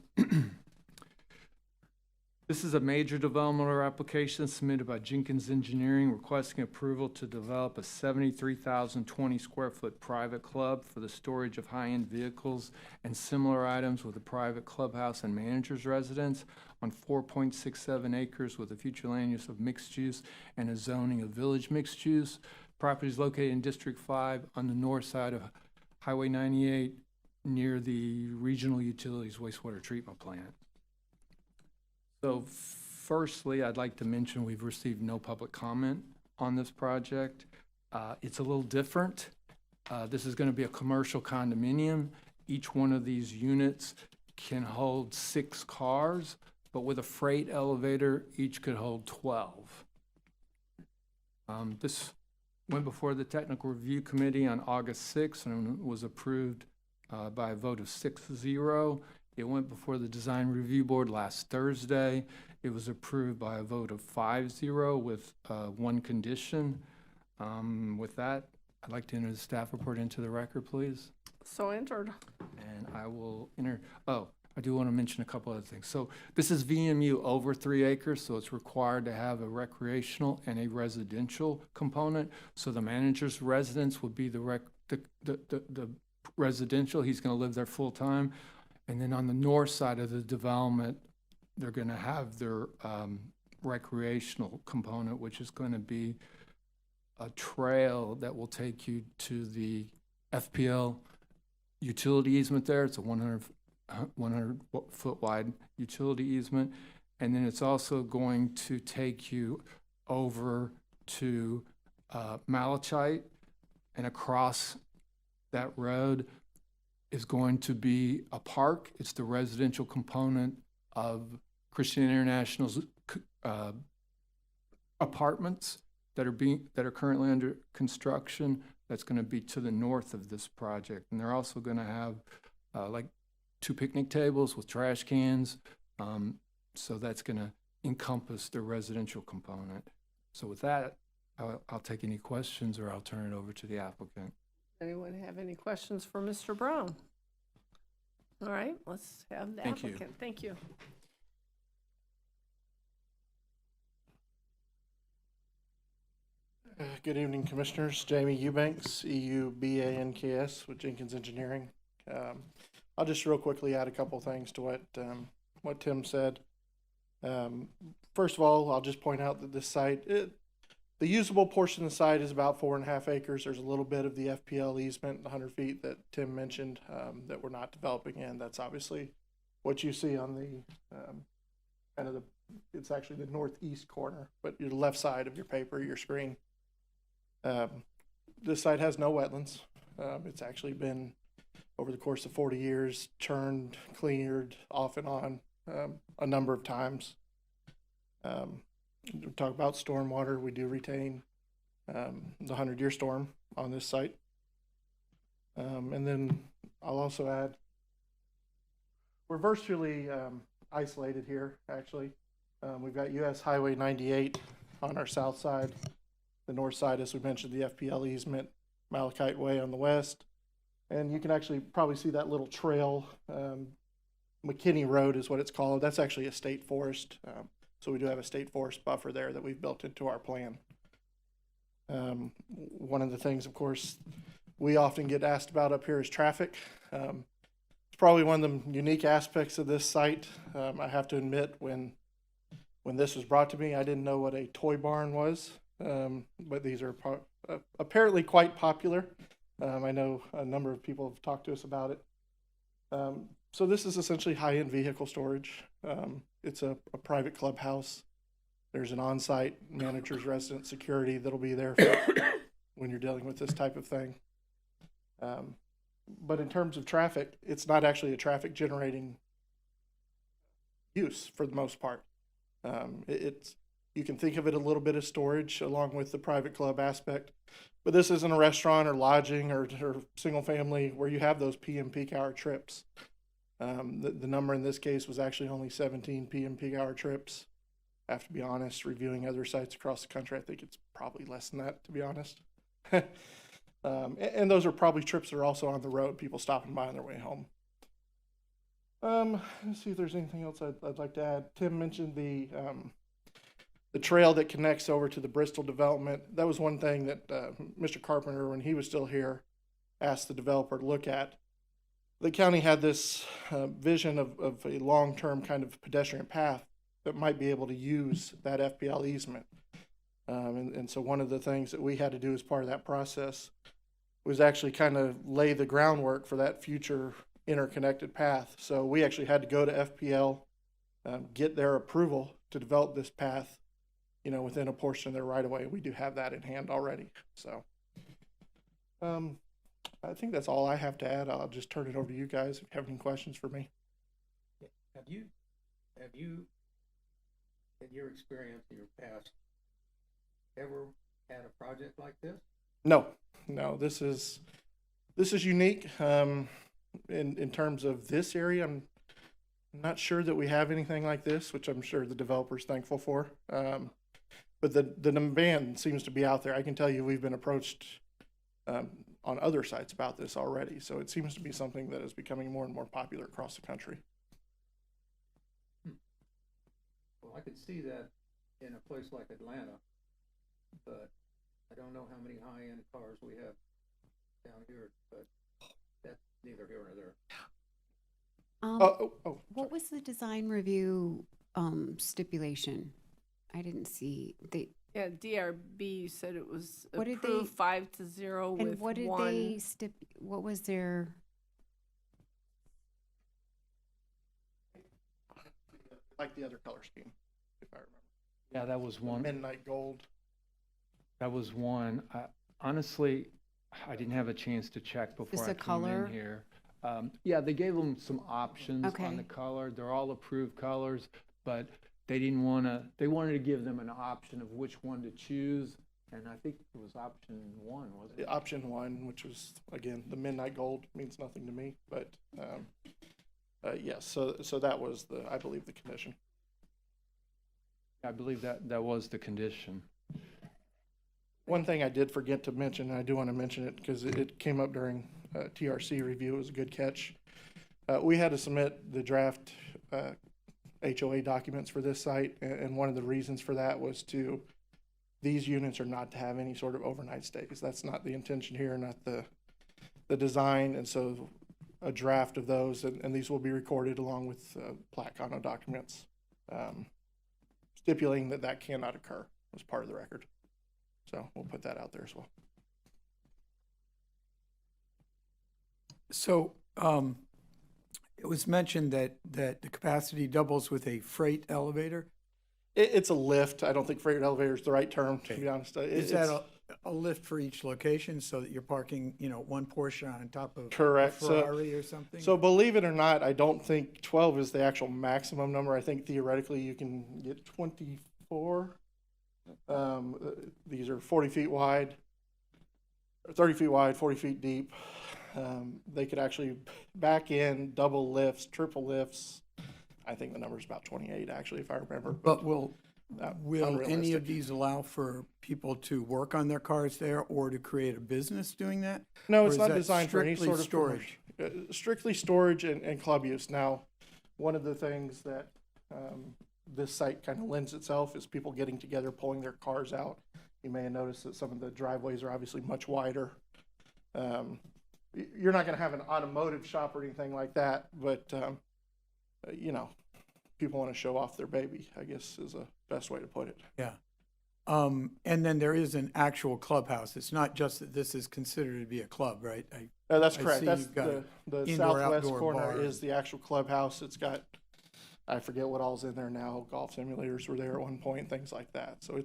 This is a major developmental application submitted by Jenkins Engineering requesting approval to develop a 73,020 square foot private club for the storage of high-end vehicles and similar items with a private clubhouse and manager's residence on 4.67 acres with a future land use of mixed use and a zoning of village mixed use. Property is located in District 5 on the north side of Highway 98 near the Regional Utilities Wastewater Treatment Plant. So firstly, I'd like to mention we've received no public comment on this project. It's a little different. This is going to be a commercial condominium. Each one of these units can hold 6 cars, but with a freight elevator, each could hold 12. This went before the Technical Review Committee on August 6th and was approved by a vote of 6-0. It went before the Design Review Board last Thursday. It was approved by a vote of 5-0 with one condition. With that, I'd like to enter the staff report into the record, please. So entered. And I will enter, I do want to mention a couple other things. So this is VMU over 3 acres, so it's required to have a recreational and a residential component. So the manager's residence would be the residential. He's going to live there full time. And then on the north side of the development, they're going to have their recreational component, which is going to be a trail that will take you to the FPL utility easement there. It's a 100-foot wide utility easement. And then it's also going to take you over to Malachite, and across that road is going to be a park. It's the residential component of Christian International's apartments that are currently under construction. That's going to be to the north of this project, and they're also going to have like 2 picnic tables with trash cans. So that's going to encompass the residential component. So with that, I'll take any questions, or I'll turn it over to the applicant. Anyone have any questions for Mr. Brown? All right, let's have the Thank you. applicant. Thank you. Good evening, Commissioners. Jamie Eubanks, EUBANKS with Jenkins Engineering. I'll just real quickly add a couple things to what Tim said. First of all, I'll just point out that this site, the usable portion of the site is about 4.5 acres. There's a little bit of the FPL easement, 100 feet that Tim mentioned, that we're not developing in. That's obviously what you see on the it's actually the northeast corner, but your left side of your paper, your screen. This site has no wetlands. It's actually been, over the course of 40 years, churned, cleared off and on a number of times. We talk about stormwater. We do retain the 100-year storm on this site. And then I'll also add, we're virtually isolated here, actually. We've got US Highway 98 on our south side. The north side, as we mentioned, the FPL easement, Malachite Way on the west. And you can actually probably see that little trail, McKinney Road is what it's called. That's actually a state forest. So we do have a state forest buffer there that we've built into our plan. One of the things, of course, we often get asked about up here is traffic. It's probably one of the unique aspects of this site. I have to admit, when this was brought to me, I didn't know what a toy barn was, but these are apparently quite popular. I know a number of people have talked to us about it. So this is essentially high-end vehicle storage. It's a private clubhouse. There's an on-site manager's resident security that'll be there for when you're dealing with this type of thing. But in terms of traffic, it's not actually a traffic generating use for the most part. You can think of it a little bit as storage along with the private club aspect, but this isn't a restaurant or lodging or single family where you have those PM peak hour trips. The number in this case was actually only 17 PM peak hour trips. I have to be honest, reviewing other sites across the country, I think it's probably less than that, to be honest. And those are probably trips that are also on the road, people stopping by on their way home. Let's see if there's anything else I'd like to add. Tim mentioned the trail that connects over to the Bristol development. That was one thing that Mr. Carpenter, when he was still here, asked the developer to look at. The county had this vision of a long-term kind of pedestrian path that might be able to use that FPL easement. And so one of the things that we had to do as part of that process was actually kind of lay the groundwork for that future interconnected path. So we actually had to go to FPL, get their approval to develop this path, within a portion of their right of way. We do have that in hand already. So I think that's all I have to add. I'll just turn it over to you guys if you have any questions for me. Have you, in your experience in your past, ever had a project like this? No, this is unique. In terms of this area, I'm not sure that we have anything like this, which I'm sure the developer's thankful for. But the demand seems to be out there. I can tell you we've been approached on other sites about this already. So it seems to be something that is becoming more and more popular across the country. Well, I could see that in a place like Atlanta, but I don't know how many high-end cars we have down here, but that's neither here nor there. What was the design review stipulation? I didn't see Yeah, DRB said it was What did approved they- 5-0 and with what did one. they what was their? Like the other color scheme, if I remember. Yeah, that was one. Midnight gold. That was one. Honestly, I didn't have a chance to check before Just I the came color? in here. Yeah, they gave them some options Okay. on the color. They're all approved colors, but they didn't want to, they wanted to give them an option of which one to choose. And I think it was option one, wasn't it? Option one, which was, again, the midnight gold, means nothing to me, but yes, so that was I believe the condition. I believe that was the condition. One thing I did forget to mention, and I do want to mention it because it came up during TRC review, it was a good catch. We had to submit the draft HOA documents for this site, and one of the reasons for that was these units are not to have any sort of overnight stays. That's not the intention here, not the design, and so a draft of those, and these will be recorded along with plat condo documents, stipulating that cannot occur as part of the record. So we'll put that out there as well. So it was mentioned that the capacity doubles with a freight elevator. It's a lift. I don't think freight elevator is the right term, to be honest. Is that a lift for each location so that you're parking, one Porsche on top of correct. a Ferrari or something? So believe it or not, I don't think 12 is the actual maximum number. I think theoretically you can get 24. These are 40 feet wide, 30 feet wide, 40 feet deep. They could actually back in double lifts, triple lifts. I think the number is about 28, actually, if I remember. But will any unrealistic. of these allow for people to work on their cars there or to create a business doing that? No, Or it's is not that designed for any strictly sort of storage. Strictly storage and club use. Now, one of the things that this site kind of lends itself is people getting together, pulling their cars out. You may have noticed that some of the driveways are obviously much wider. You're not going to have an automotive shop or anything like that, but people want to show off their baby, I guess is the best way to put it. Yeah. And then there is an actual clubhouse. It's not just that this is considered to be a club, right? That's I correct. see That's you've got the indoor, southwest outdoor corner bar. is the actual clubhouse. It's got, I forget what all's in there now. Golf simulators were there at one point, things like that. So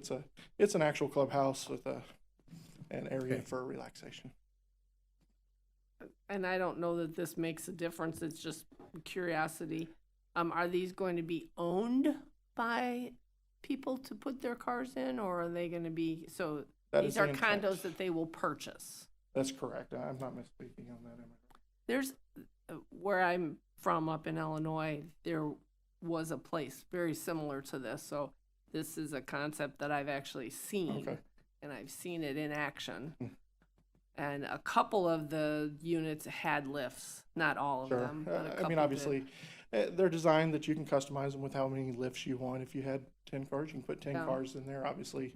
it's an actual clubhouse with an area Okay. for relaxation. And I don't know that this makes a difference, it's just curiosity. Are these going to be owned by people to put their cars in, or are they gonna be, so That these is the are intent. condos that they will purchase? That's correct. I'm not misspeaking on that. Am I? There's, where I'm from up in Illinois, there was a place very similar to this, so this is a concept that I've actually seen. Okay. And I've seen it in action. Hmm. And a couple of the units had lifts, not all of Sure. them, but a couple I mean, did. obviously, they're designed that you can customize them with how many lifts you want. If you had 10 cars, you can put 10 Yeah. cars in there. Obviously,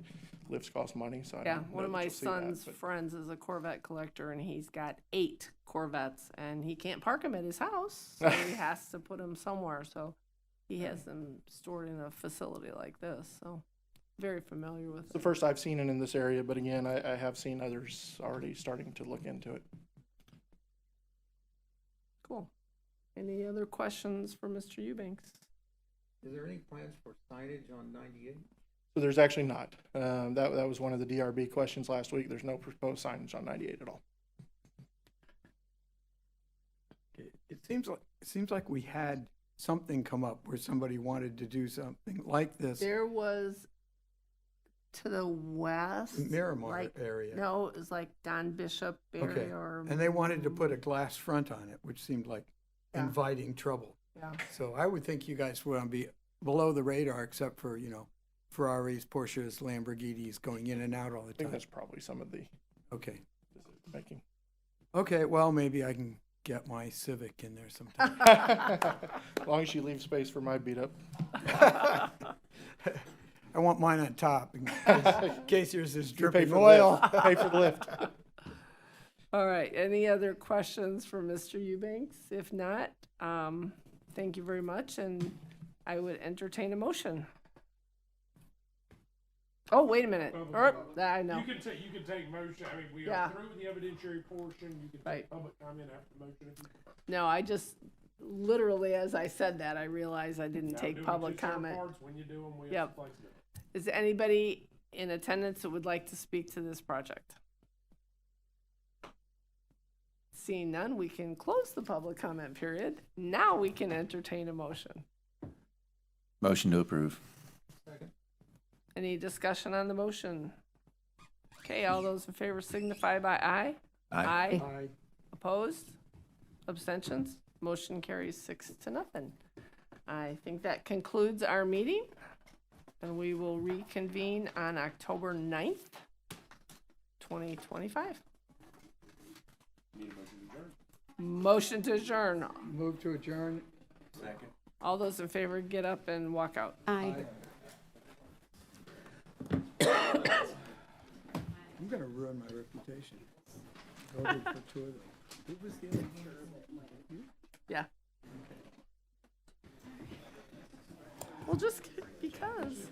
lifts cost money, so I Yeah, don't one know of that my you'll see that, son's but- friends is a Corvette collector, and he's got 8 Corvettes, and he can't park them at his house, so he has to put them somewhere. So he has them stored in a facility like this. So very familiar with It's the it. first I've seen it in this area, but again, I have seen others already starting to look into it. Cool. Any other questions for Mr. Eubanks? Is there any plans for signage on 98? So there's actually not. That was one of the DRB questions last week. There's no proposed signage on 98 at all. It seems like we had something come up where somebody wanted to do something like this. There was to the west. Miramar like, area. No, it was like Don Bishop area Okay, or. and they wanted to put a glass front on it, which seemed like Yeah. inviting trouble. Yeah. So I would think you guys would want to be below the radar, except for, Ferraris, Porsches, Lamborghinis going in and out all the I think time. that's probably some of the Okay. making. Okay, well, maybe I can get my Civic in there sometime. As long as you leave space for my beat up. I want mine on top in case yours is You pay dripping for the oil. lift. Pay for the lift. All right, any other questions for Mr. Eubanks? If not, thank you very much, and I would entertain a motion. Oh, wait a minute. I know. You can take motion, I mean, we Yeah. are through with the evidentiary portion, you can Right. take public comment after motion if you prefer. No, I just, literally, as I said that, I realized I didn't Now, take doing public two-term comment. cards, when you do them, we have Yep. some flexibility. Is there anybody in attendance that would like to speak to this project? Seeing none, we can close the public comment period. Now we can entertain a motion. Motion to approve. Any discussion on the motion? Okay, all those in favor signify by aye. Aye. Aye. Opposed? Abstentions? Motion carries 6-0. I think that concludes our meeting, and we will reconvene on October 9th, 2025. Motion to adjourn. Move to adjourn. Second. All those in favor, get up and walk out. Aye. I'm gonna ruin my reputation. Voted for 2 of them. Who was the other one? Yeah. Well, just because.